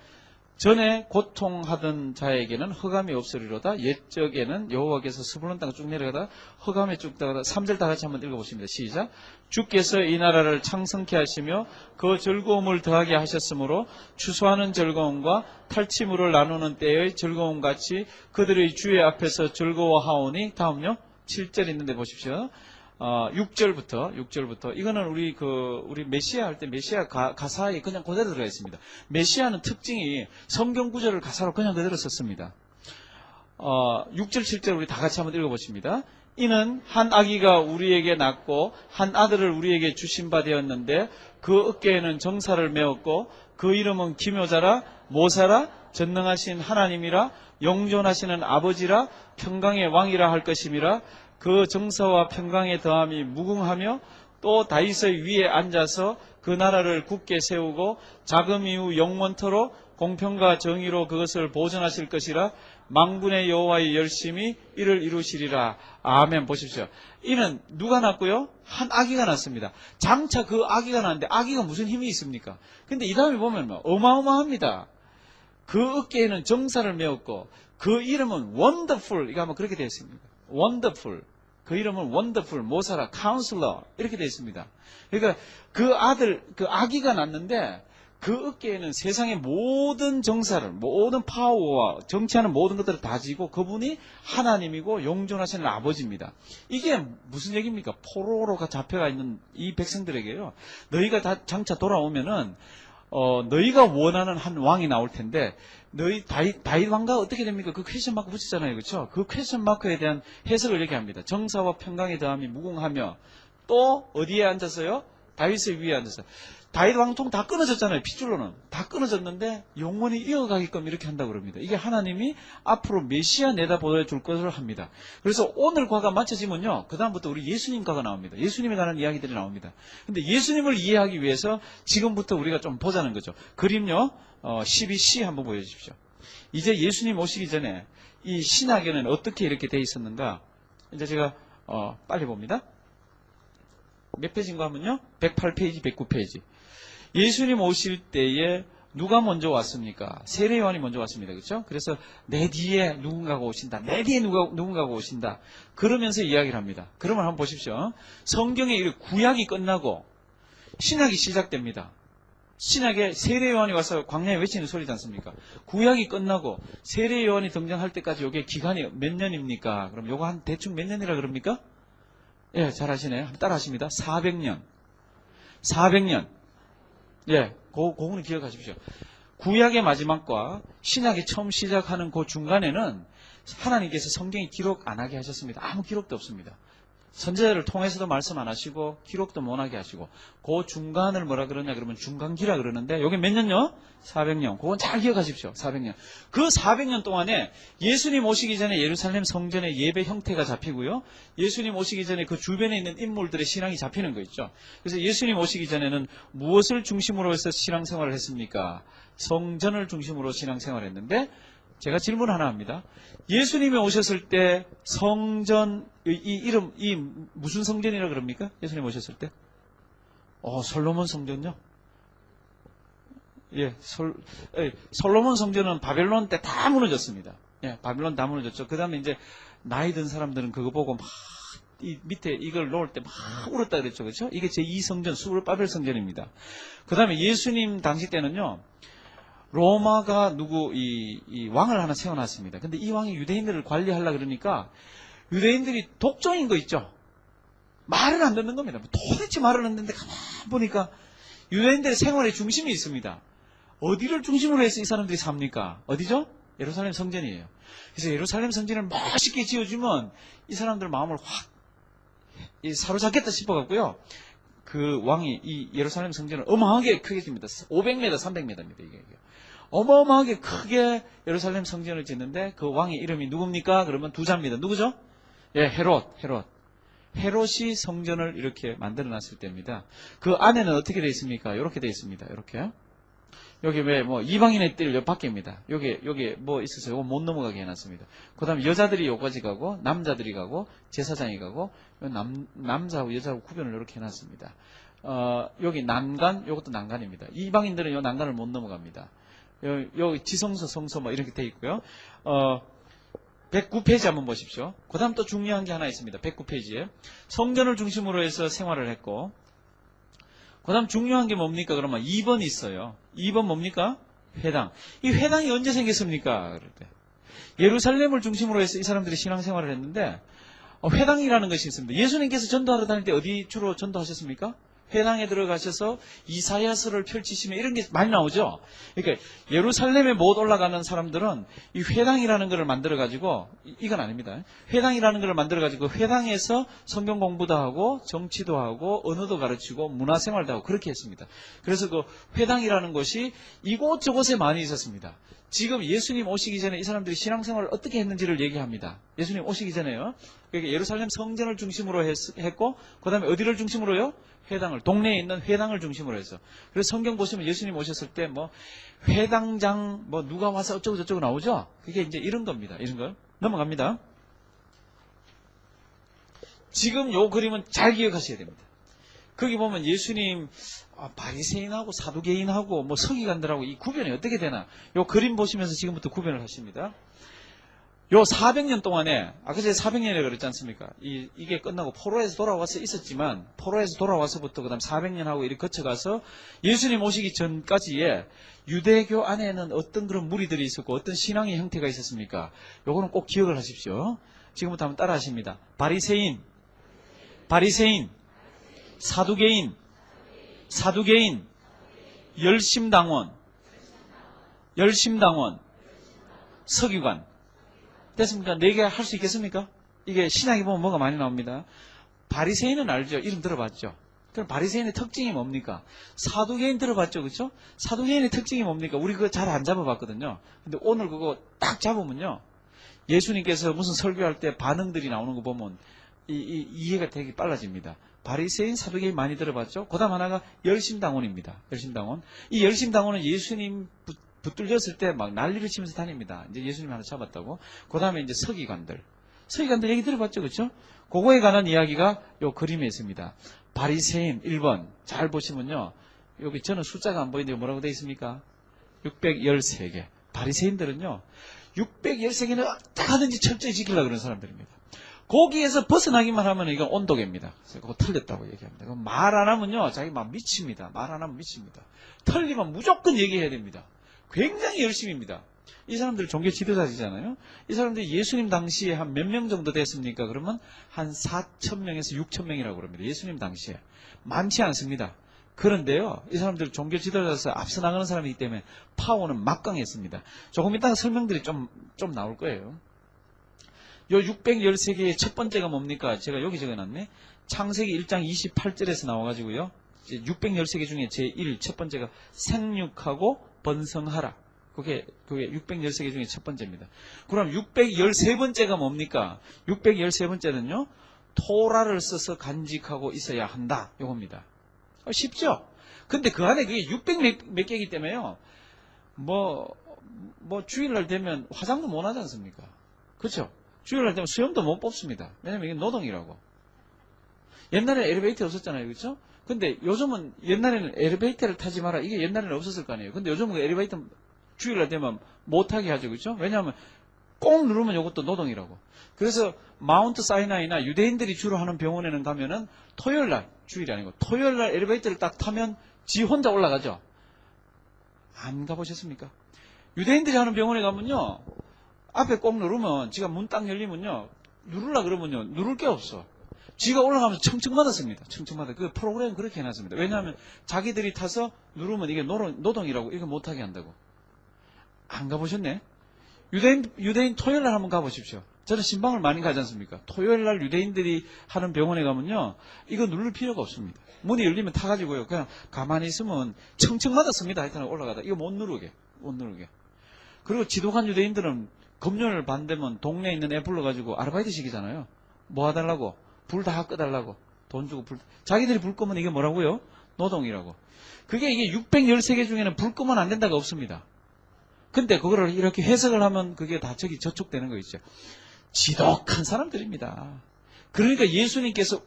전에 고통하던 자에게는 흑암이 없으리로다. 옛적에는 여호와께서 스불론 땅 쭉 내려가다 흑암에 쭉 가다. 3절 다 같이 한번 읽어보십니다. 시작. 주께서 이 나라를 창성케 하시며 그 즐거움을 더하게 하셨으므로 추수하는 즐거움과 탈취물을 나누는 때의 즐거움 같이 그들의 주의 앞에서 즐거워하오니. 다음요. 7절 있는데 보십시오. 6절부터 이거는 우리 메시아 할 때 메시아 가사에 그냥 그대로 들어가 있습니다. 메시아는 특징이 성경 구절을 가사로 그냥 그대로 썼습니다. 6절 7절 우리 다 같이 한번 읽어보십니다. 이는 한 아기가 우리에게 낳고 한 아들을 우리에게 주신 바 되었는데 그 어깨에는 정사를 메었고 그 이름은 기묘자라 모사라 전능하신 하나님이라 영존하시는 아버지라 평강의 왕이라 할 것임이라. 그 정사와 평강의 더함이 무궁하며 또 다윗의 위에 앉아서 그 나라를 굳게 세우고 자금 이후 영원토록 공평과 정의로 그것을 보존하실 것이라. 만군의 여호와의 열심히 이를 이루시리라. 아멘. 보십시오. 이는 누가 낳고요? 한 아기가 낳습니다. 장차 그 아기가 낳는데 아기가 무슨 힘이 있습니까? 근데 이 다음에 보면 어마어마합니다. 그 어깨에는 정사를 메었고 그 이름은 원더풀. 이거 아마 그렇게 되어 있습니다. 원더풀. 그 이름은 원더풀, 모사라, 카운슬러 이렇게 되어 있습니다. 그러니까 그 아기가 낳는데 그 어깨에는 세상의 모든 정사를, 모든 파워와 정치하는 모든 것들을 다 지고 그분이 하나님이고 영존하시는 아버지입니다. 이게 무슨 얘기입니까? 포로로가 잡혀가 있는 이 백성들에게요. 너희가 다 장차 돌아오면은 너희가 원하는 한 왕이 나올 텐데 너희 다윗 왕가 어떻게 됩니까? 그 퀘스천 마크 붙였잖아요. 그렇죠? 그 퀘스천 마크에 대한 해석을 얘기합니다. 정사와 평강의 더함이 무궁하며 또 어디에 앉아서요? 다윗의 위에 앉아서. 다윗 왕통 다 끊어졌잖아요. 핏줄로는. 다 끊어졌는데 영원히 이어가게끔 이렇게 한다고 그럽니다. 이게 하나님이 앞으로 메시아 내다 보여줄 것을 합니다. 그래서 오늘 과가 마쳐지면요. 그 다음부터 우리 예수님 과가 나옵니다. 예수님에 관한 이야기들이 나옵니다. 근데 예수님을 이해하기 위해서 지금부터 우리가 좀 보자는 거죠. 그림요. 12C 한번 보여주십시오. 이제 예수님 오시기 전에 이 신학에는 어떻게 이렇게 돼 있었는가. 이제 제가 빨리 봅니다. 몇 페이지인가 하면요. 108페이지, 109페이지. 예수님 오실 때에 누가 먼저 왔습니까? 세례 요한이 먼저 왔습니다. 그렇죠? 그래서 내 뒤에 누군가가 오신다. 내 뒤에 누군가가 오신다. 그러면서 이야기를 합니다. 그러면 한번 보십시오. 성경에 구약이 끝나고 신약이 시작됩니다. 신약에 세례 요한이 와서 광야에 외치는 소리지 않습니까? 구약이 끝나고 세례 요한이 등장할 때까지 이게 기간이 몇 년입니까? 그럼 요거 한 대충 몇 년이라 그럽니까? 예, 잘 하시네요. 따라 하십니다. 400년. 400년. 예, 그거는 기억하십시오. 구약의 마지막과 신약이 처음 시작하는 그 중간에는 하나님께서 성경에 기록 안 하게 하셨습니다. 아무 기록도 없습니다. 선지자를 통해서도 말씀 안 하시고 기록도 못 하게 하시고 그 중간을 뭐라 그러냐 그러면 중간기라 그러는데 여기 몇 년요? 400년. 그건 잘 기억하십시오. 400년. 그 400년 동안에 예수님 오시기 전에 예루살렘 성전의 예배 형태가 잡히고요. 예수님 오시기 전에 그 주변에 있는 인물들의 신앙이 잡히는 거 있죠. 그래서 예수님 오시기 전에는 무엇을 중심으로 해서 신앙생활을 했습니까? 성전을 중심으로 신앙생활을 했는데 제가 질문 하나 합니다. 예수님이 오셨을 때 성전, 이 무슨 성전이라 그럽니까? 예수님 오셨을 때? 솔로몬 성전요? 예, 솔로몬 성전은 바벨론 때 다 무너졌습니다. 예, 바벨론 다 무너졌죠. 그 다음에 이제 나이 든 사람들은 그거 보고 막, 이 밑에 이걸 놓을 때 막 울었다 그랬죠. 그렇죠? 이게 제2성전, 수르바벨 성전입니다. 그 다음에 예수님 당시 때는요, 로마가 이 왕을 하나 세워놨습니다. 근데 이 왕이 유대인들을 관리하려고 그러니까 유대인들이 독종인 거 있죠. 말을 안 듣는 겁니다. 도대체 말을 안 듣는데 가만 보니까 유대인들의 생활의 중심이 있습니다. 어디를 중심으로 해서 이 사람들이 삽니까? 어디죠? 예루살렘 성전이에요. 그래서 예루살렘 성전을 멋있게 지어주면 이 사람들 마음을 확 사로잡겠다 싶어갖고요. 그 왕이 이 예루살렘 성전을 어마어마하게 크게 집니다. 500m, 300m입니다. 이게. 어마어마하게 크게 예루살렘 성전을 짓는데 그 왕의 이름이 누굽니까? 그러면 두 자입니다. 누구죠? 예, 헤롯. 헤롯이 성전을 이렇게 만들어 놨을 때입니다. 그 안에는 어떻게 되어 있습니까? 이렇게 되어 있습니다. 이렇게. 여기 왜 이방인의 뜰 밖입니다. 여기 뭐 있어서 이거 못 넘어가게 해놨습니다. 그 다음에 여자들이 여기까지 가고 남자들이 가고 제사장이 가고 남자하고 여자하고 구별을 이렇게 해놨습니다. 여기 난간, 이것도 난간입니다. 이방인들은 이 난간을 못 넘어갑니다. 여기 지성소, 성소 뭐 이렇게 돼 있고요. 109페이지 한번 보십시오. 그 다음 또 중요한 게 하나 있습니다. 109페이지에. 성전을 중심으로 해서 생활을 했고, 그 다음 중요한 게 뭡니까? 그러면 2번이 있어요. 2번 뭡니까? 회당. 이 회당이 언제 생겼습니까? 그럴 때. 예루살렘을 중심으로 해서 이 사람들이 신앙생활을 했는데, 회당이라는 것이 있습니다. 예수님께서 전도하러 다닐 때 어디 주로 전도하셨습니까? 회당에 들어가셔서 이사야서를 펼치시면 이런 게 많이 나오죠. 그러니까 예루살렘에 못 올라가는 사람들은 이 회당이라는 것을 만들어가지고, 이건 아닙니다. 회당이라는 것을 만들어가지고 회당에서 성경 공부도 하고 정치도 하고 언어도 가르치고 문화생활도 하고 그렇게 했습니다. 그래서 그 회당이라는 것이 이곳저곳에 많이 있었습니다. 지금 예수님 오시기 전에 이 사람들이 신앙생활을 어떻게 했는지를 얘기합니다. 예수님 오시기 전에요. 그러니까 예루살렘 성전을 중심으로 했고, 그 다음에 어디를 중심으로요? 회당을, 동네에 있는 회당을 중심으로 해서. 그래서 성경 보시면 예수님 오셨을 때 뭐 회당장 뭐 누가 와서 어쩌고 저쩌고 나오죠? 그게 이제 이런 겁니다. 이런 거. 넘어갑니다. 지금 요 그림은 잘 기억하셔야 됩니다. 거기 보면 예수님 바리새인하고 사두개인하고 뭐 서기관들하고 이 구별이 어떻게 되나? 요 그림 보시면서 지금부터 구별을 하십니다. 요 400년 동안에, 아까 제가 400년이라고 그랬지 않습니까? 이게 끝나고 포로에서 돌아와서 있었지만, 포로에서 돌아와서부터 그 다음 400년하고 이렇게 거쳐가서 예수님 오시기 전까지에 유대교 안에는 어떤 그런 무리들이 있었고, 어떤 신앙의 형태가 있었습니까? 요거는 꼭 기억을 하십시오. 지금부터 한번 따라 하십니다. 바리새인, 사두개인, 열심당원, 서기관. 됐습니까? 4개 할 수 있겠습니까? 이게 신약에 보면 뭐가 많이 나옵니다. 바리새인은 알죠? 이름 들어봤죠? 그럼 바리새인의 특징이 뭡니까? 사두개인 들어봤죠? 그렇죠? 사두개인의 특징이 뭡니까? 우리 그거 잘 안 잡아봤거든요. 근데 오늘 그거 딱 잡으면요. 예수님께서 무슨 설교할 때 반응들이 나오는 거 보면 이해가 되게 빨라집니다. 바리새인, 사두개인 많이 들어봤죠? 그 다음 하나가 열심당원입니다. 열심당원. 이 열심당원은 예수님 붙들렸을 때 막 난리를 치면서 다닙니다. 이제 예수님 하나 잡았다고. 그 다음에 이제 서기관들 얘기 들어봤죠? 그렇죠? 그거에 관한 이야기가 요 그림에 있습니다. 바리새인 1번. 잘 보시면요. 여기 저는 숫자가 안 보이는데 뭐라고 되어 있습니까? 613개. 바리새인들은요. 613개는 어떻게 하든지 철저히 지키려고 그러는 사람들입니다. 거기에서 벗어나기만 하면 이건 온도계입니다. 그래서 그거 틀렸다고 얘기합니다. 말 안 하면요. 자기 막 미칩니다. 말 안 하면 미칩니다. 틀리면 무조건 얘기해야 됩니다. 굉장히 열심입니다. 이 사람들 종교 지도자시잖아요. 이 사람들이 예수님 당시에 한 몇 명 정도 됐습니까? 그러면 한 4,000명에서 6,000명이라고 그럽니다. 예수님 당시에. 많지 않습니다. 그런데요, 이 사람들 종교 지도자로서 앞서 나가는 사람이기 때문에 파워는 막강했습니다. 조금 이따가 설명들이 좀 나올 거예요. 요 613개의 첫 번째가 뭡니까? 제가 여기 적어놨네. 창세기 1장 28절에서 나와가지고요. 613개 중에 제1, 첫 번째가 생육하고 번성하라. 그게 613개 중에 첫 번째입니다. 그럼 613번째가 뭡니까? 613번째는요. 토라를 써서 간직하고 있어야 한다. 요겁니다. 쉽죠? 근데 그 안에 그게 600 몇 개이기 때문에요. 뭐 주일날 되면 화장도 못 하지 않습니까? 그렇죠? 주일날 되면 수염도 못 뽑습니다. 왜냐면 이게 노동이라고. 옛날에 엘리베이터 없었잖아요. 그렇죠? 근데 요즘은 옛날에는 엘리베이터를 타지 마라. 이게 옛날에는 없었을 거 아니에요. 근데 요즘은 엘리베이터 주일날 되면 못하게 하죠. 그렇죠? 왜냐하면 꼭 누르면 이것도 노동이라고. 그래서 마운트 사이나이나 유대인들이 주로 하는 병원에는 가면은 토요일날, 주일이 아니고 토요일날 엘리베이터를 딱 타면 지 혼자 올라가죠. 안 가보셨습니까? 유대인들이 하는 병원에 가면요. 앞에 꼭 누르면 지가 문 딱 열리면요. 누르려 그러면요. 누를 게 없어. 지가 올라가면서 청청마다 씁니다. 청청마다. 그 프로그램 그렇게 해놨습니다. 왜냐하면 자기들이 타서 누르면 이게 노동이라고 이거 못하게 한다고. 안 가보셨네? 유대인 토요일날 한번 가보십시오. 저는 신방을 많이 가지 않습니까? 토요일날 유대인들이 하는 병원에 가면요. 이거 누를 필요가 없습니다. 문이 열리면 타가지고요. 그냥 가만히 있으면 청청마다 씁니다. 하여튼 올라가다. 이거 못 누르게. 그리고 지독한 유대인들은 금요일 밤 되면 동네에 있는 애 불러가지고 아르바이트 시키잖아요. 뭐 해달라고? 불 다 끄달라고. 돈 주고 자기들이 불 끄면 이게 뭐라고요? 노동이라고. 이게 613개 중에는 불 끄면 안 된다가 없습니다. 근데 그거를 이렇게 해석을 하면 그게 다 저촉되는 거 있죠. 지독한 사람들입니다. 그러니까 예수님께서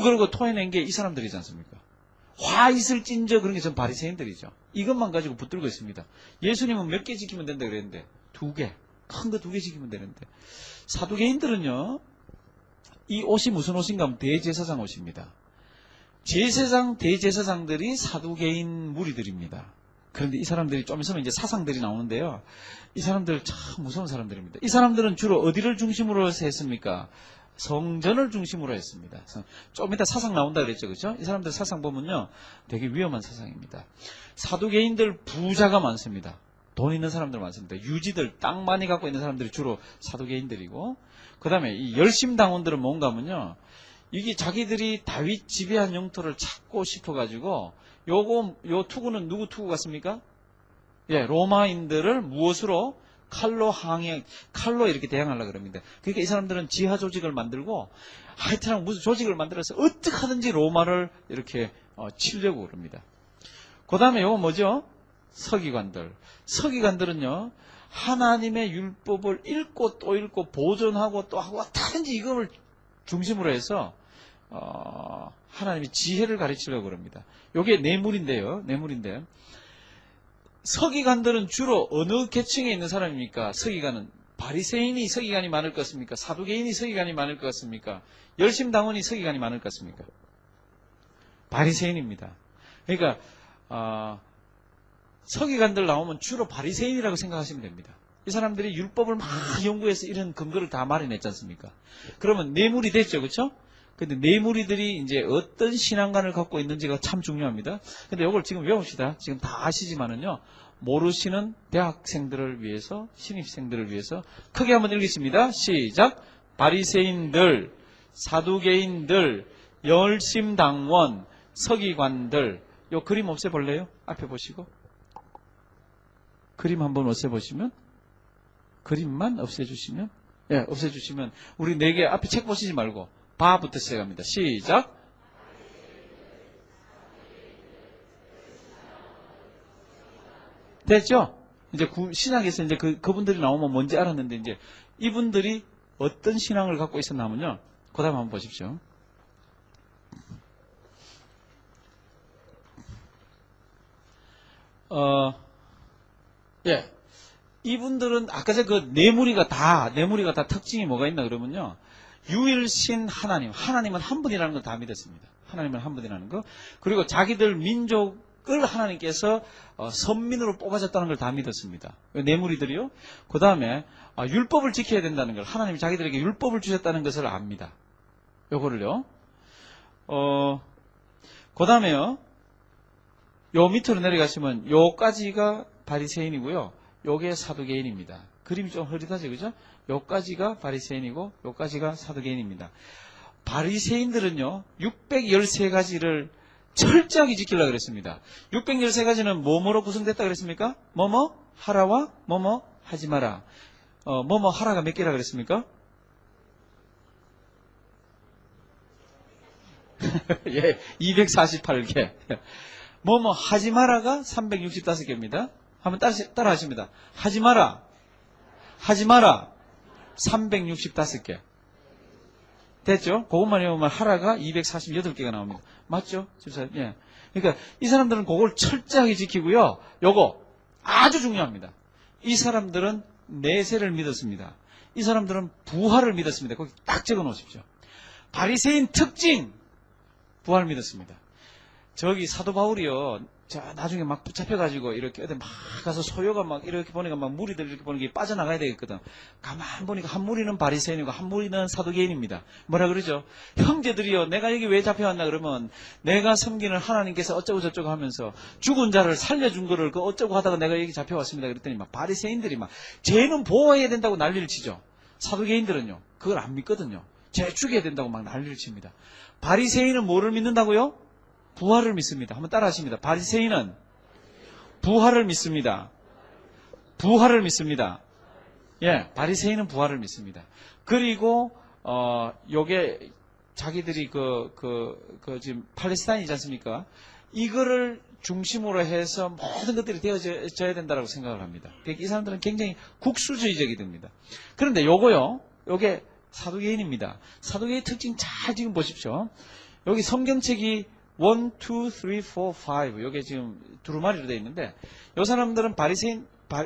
그러고 토해낸 게 이 사람들이지 않습니까? 화 있을진저 그런 게 전 바리새인들이죠. 이것만 가지고 붙들고 있습니다. 예수님은 몇 개 지키면 된다 그랬는데 2개, 큰 거 2개 지키면 되는데 사두개인들은요, 이 옷이 무슨 옷인가 하면 대제사장 옷입니다. 제사장, 대제사장들이 사두개인 무리들입니다. 그런데 이 사람들이 좀 있으면 이제 사상들이 나오는데요. 이 사람들 참 무서운 사람들입니다. 이 사람들은 주로 어디를 중심으로 해서 했습니까? 성전을 중심으로 했습니다. 좀 이따 사상 나온다 그랬죠. 그렇죠? 이 사람들 사상 보면요, 되게 위험한 사상입니다. 사두개인들 부자가 많습니다. 돈 있는 사람들 많습니다. 유지들, 땅 많이 갖고 있는 사람들이 주로 사두개인들이고, 그 다음에 이 열심당원들은 뭔가 하면요, 이게 자기들이 다윗 지배한 영토를 찾고 싶어가지고, 요 투구는 누구 투구 같습니까? 예, 로마인들을 무엇으로? 칼로 이렇게 대항하려고 그럽니다. 그러니까 이 사람들은 지하 조직을 만들고, 하여튼 무슨 조직을 만들어서 어떻게 하든지 로마를 이렇게 치려고 그럽니다. 그 다음에 요거 뭐죠? 서기관들. 서기관들은요, 하나님의 율법을 읽고 또 읽고 보존하고 또 하고 다든지 이걸 중심으로 해서 하나님의 지혜를 가르치려고 그럽니다. 요게 뇌물인데요. 뇌물인데 서기관들은 주로 어느 계층에 있는 사람입니까? 서기관은 바리새인이 서기관이 많을 것 같습니까? 사두개인이 서기관이 많을 것 같습니까? 열심당원이 서기관이 많을 것 같습니까? 바리새인입니다. 그러니까 서기관들 나오면 주로 바리새인이라고 생각하시면 됩니다. 이 사람들이 율법을 막 연구해서 이런 근거를 다 마련했지 않습니까? 그러면 뇌물이 됐죠, 그렇죠? 근데 뇌물이들이 이제 어떤 신앙관을 갖고 있는지가 참 중요합니다. 근데 이걸 지금 외웁시다. 지금 다 아시지만은요, 모르시는 대학생들을 위해서, 신입생들을 위해서 크게 한번 읽겠습니다. 시작. 바리새인들, 사두개인들, 열심당원, 서기관들. 요 그림 없애볼래요? 앞에 보시고. 그림 한번 없애보시면, 그림만 없애주시면, 예, 없애주시면, 우리 4개 앞에 책 보시지 말고, 바부터 시작합니다. 시작. 됐죠? 이제 신학에서 이제 그분들이 나오면 뭔지 알았는데, 이제 이분들이 어떤 신앙을 갖고 있었냐면요. 그 다음 한번 보십시오. 예. 이분들은 아까 그 뇌물이가 다 특징이 뭐가 있나 그러면요. 유일신 하나님, 하나님은 한 분이라는 걸 다 믿었습니다. 하나님은 한 분이라는 거. 그리고 자기들 민족을 하나님께서 선민으로 뽑아줬다는 걸 다 믿었습니다. 뇌물이들이요. 그 다음에 율법을 지켜야 된다는 걸, 하나님이 자기들에게 율법을 주셨다는 것을 압니다. 요거를요. 그 다음에요. 요 밑으로 내려가시면 요까지가 바리새인이고요. 요게 사두개인입니다. 그림이 좀 흐릿하죠, 그죠? 요까지가 바리새인이고 요까지가 사두개인입니다. 바리새인들은요, 613가지를 철저하게 지키려고 그랬습니다. 613가지는 뭐뭐로 구성됐다 그랬습니까? 뭐뭐 하라와 뭐뭐 하지 마라. 뭐뭐 하라가 몇 개라 그랬습니까? 예, 248개. 뭐뭐 하지 마라가 365개입니다. 한번 따라 하십니다. 하지 마라. 하지 마라. 365개. 됐죠? 그것만 해보면 하라가 248개가 나옵니다. 맞죠? 예. 그러니까 이 사람들은 그걸 철저하게 지키고요. 요거 아주 중요합니다. 이 사람들은 내세를 믿었습니다. 이 사람들은 부활을 믿었습니다. 거기 딱 적어 놓으십시오. 바리새인 특징, 부활을 믿었습니다. 저기 사도 바울이요, 나중에 막 붙잡혀가지고 이렇게 어디 막 가서 소요가 막 이렇게 보니까 막 무리들 이렇게 보는 게 빠져나가야 되겠거든. 가만 보니까 한 무리는 바리새인이고 한 무리는 사두개인입니다. 뭐라 그러죠? 형제들이요, 내가 여기 왜 잡혀왔나 그러면 내가 섬기는 하나님께서 어쩌고 저쩌고 하면서 죽은 자를 살려준 거를 그 어쩌고 하다가 내가 여기 잡혀왔습니다. 그랬더니 막 바리새인들이 막 죄는 보호해야 된다고 난리를 치죠. 사두개인들은요, 그걸 안 믿거든요. 죄 죽여야 된다고 막 난리를 칩니다. 바리새인은 뭐를 믿는다고요? 부활을 믿습니다. 한번 따라 하십니다. 바리새인은 부활을 믿습니다. 부활을 믿습니다. 예, 바리새인은 부활을 믿습니다. 그리고 요게 자기들이 지금 팔레스타인이지 않습니까? 이거를 중심으로 해서 모든 것들이 되어져야 된다고 생각을 합니다. 그러니까 이 사람들은 굉장히 국수주의적이 됩니다. 그런데 요게 사두개인입니다. 사두개인 특징 잘 지금 보십시오. 여기 성경책이 1, 2, 3, 4, 5. 요게 지금 두루마리로 되어 있는데, 요 사람들은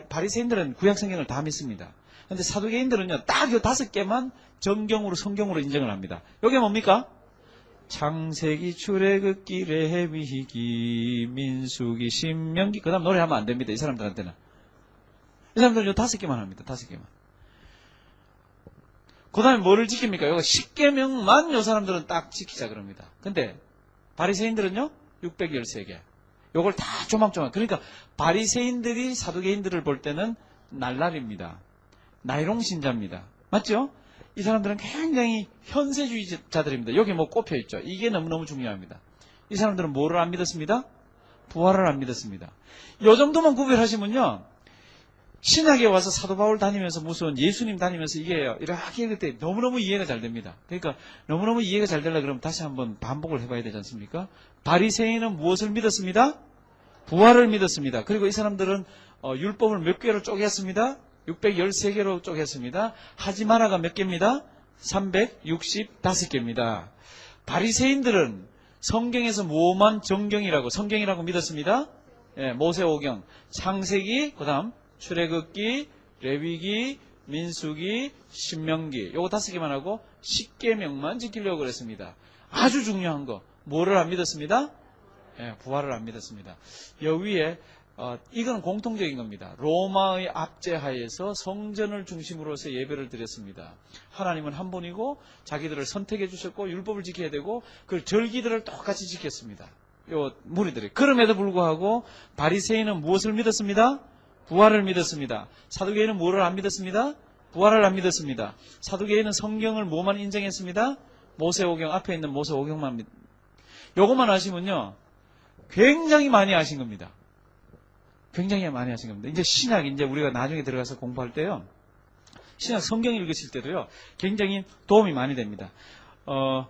바리새인들은 구약 성경을 다 믿습니다. 근데 사두개인들은요, 딱 요 5개만 정경으로, 성경으로 인정을 합니다. 요게 뭡니까? 창세기, 출애굽기, 레위기, 민수기, 신명기, 그 다음 노래하면 안 됩니다. 이 사람들한테는. 이 사람들은 요 5개만 합니다. 5개만. 그 다음에 뭐를 지킵니까? 요거 10계명만 요 사람들은 딱 지키자 그럽니다. 근데 바리새인들은요 613개. 요걸 다 조막조막. 그러니까 바리새인들이 사두개인들을 볼 때는 날라리입니다. 나이롱 신자입니다. 맞죠? 이 사람들은 굉장히 현세주의자들입니다. 여기 뭐 꼽혀 있죠. 이게 너무너무 중요합니다. 이 사람들은 뭐를 안 믿었습니다? 부활을 안 믿었습니다. 요 정도만 구별하시면요, 신약에 와서 사도 바울 다니면서 무슨 예수님 다니면서 이게 이렇게 읽을 때 너무너무 이해가 잘 됩니다. 그러니까 너무너무 이해가 잘 되려면 그러면 다시 한번 반복을 해봐야 되지 않습니까? 바리새인은 무엇을 믿었습니다? 부활을 믿었습니다. 그리고 이 사람들은 율법을 몇 개로 쪼갰습니다? 613개로 쪼갰습니다. 하지 마라가 몇 개입니다? 365개입니다. 바리새인들은 성경에서 뭐만 정경이라고, 성경이라고 믿었습니다? 예, 모세오경, 창세기, 그 다음 출애굽기, 레위기, 민수기, 신명기, 요거 5개만 하고 10계명만 지키려고 그랬습니다. 아주 중요한 거, 뭐를 안 믿었습니다? 예, 부활을 안 믿었습니다. 여기에 이건 공통적인 겁니다. 로마의 압제하에서 성전을 중심으로서 예배를 드렸습니다. 하나님은 한 분이고 자기들을 선택해 주셨고 율법을 지켜야 되고 그 절기들을 똑같이 지켰습니다. 요 무리들이. 그럼에도 불구하고 바리새인은 무엇을 믿었습니다? 부활을 믿었습니다. 사두개인은 뭐를 안 믿었습니다? 부활을 안 믿었습니다. 사두개인은 성경을 뭐만 인정했습니다? 모세오경, 앞에 있는 모세오경만 믿습니다. 요것만 아시면요, 굉장히 많이 아신 겁니다. 굉장히 많이 하신 겁니다. 이제 신약, 이제 우리가 나중에 들어가서 공부할 때요, 신약 성경 읽으실 때도요, 굉장히 도움이 많이 됩니다. 그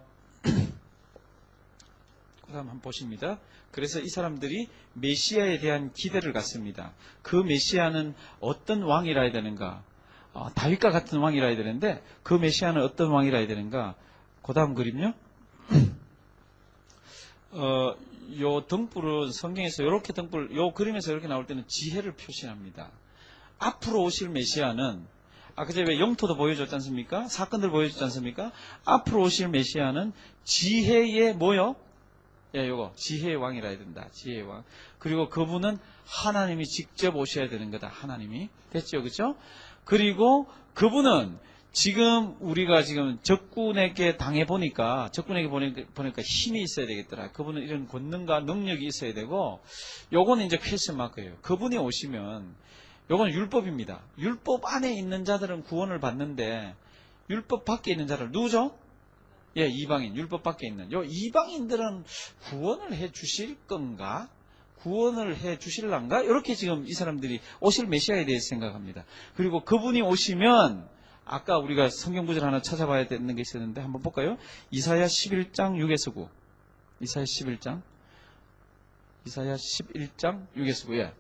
다음 한번 보십니다. 그래서 이 사람들이 메시아에 대한 기대를 갖습니다. 그 메시아는 어떤 왕이라 해야 되는가? 다윗과 같은 왕이라 해야 되는데, 그 메시아는 어떤 왕이라 해야 되는가? 그 다음 그림요. 요 등불은 성경에서 이렇게 요 그림에서 이렇게 나올 때는 지혜를 표시합니다. 앞으로 오실 메시아는, 아까 전에 왜 영토도 보여줬지 않습니까? 사건들 보여줬지 않습니까? 앞으로 오실 메시아는 지혜의 뭐요? 예, 요거 지혜의 왕이라 해야 된다. 지혜의 왕. 그리고 그분은 하나님이 직접 오셔야 되는 거다. 하나님이. 됐죠, 그렇죠? 그리고 그분은 지금 우리가 지금 적군에게 당해보니까 힘이 있어야 되겠더라. 그분은 이런 권능과 능력이 있어야 되고, 요거는 이제 퀘스천 마크예요. 그분이 오시면, 요거는 율법입니다. 율법 안에 있는 자들은 구원을 받는데, 율법 밖에 있는 자들, 누구죠? 예, 이방인, 율법 밖에 있는. 요 이방인들은 구원을 해 주실 건가? 구원을 해 주실란가? 이렇게 지금 이 사람들이 오실 메시아에 대해서 생각합니다. 그리고 그분이 오시면, 아까 우리가 성경 구절 하나 찾아봐야 되는 게 있었는데 한번 볼까요? 이사야 11장 6에서 9. 이사야 11장 6에서 9. 예.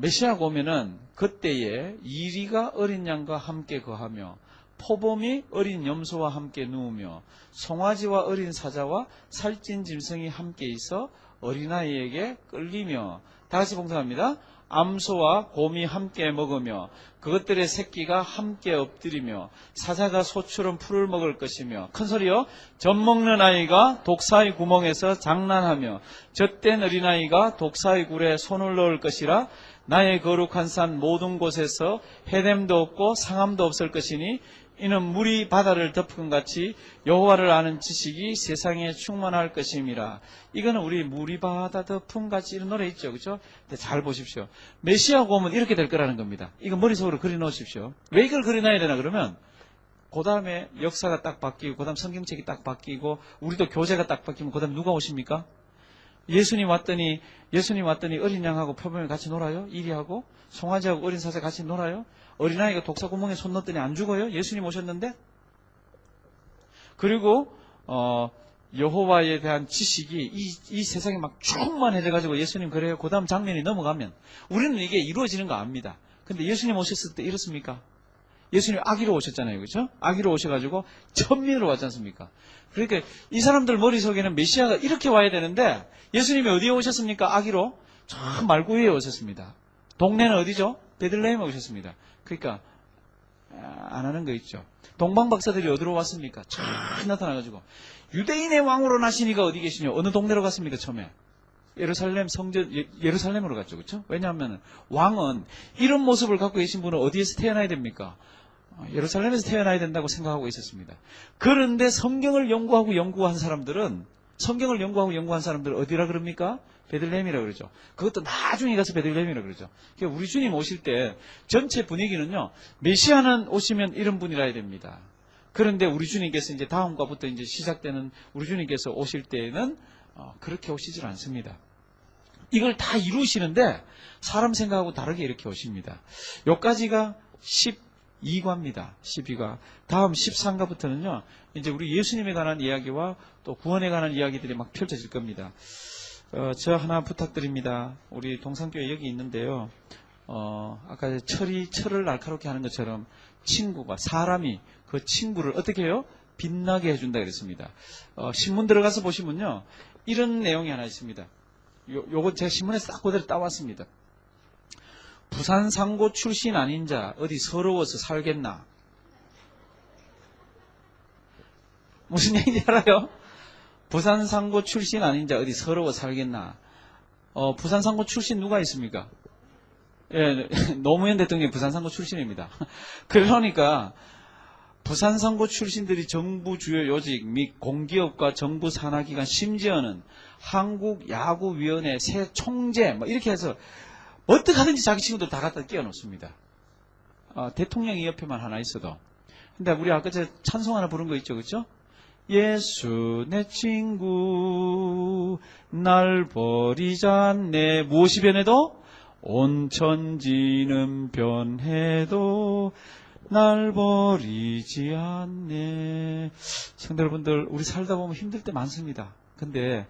메시아가 오면은 그때에 이리가 어린 양과 함께 거하며 포범이 어린 염소와 함께 누우며 송아지와 어린 사자와 살찐 짐승이 함께 있어 어린아이에게 끌리며, 다 같이 봉송합니다. 암소와 곰이 함께 먹으며 그것들의 새끼가 함께 엎드리며 사자가 소처럼 풀을 먹을 것이며, 큰 소리요, 젖 먹는 아이가 독사의 구멍에서 장난하며 젖된 어린아이가 독사의 굴에 손을 넣을 것이라. 나의 거룩한 산 모든 곳에서 해냄도 없고 상함도 없을 것이니 이는 물이 바다를 덮은 같이 여호와를 아는 지식이 세상에 충만할 것임이라. 이거는 우리 물이 바다 덮은 같이 이런 노래 있죠, 그렇죠? 잘 보십시오. 메시아가 오면 이렇게 될 거라는 겁니다. 이거 머릿속으로 그려 놓으십시오. 왜 이걸 그려놔야 되나 그러면, 그 다음에 역사가 딱 바뀌고, 그 다음 성경책이 딱 바뀌고, 우리도 교재가 딱 바뀌면 그 다음 누가 오십니까? 예수님 왔더니 어린 양하고 표범이 같이 놀아요? 이리하고 송아지하고 어린 사자 같이 놀아요? 어린아이가 독사 구멍에 손 넣었더니 안 죽어요? 예수님 오셨는데? 그리고 여호와에 대한 지식이 이 세상에 막 충만해져가지고 예수님 그래요. 그 다음 장면이 넘어가면 우리는 이게 이루어지는 거 압니다. 근데 예수님 오셨을 때 이렇습니까? 예수님이 아기로 오셨잖아요. 그렇죠? 아기로 오셔가지고 천민으로 왔지 않습니까? 그러니까 이 사람들 머릿속에는 메시아가 이렇게 와야 되는데 예수님이 어디에 오셨습니까? 아기로 저 말구 위에 오셨습니다. 동네는 어디죠? 베들레헴에 오셨습니다. 그러니까 안 하는 거 있죠. 동방박사들이 어디로 왔습니까? 쫙 나타나가지고 유대인의 왕으로 나시니가 어디 계시냐? 어느 동네로 갔습니까? 처음에 예루살렘 성전 예루살렘으로 갔죠. 그렇죠? 왜냐하면 왕은 이런 모습을 갖고 계신 분은 어디에서 태어나야 됩니까? 예루살렘에서 태어나야 된다고 생각하고 있었습니다. 그런데 성경을 연구한 사람들은 어디라 그럽니까? 베들레헴이라 그러죠. 그것도 나중에 가서 베들레헴이라 그러죠. 그러니까 우리 주님 오실 때 전체 분위기는요. 메시아는 오시면 이런 분이라 됩니다. 그런데 우리 주님께서 이제 다음과부터 이제 시작되는 우리 주님께서 오실 때에는 그렇게 오시질 않습니다. 이걸 다 이루시는데 사람 생각하고 다르게 이렇게 오십니다. 여기까지가 12과입니다. 12과. 다음 13과부터는요. 이제 우리 예수님에 관한 이야기와 또 구원에 관한 이야기들이 막 펼쳐질 겁니다. 저 하나 부탁드립니다. 우리 동산교회 여기 있는데요. 아까 철을 날카롭게 하는 것처럼 친구가, 사람이 그 친구를 어떻게 해요? 빛나게 해준다 그랬습니다. 신문 들어가서 보시면요. 이런 내용이 하나 있습니다. 요거 제가 신문에 싹 그대로 따왔습니다. 부산 상고 출신 아닌 자 어디 서러워서 살겠나? 무슨 얘기인지 알아요? 부산 상고 출신 아닌 자 어디 서러워 살겠나? 부산 상고 출신 누가 있습니까? 예, 노무현 대통령이 부산 상고 출신입니다. 그러니까 부산 상고 출신들이 정부 주요 요직 및 공기업과 정부 산하기관 심지어는 한국야구위원회 새 총재 뭐 이렇게 해서 어떻게 하든지 자기 친구들 다 갖다 끼워 놓습니다. 대통령이 옆에만 하나 있어도. 근데 우리 아까 저 찬송 하나 부른 거 있죠, 그렇죠? 예수 내 친구 날 버리지 않네. 무엇이 변해도? 온 천지는 변해도 날 버리지 않네. 성도 여러분들, 우리 살다 보면 힘들 때 많습니다. 근데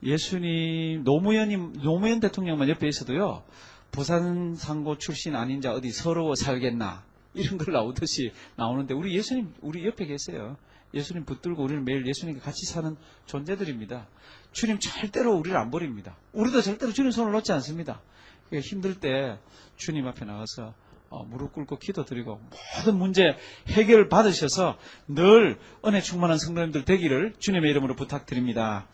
예수님, 노무현 대통령만 옆에 있어도요, 부산 상고 출신 아닌 자 어디 서러워 살겠나. 이런 걸 나오듯이 나오는데, 우리 예수님, 우리 옆에 계세요. 예수님 붙들고 우리는 매일 예수님과 같이 사는 존재들입니다. 주님 절대로 우리를 안 버립니다. 우리도 절대로 주님 손을 놓지 않습니다. 힘들 때 주님 앞에 나가서 무릎 꿇고 기도드리고 모든 문제 해결 받으셔서 늘 은혜 충만한 성도님들 되기를 주님의 이름으로 부탁드립니다.